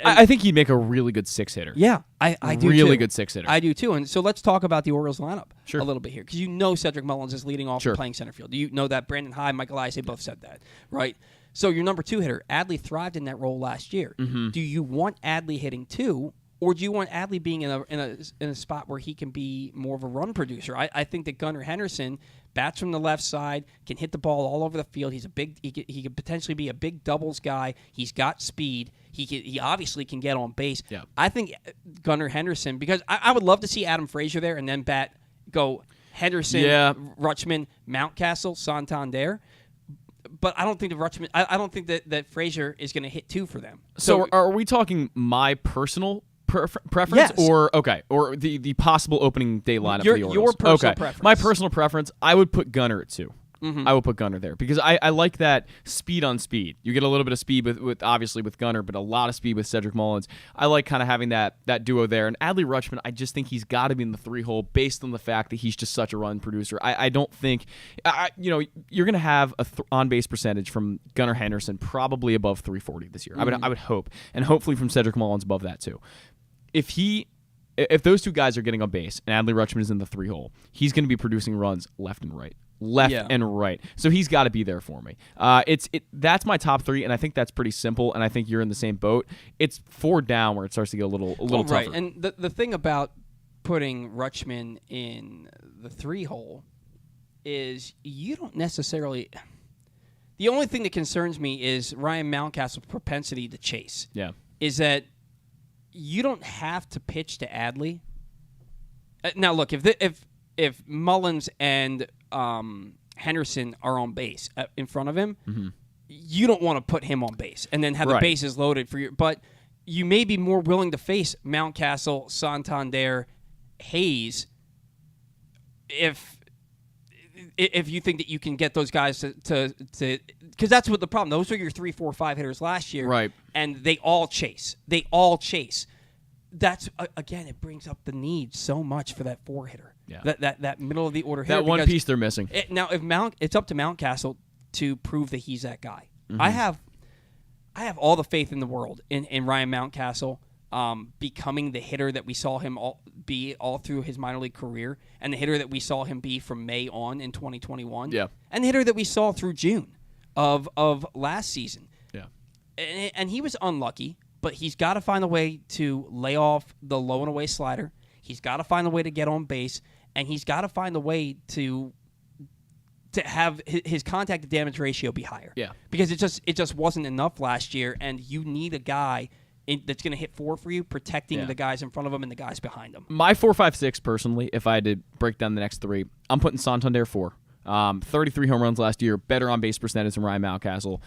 S2: I think he'd make a really good 6-hitter.
S1: Yeah, I do
S2: really
S1: too.
S2: good 6-hitter.
S1: I do too. And so let's talk about the Orioles lineup
S2: a
S1: little bit here. Because Cedric Mullins is leading off and playing center field. You know that. Brandon Hyde, Michael Elias, they both said that, right? So your number 2 hitter, Adley thrived in that role last year.
S2: Mm-hmm.
S1: Do you want Adley hitting 2, or do you want Adley being in a spot where he can be more of a run producer? I think that Gunnar Henderson bats from the left side, can hit the ball all over the field. He could potentially be a big doubles guy. He's got speed. He obviously can get on base.
S2: Yeah.
S1: I think Gunnar Henderson, because I would love to see Adam Frazier there and then go Henderson, Rutschman, Mountcastle, Santander. But I don't think I don't think that Frazier is going to hit 2 for them.
S2: So are we talking my personal preference,
S1: yes.
S2: or the possible opening day lineup for the Orioles?
S1: Your personal preference.
S2: My personal preference, I would put Gunnar at 2.
S1: Mm-hmm.
S2: I would put Gunnar there because I like that speed on speed. You get a little bit of speed with obviously with Gunnar, but a lot of speed with Cedric Mullins. I like kind of having that duo there. And Adley Rutschman, I just think he's got to be in the 3-hole based on the fact that he's just such a run producer. I don't think you're going to have a on base percentage from Gunnar Henderson probably above 340 this year.
S1: Mm-hmm.
S2: I would hope, and hopefully from Cedric Mullins above that too. If those 2 guys are getting on base and Adley Rutschman is in the 3-hole, he's going to be producing runs left and right. And right. So he's got to be there for me. That's my top 3, and I think that's pretty simple, and I think you're in the same boat. It's 4 down where it starts to get a little tougher.
S1: Right. And the thing about putting Rutschman in the 3-hole is you don't necessarily... The only thing that concerns me is Ryan Mountcastle's propensity to chase.
S2: Yeah.
S1: Is that you don't have to pitch to Adley. Now, look, if Mullins and Henderson are on base in front of him,
S2: mm-hmm.
S1: you don't want to put him on base and then have the bases loaded for you. But you may be more willing to face Mountcastle, Santander, Hayes if you think that you can get those guys to because that's what the problem. Those are your 3, 4, 5 hitters last year,
S2: right?
S1: And they all chase. that's again, it brings up the need so much for that 4-hitter.
S2: Yeah.
S1: That middle of the order hitter.
S2: That one piece they're missing.
S1: Now, it's up to Mountcastle to prove that he's that guy.
S2: Mm-hmm.
S1: I have all the faith in the world in Ryan Mountcastle becoming the hitter that we saw him be all through his minor league career, and the hitter that we saw him be from May on in 2021.
S2: Yeah.
S1: And the hitter that we saw through June of last season.
S2: Yeah.
S1: And he was unlucky, but he's got to find a way to lay off the low and away slider. He's got to find a way to get on base, and he's got to find a way to have his contact to damage ratio be higher.
S2: Yeah.
S1: Because it just wasn't enough last year, and you need a guy that's going to hit 4 for you, protecting the guys in front of him and the guys behind him.
S2: My 4, 5, 6, personally, if I had to break down the next 3, I'm putting Santander 4. 33 home runs last year, better on base percentage than Ryan Mountcastle.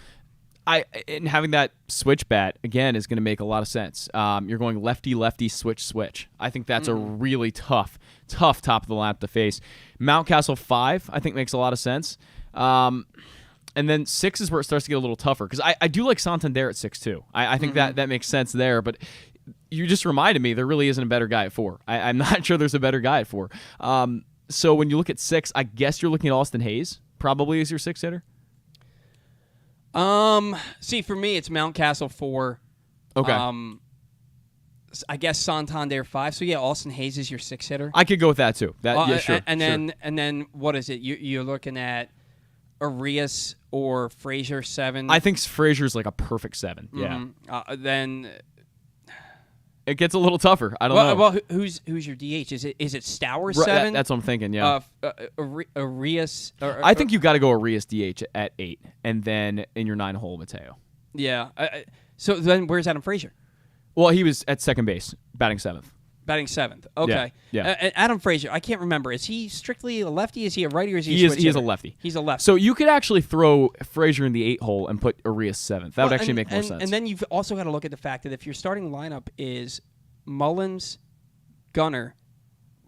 S2: And having that switch bat, again, is going to make a lot of sense. You're going lefty, switch. I think that's a really tough top of the lineup to face. Mountcastle 5, I think, makes a lot of sense. And then 6 is where it starts to get a little tougher, because I do like Santander at 6, too. I think that makes sense there, but you just reminded me there really isn't a better guy at 4. I'm not sure there's a better guy at 4. So when you look at 6, I guess you're looking at Austin Hayes, probably as your 6-hitter.
S1: See, for me, it's Mountcastle 4.
S2: Okay.
S1: I guess Santander 5. So yeah, Austin Hayes is your 6-hitter.
S2: I could go with that too. Yeah, sure.
S1: And then what is it? You're looking at Arias or Frazier 7.
S2: I think Frazier's like a perfect 7. Yeah.
S1: Then
S2: it gets a little tougher. I don't know.
S1: Well, who's your DH? Is it Stowers 7?
S2: That's what I'm thinking. Yeah.
S1: Arias.
S2: I think you got to go Arias DH at 8, and then in your 9 hole Mateo.
S1: Yeah. So then where's Adam Frazier?
S2: Well, he was at second base, batting 7th.
S1: Batting 7th. Okay.
S2: Yeah.
S1: Adam Frazier, I can't remember. Is he strictly a lefty? Is he a righty or is he a switch
S2: He is
S1: hitter?
S2: a lefty.
S1: He's a lefty.
S2: So you could actually throw Frazier in the 8 hole and put Arias 7th. That would actually make more sense.
S1: And then you've also got to look at the fact that if your starting lineup is Mullins, Gunnar,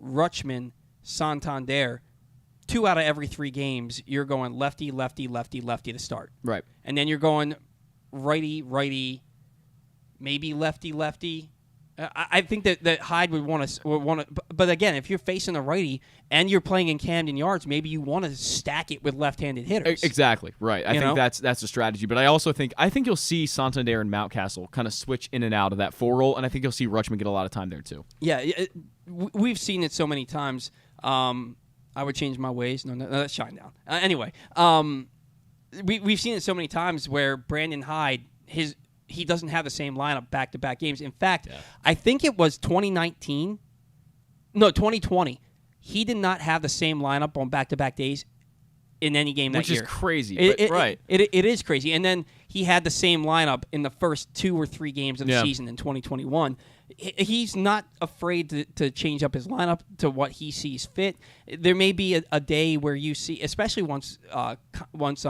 S1: Rutschman, Santander, 2 out of every 3 games, you're going lefty to start.
S2: Right.
S1: And then you're going righty, maybe lefty. I think that Hyde would want to, but again, if you're facing a righty and you're playing in Camden Yards, maybe you want to stack it with left-handed hitters.
S2: Exactly right. I think that's the strategy. But I also think you'll see Santander and Mountcastle kind of switch in and out of that 4 role, and I think you'll see Rutschman get a lot of time there too.
S1: Yeah, we've seen it so many times. I would change my ways. No, that's shine down. Anyway, we've seen it so many times where Brandon Hyde he doesn't have the same lineup back-to-back games. In fact, I think it was 2020. He did not have the same lineup on back-to-back days in any game that year.
S2: Which is crazy, right.
S1: It is crazy. And then he had the same lineup in the first 2 or 3 games of the season in 2021. He's not afraid to change up his lineup to what he sees fit. There may be a day where you see, especially once what's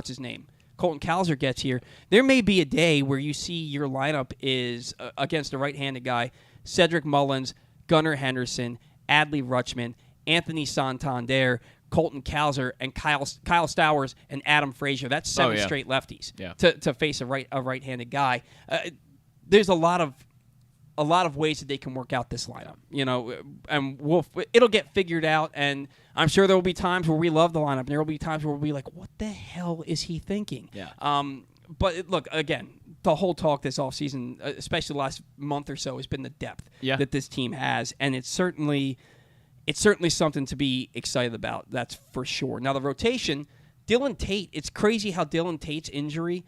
S1: his name? Colton Cowser gets here, there may be a day where you see your lineup is against a right-handed guy, Cedric Mullins, Gunnar Henderson, Adley Rutschman, Anthony Santander, Colton Cowser, and Kyle Stowers and Adam Frazier. That's 7 straight lefties to face a right-handed guy. There's a lot of ways that they can work out this lineup, and it'll get figured out. And I'm sure there will be times where we love the lineup, and there will be times where we'll be like, "What the hell is he thinking?"
S2: Yeah.
S1: But look, again, the whole talk this offseason, especially the last month or so, has been the depth that this team has, and it's certainly something to be excited about. That's for sure. Now the rotation, Dylan Tate. It's crazy how Dylan Tate's injury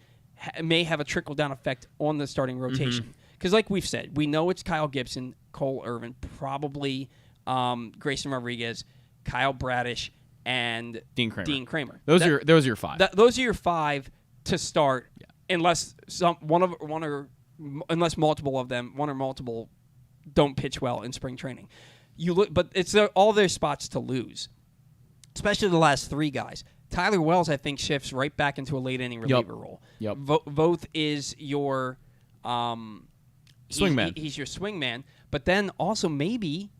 S1: may have a trickle-down effect on the starting rotation. Mm-hmm. Because like we've said, we know it's Kyle Gibson, Cole Irvin, probably Grayson Rodriguez, Kyle Bradish, and
S2: Dean Kramer.
S1: Those
S2: are your 5.
S1: Those are your 5 to start, unless unless multiple of them, one or multiple, don't pitch well in spring training. But it's all their spots to lose, especially the last 3 guys. Tyler Wells, I think, shifts right back into a late inning reliever role.
S2: Yep.
S1: Voth is your
S2: swingman.
S1: He's your swingman, but then also maybe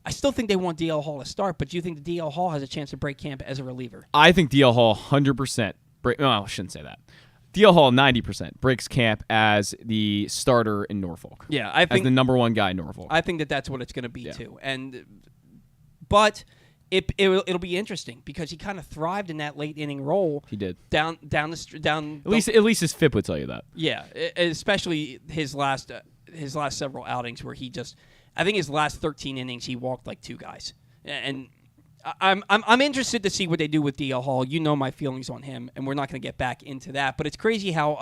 S1: I still think they want DL Hall to start. But do you think the DL Hall has a chance to break camp as a reliever?
S2: I think DL Hall 100%. No, I shouldn't say that. DL Hall 90% breaks camp as the starter in Norfolk.
S1: Yeah, I think
S2: as the number one guy in Norfolk.
S1: I think that's what it's going to be too. But it'll be interesting because he kind of thrived in that late inning role.
S2: He did
S1: down.
S2: At least his FIP would tell you that.
S1: Yeah, especially his last several outings where he just. I think his last 13 innings he walked like 2 guys, and I'm interested to see what they do with DL Hall. You know my feelings on him, and we're not going to get back into that. But it's crazy how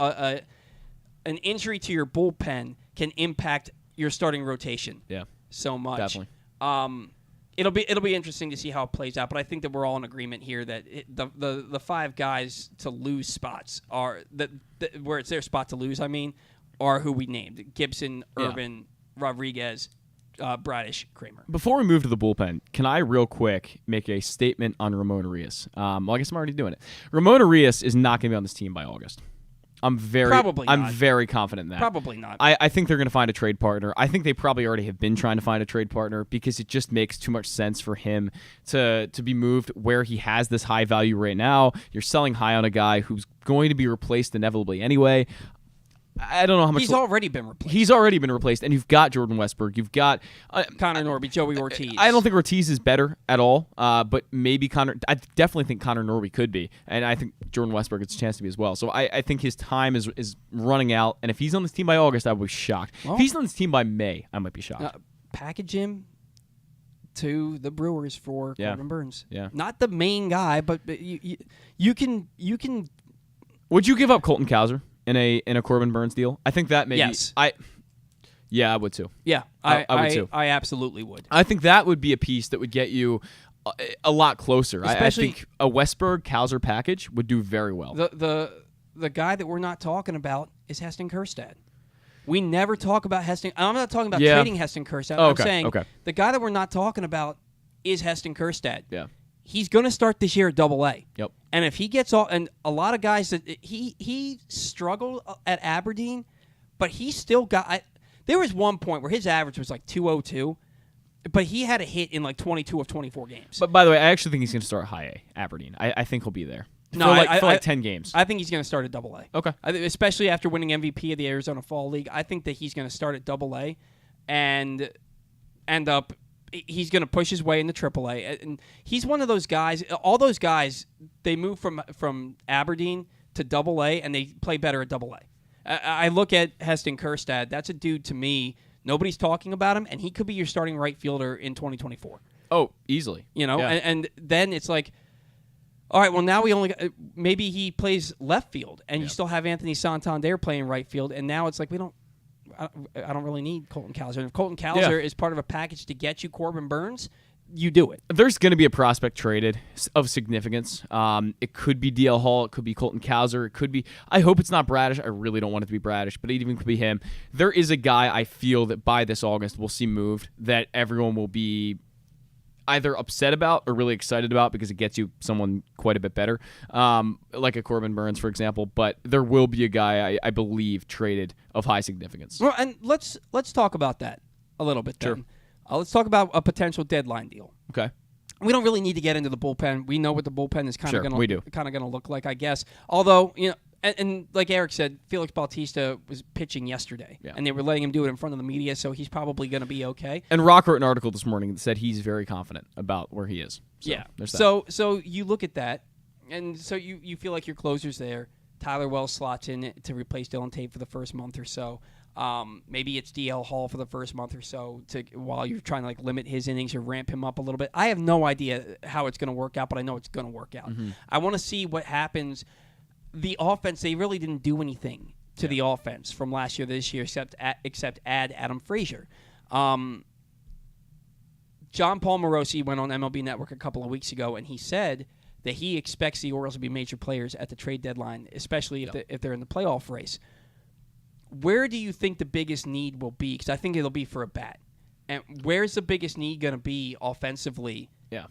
S1: an injury to your bullpen can impact your starting rotation.
S2: Yeah,
S1: so much.
S2: Definitely.
S1: It'll be interesting to see how it plays out. But I think that we're all in agreement here that the 5 guys to lose spots are where it's their spot to lose. I mean, are who we named: Gibson, Irvin, Rodriguez. Bradish, Kramer.
S2: Before we move to the bullpen, can I real quick make a statement on Ramon Arias? Well, I guess I'm already doing it. Ramon Arias is not going to be on this team by August. I'm very confident in that.
S1: Probably not.
S2: I think they're going to find a trade partner. I think they probably already have been trying to find a trade partner because it just makes too much sense for him to be moved where he has this high value right now. You're selling high on a guy who's going to be replaced inevitably anyway. I don't know how much.
S1: He's already been replaced.
S2: He's already been replaced, and you've got Jordan Westberg. You've got
S1: Connor Norby, Joey Ortiz.
S2: I don't think Ortiz is better at all, but maybe Connor. I definitely think Connor Norby could be, and I think Jordan Westberg has a chance to be as well. So I think his time is running out, and if he's on this team by August, I would be shocked. Well, if he's on this team by May, I might be shocked.
S1: Package him to the Brewers for Corbin Burns.
S2: Yeah,
S1: not the main guy, but you can.
S2: Would you give up Colton Cowser in a Corbin Burns deal? I think that maybe.
S1: Yes.
S2: I would too.
S1: Yeah,
S2: I would too.
S1: I absolutely would.
S2: I think that would be a piece that would get you a lot closer.
S1: Especially,
S2: I think a Westberg Cowser package would do very well.
S1: The guy that we're not talking about is Heston Kjerstad. We never talk about Heston. I'm not talking about trading Heston Kjerstad.
S2: Oh,
S1: I'm saying the guy that we're not talking about is Heston Kjerstad.
S2: Yeah.
S1: He's going to start this year at Double-A.
S2: Yep.
S1: And if he gets all, and a lot of guys that he struggled at Aberdeen, but he still got. There was one point where his average was like 202, but he had a hit in like 22 of 24 games.
S2: But by the way, I actually think he's going to start high A, Aberdeen. I think he'll be there.
S1: No,
S2: for like 10 games.
S1: I think he's going to start at Double-A.
S2: Okay.
S1: Especially after winning MVP of the Arizona Fall League, I think that he's going to start at Double-A and end up. He's going to push his way into AAA, and he's one of those guys. All those guys, they move from Aberdeen to Double-A, and they play better at Double-A. I look at Heston Kjerstad. That's a dude to me. Nobody's talking about him, and he could be your starting right fielder in 2024.
S2: Oh, easily.
S1: You know,
S2: yeah.
S1: and then it's like, all right, well now we only maybe he plays left field, and you still have Anthony Santander playing right field, and now it's like we don't. I don't really need Colton Cowser. And if Colton Cowser is part of a package to get you Corbin Burns, you do it.
S2: There's going to be a prospect traded of significance. It could be DL Hall. It could be Colton Cowser. It could be. I hope it's not Bradish. I really don't want it to be Bradish, but it even could be him. There is a guy I feel that by this August we'll see moved that everyone will be either upset about or really excited about because it gets you someone quite a bit better, like a Corbin Burns, for example. But there will be a guy I believe traded of high significance.
S1: Well, and let's talk about that a little bit. Then.
S2: Sure.
S1: Let's talk about a potential deadline deal.
S2: Okay.
S1: We don't really need to get into the bullpen. We know what the bullpen is kind of going to look like, I guess. Although, you know, and like Eric said, Felix Bautista was pitching yesterday, and they were letting him do it in front of the media, so he's probably going to be okay.
S2: And Rock wrote an article this morning that said he's very confident about where he is. So, there's that.
S1: So you look at that, and so you feel like your closer's there. Tyler Wells slots in to replace Dylan Tate for the first month or so. Maybe it's DL Hall for the first month or so while you're trying to like limit his innings or ramp him up a little bit. I have no idea how it's going to work out, but I know it's going to work out.
S2: Mm-hmm.
S1: I want to see what happens. The offense, they really didn't do anything to the offense from last year to this year except add Adam Frazier. John Paul Morosi went on MLB Network a couple of weeks ago, and he said that he expects the Orioles to be major players at the trade deadline, especially if they're in the playoff race. Where do you think the biggest need will be? Because I think it'll be for a bat. And where's the biggest need going to be offensively?
S2: Yeah.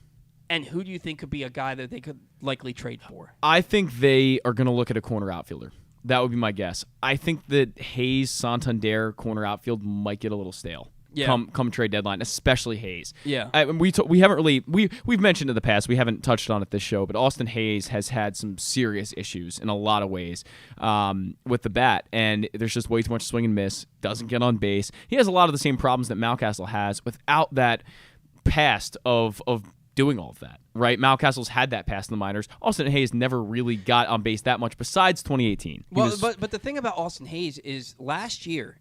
S1: And who do you think could be a guy that they could likely trade for?
S2: I think they are going to look at a corner outfielder. That would be my guess. I think that Hayes, Santander, corner outfield might get a little stale. come trade deadline, especially Hayes.
S1: Yeah.
S2: We haven't really we've mentioned in the past, we haven't touched on it this show, but Austin Hayes has had some serious issues in a lot of ways with the bat, and there's just way too much swing and miss. Doesn't get on base. He has a lot of the same problems that Mountcastle has without that past of doing all of that, right? Mountcastle's had that past in the minors. Austin Hayes never really got on base that much besides 2018.
S1: But the thing about Austin Hayes is last year,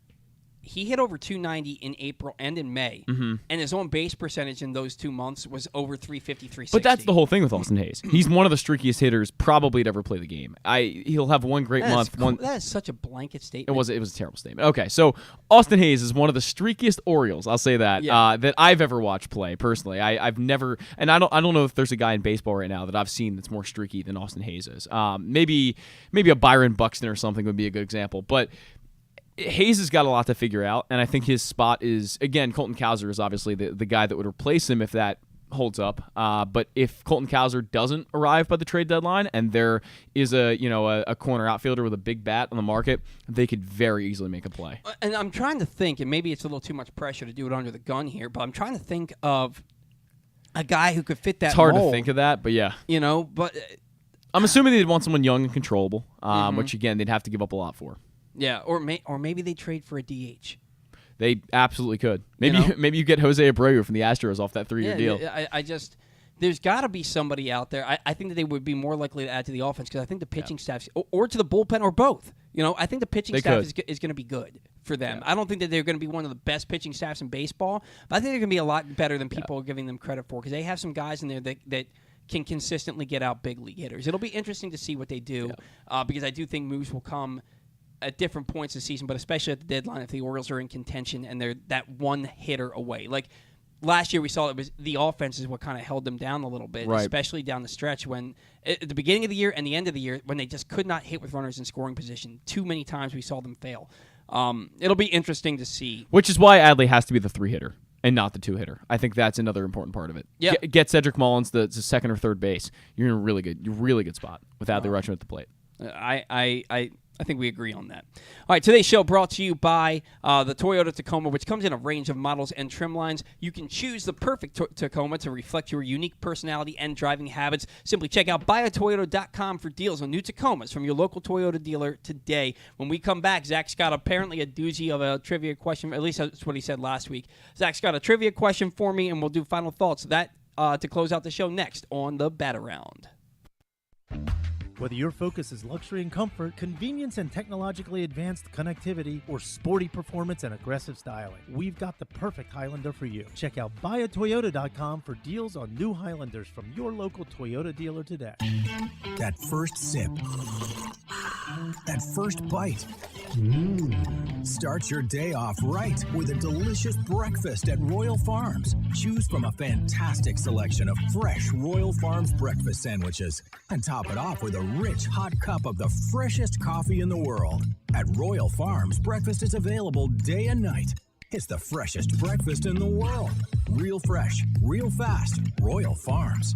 S1: he hit over 290 in April and in May, and his on base percentage in those 2 months was over 350, 360.
S2: But that's the whole thing with Austin Hayes. He's one of the streakiest hitters probably to ever play the game. He'll have one great month.
S1: That is such a blanket statement.
S2: It was a terrible statement. Okay, so Austin Hayes is one of the streakiest Orioles. I'll say that that I've ever watched play personally. I've never, and I don't know if there's a guy in baseball right now that I've seen that's more streaky than Austin Hayes is. Maybe a Byron Buxton or something would be a good example, but Hayes has got a lot to figure out, and I think his spot is, again, Colton Cowser is obviously the guy that would replace him if that holds up. But if Colton Cowser doesn't arrive by the trade deadline and there is a corner outfielder with a big bat on the market, they could very easily make a play.
S1: And I'm trying to think, and maybe it's a little too much pressure to do it under the gun here, but I'm trying to think of a guy who could fit that mold.
S2: It's hard to think of that, but yeah.
S1: But
S2: I'm assuming they'd want someone young and controllable, which, again, they'd have to give up a lot for.
S1: Yeah, or maybe they trade for a DH.
S2: They absolutely could. Maybe you get Jose Abreu from the Astros off that 3-year deal.
S1: There's got to be somebody out there. I think that they would be more likely to add to the offense because I think the pitching staff, or to the bullpen, or both. I think the pitching staff is going to be good for them. Yeah. I don't think that they're going to be one of the best pitching staffs in baseball, but I think they're going to be a lot better than people are giving them credit for because they have some guys in there that can consistently get out big league hitters. It'll be interesting to see what they do because I do think moves will come at different points this season, but especially at the deadline if the Orioles are in contention and they're that one hitter away. Like last year we saw it was the offense is what kind of held them down a little bit, especially down the stretch when at the beginning of the year and the end of the year when they just could not hit with runners in scoring position. Too many times we saw them fail. It'll be interesting to see.
S2: Which is why Adley has to be the 3-hitter and not the 2-hitter. I think that's another important part of it.
S1: Yeah.
S2: Get Cedric Mullins the second or third base. You're in a really good spot with Adley Rutschman at the plate.
S1: I think we agree on that. All right, today's show brought to you by the Toyota Tacoma, which comes in a range of models and trim lines. You can choose the perfect Tacoma to reflect your unique personality and driving habits. Simply check out buyatoyota.com for deals on new Tacomas from your local Toyota dealer today. When we come back, Zach's got apparently a doozy of a trivia question. At least that's what he said last week. Zach's got a trivia question for me, and we'll do final thoughts. That to close out the show next on the Bat Around.
S9: Whether your focus is luxury and comfort, convenience and technologically advanced connectivity, or sporty performance and aggressive styling, we've got the perfect Highlander for you. Check out buyatoyota.com for deals on new Highlanders from your local Toyota dealer today.
S7: That first sip. That first bite. Start your day off right with a delicious breakfast at Royal Farms. Choose from a fantastic selection of fresh Royal Farms breakfast sandwiches and top it off with a rich hot cup of the freshest coffee in the world. At Royal Farms, breakfast is available day and night. It's the freshest breakfast in the world. Real fresh, real fast. Royal Farms.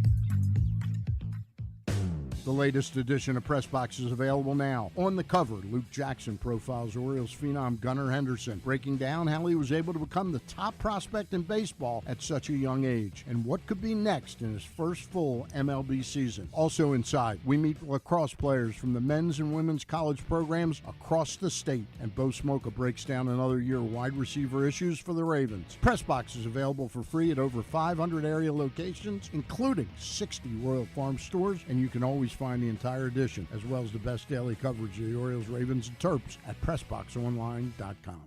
S6: The latest edition of Press Box is available now. On the cover, Luke Jackson profiles Orioles phenom Gunnar Henderson, breaking down how he was able to become the top prospect in baseball at such a young age, and what could be next in his first full MLB season. Also inside, we meet lacrosse players from the men's and women's college programs across the state, and Bo Smoka breaks down another year of wide receiver issues for the Ravens. Press Box is available for free at over 500 area locations, including 60 Royal Farm stores, and you can always find the entire edition, as well as the best daily coverage of the Orioles, Ravens, and Terps at PressBoxOnline.com.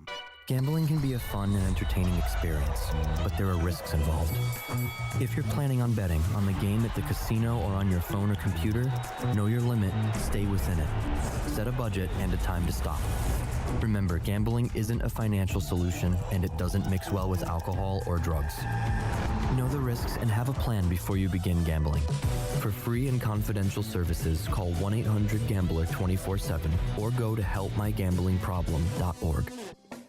S5: Gambling can be a fun and entertaining experience, but there are risks involved. If you're planning on betting on the game at the casino or on your phone or computer, know your limit, stay within it. Set a budget and a time to stop. Remember, gambling isn't a financial solution, and it doesn't mix well with alcohol or drugs. Know the risks and have a plan before you begin gambling. For free and confidential services, call 1-800-GAMBLER 24/7 or go to helpmygamblingproblem.org.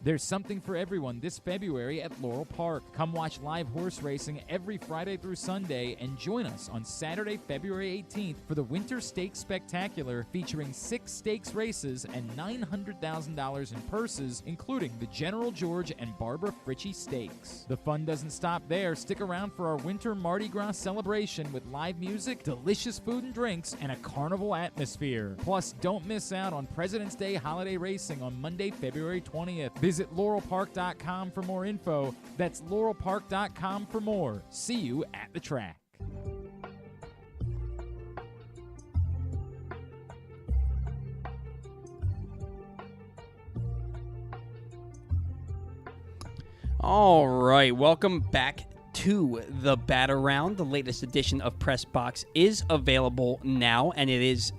S4: There's something for everyone this February at Laurel Park. Come watch live horse racing every Friday through Sunday and join us on Saturday, February 18th for the Winter Stakes Spectacular featuring 6 stakes races and $900,000 in purses, including the General George and Barbara Fritchie Stakes. The fun doesn't stop there. Stick around for our Winter Mardi Gras celebration with live music, delicious food and drinks, and a carnival atmosphere. Plus, don't miss out on President's Day holiday racing on Monday, February 20th. Visit laurelpark.com for more info. That's laurelpark.com for more. See you at the track.
S1: All right, welcome back to the Bat Around. The latest edition of Press Box is available now, and it is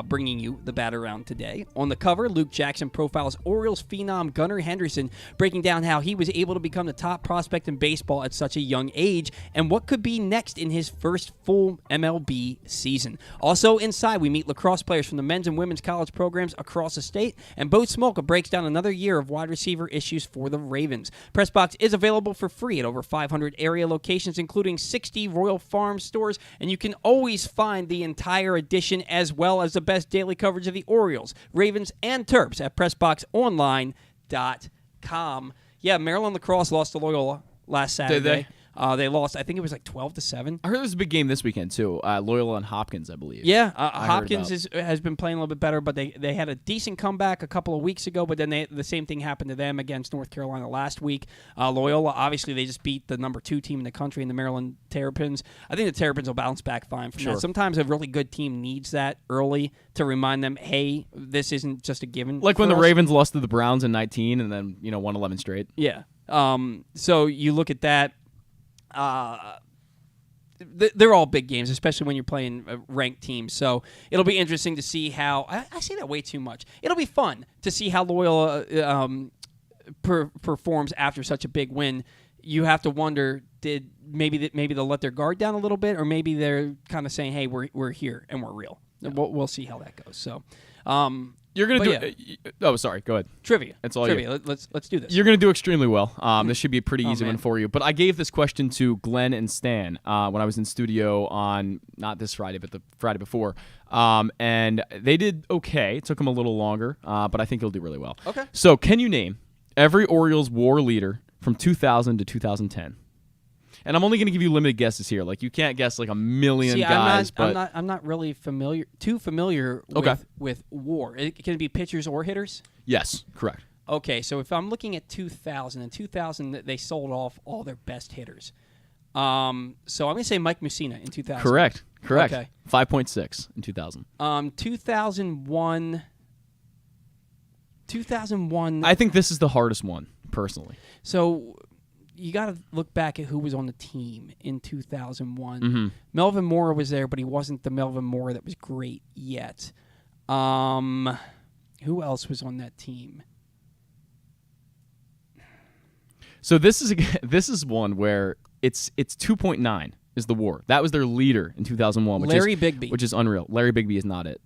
S1: bringing you the Bat Around today. On the cover, Luke Jackson profiles Orioles phenom Gunnar Henderson, breaking down how he was able to become the top prospect in baseball at such a young age and what could be next in his first full MLB season. Also inside, we meet lacrosse players from the men's and women's college programs across the state, and Bo Smolka breaks down another year of wide receiver issues for the Ravens. Press Box is available for free at over 500 area locations, including 60 Royal Farm stores, and you can always find the entire edition as well as the best daily coverage of the Orioles, Ravens, and Terps at PressBoxOnline.com. Yeah, Maryland lacrosse lost to Loyola last Saturday.
S2: Did they?
S1: They lost, I think it was like 12-7.
S2: I heard there was a big game this weekend, too. Loyola and Hopkins, I believe.
S1: Yeah, Hopkins has been playing a little bit better, but they had a decent comeback a couple of weeks ago, but then the same thing happened to them against North Carolina last week. Loyola, obviously, they just beat the number 2 team in the country in the Maryland Terrapins. I think the Terrapins will bounce back fine from that. Sometimes a really good team needs that early to remind them, hey, this isn't just a given.
S2: Like when the Ravens lost to the Browns in 19 and then, won 11 straight.
S1: Yeah. So you look at that. They're all big games, especially when you're playing ranked teams. So it'll be interesting to see how I say that way too much. It'll be fun to see how Loyola performs after such a big win. You have to wonder, did maybe they'll let their guard down a little bit, or maybe they're kind of saying, hey, we're here and we're real. Yeah. We'll see how that goes. So.
S2: You're gonna do. Oh, sorry. Go ahead.
S1: Trivia.
S2: That's all.
S1: Trivia. Let's do this.
S2: You're gonna do extremely well. This should be a pretty easy one for you. But I gave this question to Glenn and Stan when I was in studio on not this Friday, but the Friday before, and they did okay. It took them a little longer, but I think you'll do really well.
S1: Okay.
S2: So, can you name every Orioles WAR leader from 2000 to 2010? And I'm only going to give you limited guesses here. Like, you can't guess like a million guys.
S1: I'm not really too familiar with WAR. Can it be pitchers or hitters?
S2: Yes, correct.
S1: Okay, so if I'm looking at 2000, in 2000 they sold off all their best hitters. So I'm going to say Mike Mussina in 2000.
S2: Correct.
S1: Okay.
S2: 5.6 in 2000.
S1: 2001.
S2: I think this is the hardest one, personally.
S1: So you got to look back at who was on the team in 2001.
S2: Mm-hmm.
S1: Melvin Mora was there, but he wasn't the Melvin Mora that was great yet. Who else was on that team?
S2: So this is one where it's 2.9 is the WAR. That was their leader in 2001.
S1: Bigby,
S2: which is unreal. Larry Bigby is not it.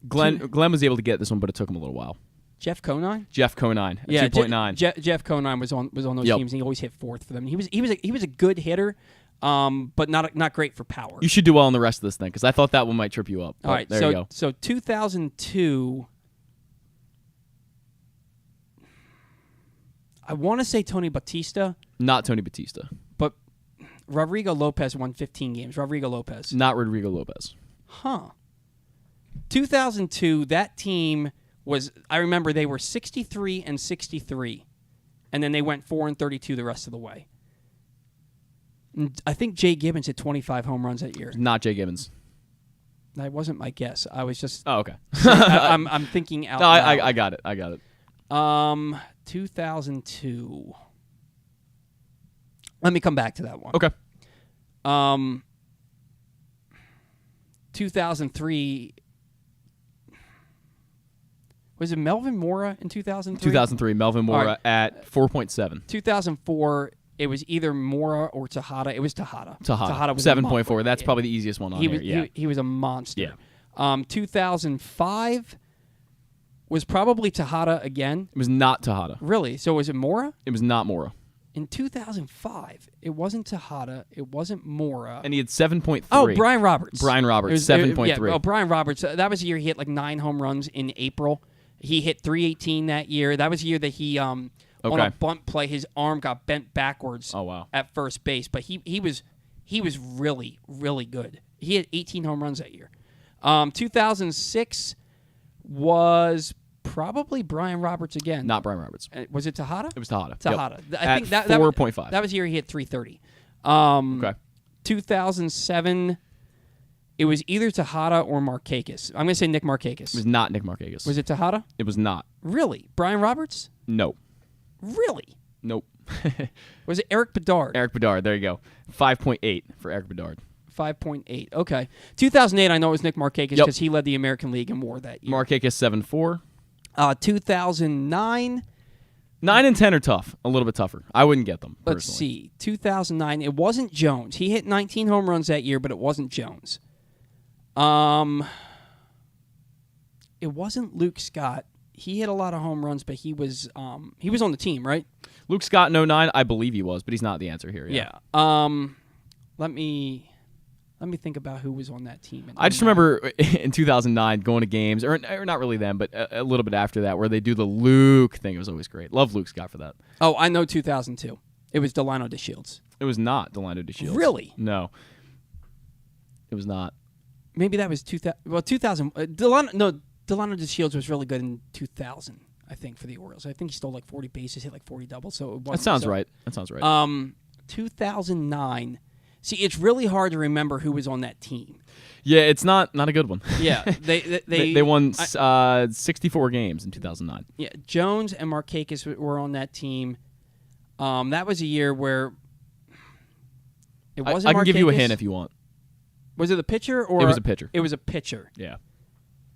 S2: Glenn was able to get this one, but it took him a little while.
S1: Jeff Conine?
S2: Jeff Conine,
S1: yeah,
S2: 2.9.
S1: Jeff Conine was on those teams, and he always hit fourth for them. He was a good hitter, but not great for power.
S2: You should do well on the rest of this thing, because I thought that one might trip you up.
S1: All right,
S2: there you go.
S1: So 2002, I want to say Tony Batista.
S2: Not Tony Batista.
S1: But Rodrigo Lopez won 15 games. Rodrigo Lopez.
S2: Not Rodrigo Lopez.
S1: Huh. 2002, that team was, I remember they were 63-63, and then they went 4-32 the rest of the way. And I think Jay Gibbons hit 25 home runs that year.
S2: Not Jay Gibbons.
S1: That wasn't my guess. I was just.
S2: Oh, okay.
S1: I'm thinking out.
S2: No,
S1: loud.
S2: I got it.
S1: 2002. Let me come back to that one.
S2: Okay.
S1: 2003. Was it Melvin Mora in 2003?
S2: 2003, Melvin Mora at 4.7.
S1: 2004, it was either Mora or Tejada. It was Tejada.
S2: Tejada was 7.4. That's probably the easiest one on here. Yeah.
S1: He was a monster.
S2: Yeah.
S1: 2005, was probably Tejada again.
S2: It was not Tejada.
S1: Really? So was it Mora?
S2: It was not Mora.
S1: In 2005, it wasn't Tejada. It wasn't Mora.
S2: And he had 7.3.
S1: Oh, Brian Roberts.
S2: Brian Roberts, 7.3.
S1: Yeah, Brian Roberts. That was the year he hit like 9 home runs in April. He hit 318 that year. That was the year that he, on a bunt play, his arm got bent backwards at first base. But he was really, really good. He had 18 home runs that year. 2006 was probably Brian Roberts again.
S2: Not Brian Roberts.
S1: Was it Tejada?
S2: It was Tejada.
S1: Tejada.
S2: Yep.
S1: I think
S2: at 4.5.
S1: That was the year he hit 330.
S2: Okay.
S1: 2007, it was either Tejada or Markakis. I'm going to say Nick Markakis.
S2: It was not Nick Markakis.
S1: Was it Tejada?
S2: It was not.
S1: Really? Brian Roberts?
S2: No.
S1: Really?
S2: Nope.
S1: Was it Eric Bedard?
S2: Eric Bedard. There you go. 5.8 for Eric Bedard.
S1: 5.8. Okay. 2008, I know it was Nick Markakis because he led the American League in WAR that year.
S2: Markakis 7.4.
S1: 2009.
S2: 9 and 10 are tough. A little bit tougher. I wouldn't get them, personally.
S1: Let's see. 2009. It wasn't Jones. He hit 19 home runs that year, but it wasn't Jones. It wasn't Luke Scott. He hit a lot of home runs, but he was on the team, right?
S2: Luke Scott in 09, I believe he was, but he's not the answer here.
S1: Yeah. Let me think about who was on that team.
S2: I just remember in 2009 going to games, or not really then, but a little bit after that, where they do the Luke thing. It was always great. Love Luke Scott for that.
S1: Oh, I know 2002. It was Delano DeShields.
S2: It was not Delano DeShields.
S1: Really?
S2: No. It was not.
S1: Maybe that was 2000. Well, 2000. Delano DeShields was really good in 2000, I think, for the Orioles. I think he stole like 40 bases, hit like 40 doubles. So it wasn't,
S2: that sounds right.
S1: 2009. See, it's really hard to remember who was on that team.
S2: Yeah, it's not a good one.
S1: Yeah,
S2: they won 64 games in 2009.
S1: Yeah, Jones and Markakis were on that team. That was a year where it wasn't.
S2: I can give you a
S1: Markakis.
S2: hint if you want.
S1: Was it a pitcher or
S2: it was a pitcher?
S1: It was a pitcher.
S2: Yeah.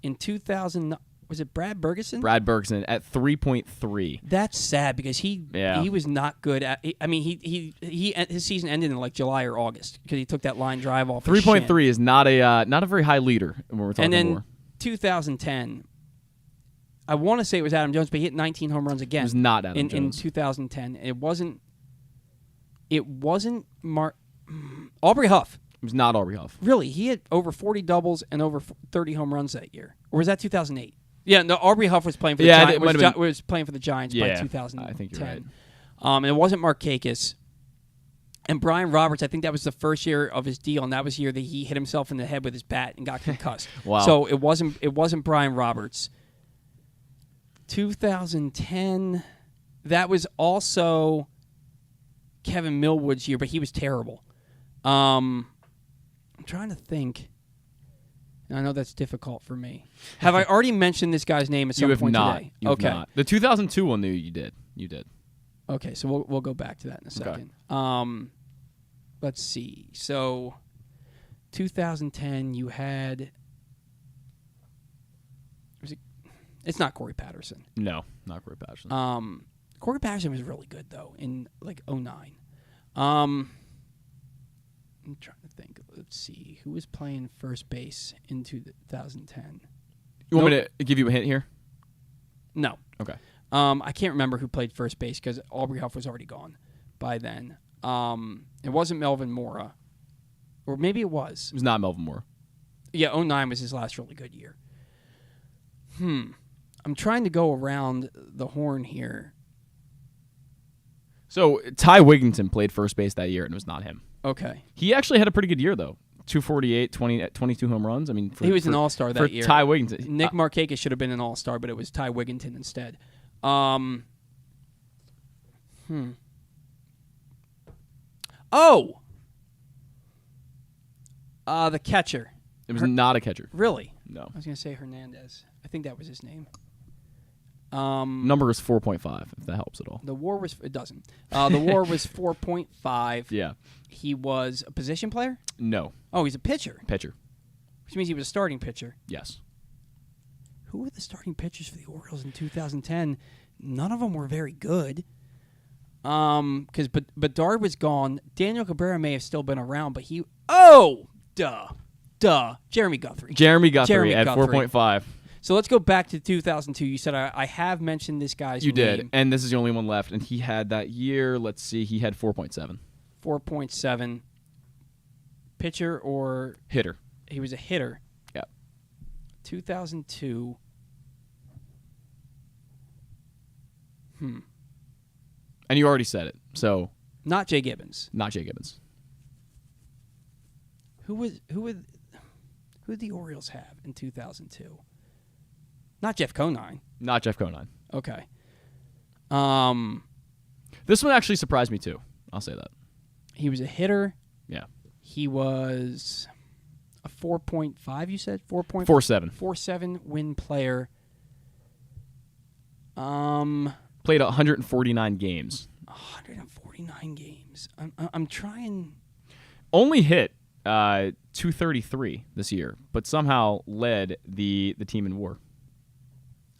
S1: In 2000, was it Brad Bergeson?
S2: Brad Bergeson at 3.3.
S1: That's sad because he was not good at. I mean, his season ended in like July or August because he took that line drive off.
S2: 3.3 is not a very high leader when we're talking
S1: and then
S2: more.
S1: 2010, I want to say it was Adam Jones, but he hit 19 home runs again.
S2: It was not Adam Jones.
S1: In 2010. It wasn't Aubrey Huff.
S2: It was not Aubrey Huff.
S1: Really? He had over 40 doubles and over 30 home runs that year. Or was that 2008? Yeah, no, Aubrey Huff was playing for the Giants. Was playing for the Giants by 2010.
S2: I think you're right.
S1: And it wasn't Markakis. And Brian Roberts, I think that was the first year of his deal, and that was the year that he hit himself in the head with his bat and got concussed.
S2: Wow.
S1: So it wasn't Brian Roberts. 2010, that was also Kevin Millwood's year, but he was terrible. I'm trying to think. And I know that's difficult for me. Have I already mentioned this guy's name at some point today?
S2: You have not. The 2002 one, you did. You did.
S1: Okay, so we'll go back to that in a second. Okay. Let's see. So 2010, you had. It's not Corey Patterson.
S2: No, not Corey Patterson.
S1: Corey Patterson was really good though in like 2009. I'm trying to think. Let's see. Who was playing first base in 2010?
S2: You want me to give you a hint here?
S1: No.
S2: Okay.
S1: I can't remember who played first base because Aubrey Huff was already gone by then. It wasn't Melvin Mora. Or maybe it was.
S2: It was not Melvin Mora.
S1: Yeah, 2009 was his last really good year. I'm trying to go around the horn here.
S2: So Ty Wigginton played first base that year, and it was not him.
S1: Okay.
S2: He actually had a pretty good year, though. 248, 22 home runs. I mean,
S1: he was an all-star that year.
S2: Ty Wigginton.
S1: Nick Markakis should have been an all-star, but it was Ty Wigginton instead. Oh! The catcher.
S2: It was not a catcher.
S1: Really?
S2: No.
S1: I was going to say Hernandez. I think that was his name.
S2: Number is 4.5, if that helps at all.
S1: The WAR was... It doesn't. The WAR was 4.5.
S2: Yeah.
S1: He was a position player?
S2: No.
S1: Oh, he's a pitcher.
S2: Pitcher.
S1: Which means he was a starting pitcher.
S2: Yes.
S1: Who were the starting pitchers for the Orioles in 2010? None of them were very good. Because Bedard was gone. Daniel Cabrera may have still been around, but he... Oh! Duh. Jeremy Guthrie.
S2: Jeremy Guthrie at 4.5.
S1: So let's go back to 2002. You said I have mentioned this guy's
S2: You
S1: name.
S2: did, and this is the only one left. And he had that year, let's see, he had 4.7.
S1: 4.7. Pitcher or...
S2: Hitter.
S1: He was a hitter.
S2: Yeah.
S1: 2002.
S2: And you already said it, so...
S1: Not Jay Gibbons.
S2: Not Jay Gibbons.
S1: Who did the Orioles have in 2002? Not Jeff Conine.
S2: Not Jeff Conine.
S1: Okay.
S2: This one actually surprised me, too. I'll say that.
S1: He was a hitter.
S2: Yeah.
S1: He was a 4.5, you said? 4.5?
S2: 4.7.
S1: 4.7 win player.
S2: Played 149 games.
S1: 149 games. I'm trying...
S2: Only hit 233 this year, but somehow led the team in WAR.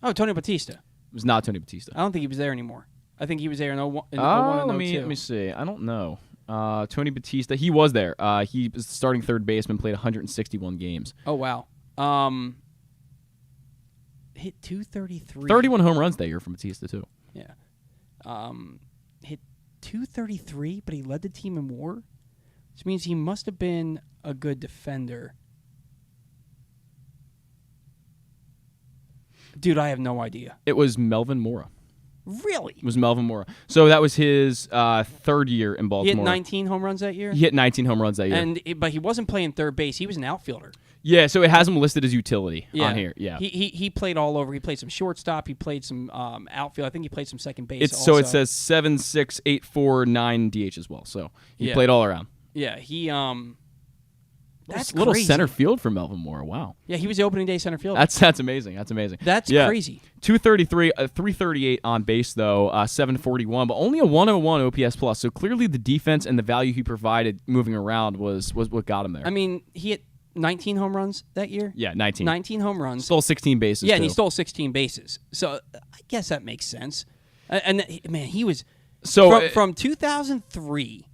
S1: Oh, Tony Batista.
S2: It was not Tony Batista.
S1: I don't think he was there anymore. I think he was there in 01 and 02.
S2: Let me see. I don't know. Tony Batista, he was there. He was the starting third baseman, played 161 games.
S1: Oh, wow. Hit 233.
S2: 31 home runs that year from Batista, too.
S1: Yeah. Hit 233, but he led the team in WAR, which means he must have been a good defender. Dude, I have no idea.
S2: It was Melvin Mora.
S1: Really?
S2: It was Melvin Mora. So that was his third year in Baltimore.
S1: He hit 19 home runs that year?
S2: He hit 19 home runs that year.
S1: But he wasn't playing third base. He was an outfielder.
S2: Yeah, so it has him listed as utility on here. Yeah.
S1: He played all over. He played some shortstop. He played some outfield. I think he played some second base
S2: So it says 7, 6, 8, 4, 9 DH as well. So he played all around.
S1: Yeah, he that's
S2: little
S1: crazy.
S2: Center field for Melvin Mora. Wow.
S1: Yeah, he was the opening day center fielder.
S2: That's amazing. That's amazing.
S1: That's crazy.
S2: 233, 338 on base though, 741, but only a 101 OPS plus. So clearly the defense and the value he provided moving around was what got him there.
S1: I mean, he hit 19 home runs that year.
S2: Yeah, 19.
S1: 19 home runs.
S2: Stole 16 bases.
S1: Yeah,
S2: too.
S1: and he stole 16 bases. So I guess that makes sense. And man, he was from 2003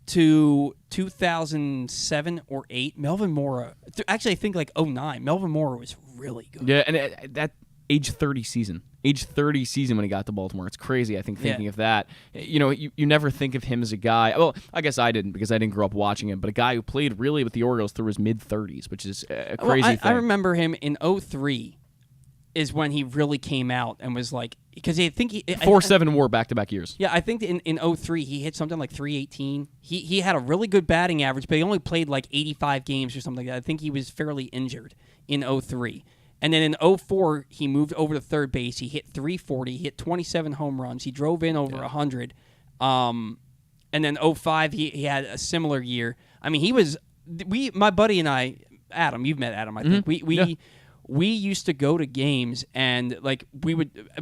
S1: to 2007 or 8, Melvin Mora. Actually, I think like 09. Melvin Mora was really good.
S2: Yeah, and that age 30 season when he got to Baltimore. It's crazy, I think, thinking of that. You know, you never think of him as a guy. Well, I guess I didn't because I didn't grow up watching him, but a guy who played really with the Orioles through his mid-30s, which is a crazy thing.
S1: I remember him in 03 is when he really came out and was like, because I think
S2: 4.7 WAR back-to-back years.
S1: Yeah, I think in 03 he hit something like 318. He had a really good batting average, but he only played like 85 games or something like that. I think he was fairly injured in 03. And then in 04, he moved over to third base. He hit 340. He hit 27 home runs. He drove in over 100. And then 05, he had a similar year. I mean, he was my buddy and I, Adam. You've met Adam, I think. We used to go to games and like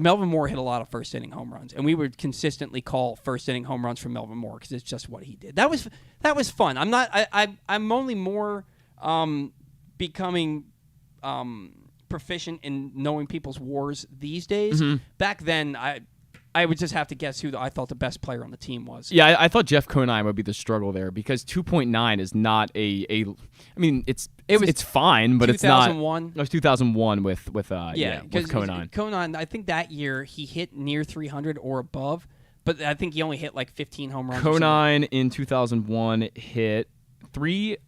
S1: Melvin Mora hit a lot of first inning home runs, and we would consistently call first inning home runs from Melvin Mora because it's just what he did. That was fun. I'm only more becoming proficient in knowing people's wars these days. Back then, I would just have to guess who I thought the best player on the team was.
S2: Yeah, I thought Jeff Conine would be the struggle there because 2.9 is not a. I mean, it's fine, but it's not.
S1: 2001.
S2: It was 2001 with Conine.
S1: Conine, I think that year he hit near 300 or above, but I think he only hit like 15 home runs.
S2: Conine in 2001 hit 3.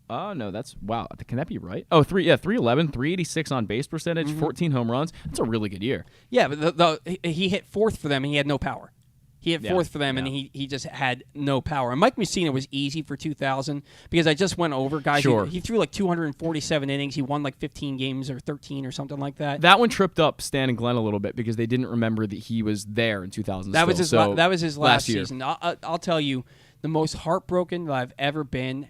S2: Oh, no, wow. Can that be right? 311, 386 on base percentage, 14 home runs. That's a really good year.
S1: Yeah, but he hit fourth for them, and he had no power. He hit fourth for them, and he just had no power. And Mike Mussina was easy for 2000 because I just went over, guys.
S2: Sure.
S1: He threw like 247 innings. He won like 15 games or 13 or something like that.
S2: That one tripped up Stan and Glenn a little bit because they didn't remember that he was there in 2000.
S1: That was his last
S2: year.
S1: season. I'll tell you, the most heartbroken that I've ever been,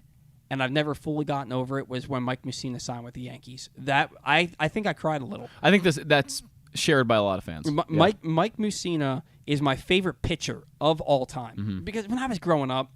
S1: and I've never fully gotten over it, was when Mike Mussina signed with the Yankees. That I think I cried a little.
S2: I think that's shared by a lot of fans.
S1: Mike Mussina is my favorite pitcher of all time because when I was growing up,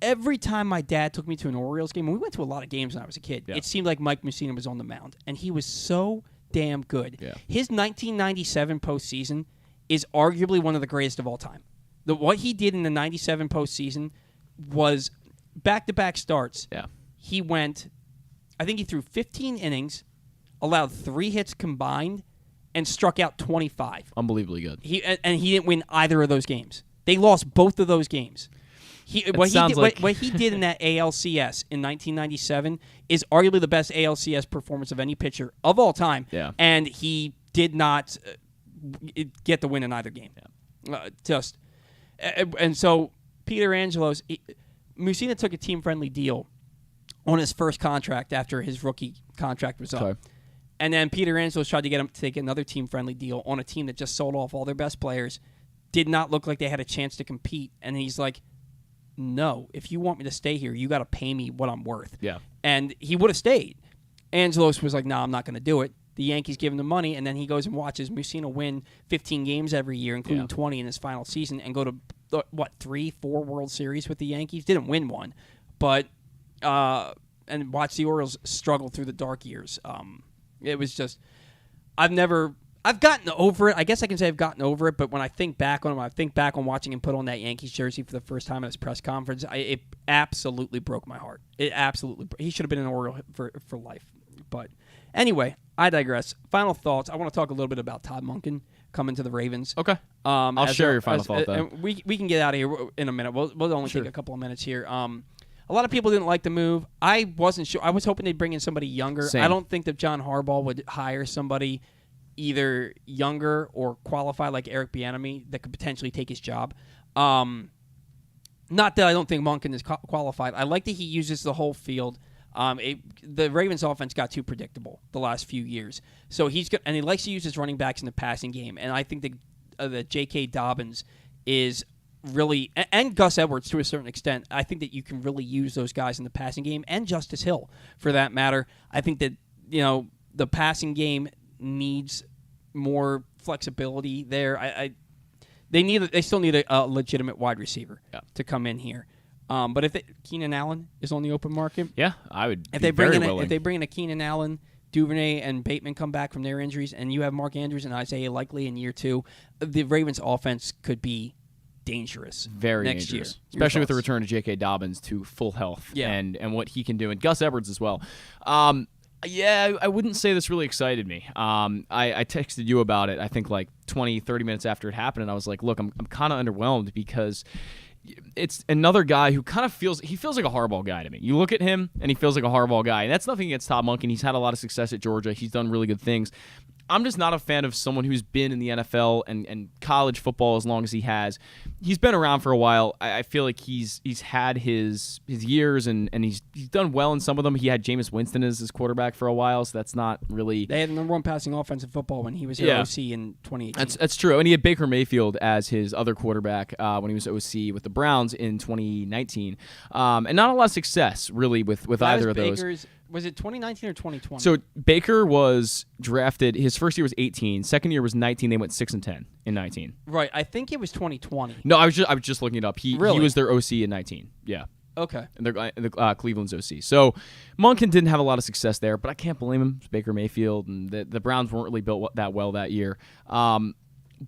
S1: every time my dad took me to an Orioles game, and we went to a lot of games when I was a kid, it seemed like Mike Mussina was on the mound, and he was so damn good.
S2: Yeah.
S1: His 1997 postseason is arguably one of the greatest of all time. What he did in the 97 postseason was back-to-back starts.
S2: Yeah.
S1: He went, I think he threw 15 innings, allowed 3 hits combined and struck out 25.
S2: Unbelievably good.
S1: He didn't win either of those games. They lost both of those games. What he did in that ALCS in 1997 is arguably the best ALCS performance of any pitcher of all time.
S2: Yeah.
S1: And he did not get the win in either game.
S2: Yeah.
S1: And so Peter Angelos, Mussina took a team-friendly deal on his first contract after his rookie contract was up.
S2: Okay.
S1: And then Peter Angelos tried to get him to take another team-friendly deal on a team that just sold off all their best players, did not look like they had a chance to compete. And he's like, no, if you want me to stay here, you got to pay me what I'm worth.
S2: Yeah.
S1: And he would have stayed. Angelos was like, no, I'm not going to do it. The Yankees give him the money, and then he goes and watches Mussina win 15 games every year, including 20 in his final season, and go to, 3-4 World Series with the Yankees? Didn't win one, but and watch the Orioles struggle through the dark years. It was just, I've gotten over it. I guess I can say I've gotten over it, but when I think back on him, I think back on watching him put on that Yankees jersey for the first time at his press conference. It absolutely broke my heart. He should have been an Oriole for life. But anyway, I digress. Final thoughts. I want to talk a little bit about Todd Monken coming to the Ravens.
S2: Okay. I'll share your final thought, though.
S1: We can get out of here in a minute. We'll only take a couple of minutes here. A lot of people didn't like the move. I wasn't sure. I was hoping they'd bring in somebody younger.
S2: Same.
S1: I don't think that John Harbaugh would hire somebody either younger or qualified like Eric Bieniemy that could potentially take his job. Not that I don't think Monken is qualified. I like that he uses the whole field. The Ravens' offense got too predictable the last few years, so he likes to use his running backs in the passing game. And I think that J.K. Dobbins is really, and Gus Edwards to a certain extent. I think that you can really use those guys in the passing game, and Justice Hill for that matter. I think that the passing game needs more flexibility there. They still need a legitimate wide receiver to come in here. But if Keenan Allen is on the open market,
S2: yeah, I would.
S1: If they bring in a Keenan Allen, Duvernay and Bateman come back from their injuries, and you have Mark Andrews and Isaiah Likely in year 2, the Ravens' offense could be dangerous.
S2: Very
S1: next
S2: dangerous.
S1: year,
S2: especially with the return of J.K. Dobbins to full health.
S1: Yeah.
S2: and what he can do, and Gus Edwards as well. Yeah, I wouldn't say this really excited me. I texted you about it, I think like 20, 30 minutes after it happened, and I was like, look, I'm kind of underwhelmed because it's another guy who kind of feels like a Harbaugh guy to me. You look at him, and he feels like a Harbaugh guy, and that's nothing against Todd Monken. He's had a lot of success at Georgia. He's done really good things. I'm just not a fan of someone who's been in the NFL and college football as long as he has. He's been around for a while. I feel like he's had his years and he's done well in some of them. He had Jameis Winston as his quarterback for a while, so that's not really.
S1: They had the number 1 passing offense in football when he was at OC in 2018.
S2: That's true, and he had Baker Mayfield as his other quarterback when he was OC with the Browns in 2019, and not a lot of success really with either of those.
S1: Was it 2019 or 2020?
S2: So Baker was drafted. His first year was 18. Second year was 19. They went 6-10 in 19.
S1: Right. I think it was 2020.
S2: No, I was just looking it up. He was their OC in 19. Yeah.
S1: Okay.
S2: And they're Cleveland's OC. So Monken didn't have a lot of success there, but I can't blame him. It's Baker Mayfield, and the Browns weren't really built that well that year.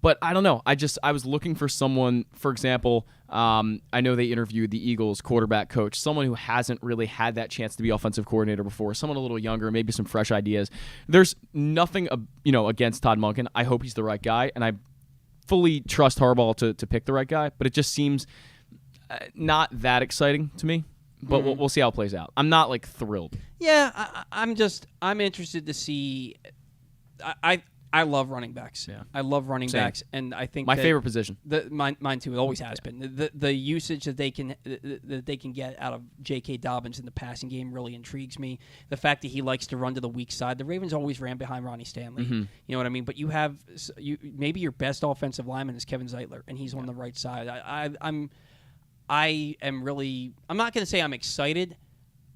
S2: But I don't know. I was looking for someone, for example, I know they interviewed the Eagles quarterback coach, someone who hasn't really had that chance to be offensive coordinator before, someone a little younger, maybe some fresh ideas. There's nothing, against Todd Monken. I hope he's the right guy, and I fully trust Harbaugh to pick the right guy, but it just seems not that exciting to me. But we'll see how it plays out. I'm not thrilled.
S1: Yeah, I'm interested to see. I love running backs.
S2: Yeah.
S1: I love running backs, and I think
S2: my favorite position.
S1: Mine too. It always has been. The usage that they can get out of J.K. Dobbins in the passing game really intrigues me. The fact that he likes to run to the weak side. The Ravens always ran behind Ronnie Stanley.
S2: Mm-hmm.
S1: You know what I mean? But you have maybe your best offensive lineman is Kevin Zeitler, and he's on the right side. I'm not going to say I'm excited.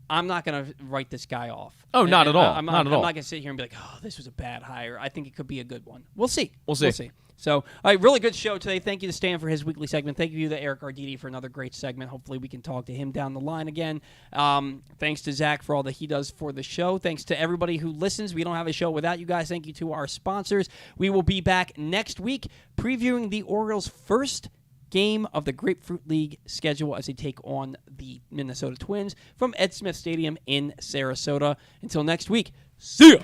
S1: I'm not going to write this guy off.
S2: Oh, not at all.
S1: I'm not going to sit here and be like, oh, this was a bad hire. I think it could be a good one. We'll see.
S2: We'll see.
S1: So, all right, really good show today. Thank you to Stan for his weekly segment. Thank you to Eric Arditti for another great segment. Hopefully we can talk to him down the line again. Thanks to Zach for all that he does for the show. Thanks to everybody who listens. We don't have a show without you guys. Thank you to our sponsors. We will be back next week previewing the Orioles' first game of the Grapefruit League schedule as they take on the Minnesota Twins from Ed Smith Stadium in Sarasota. Until next week, see ya!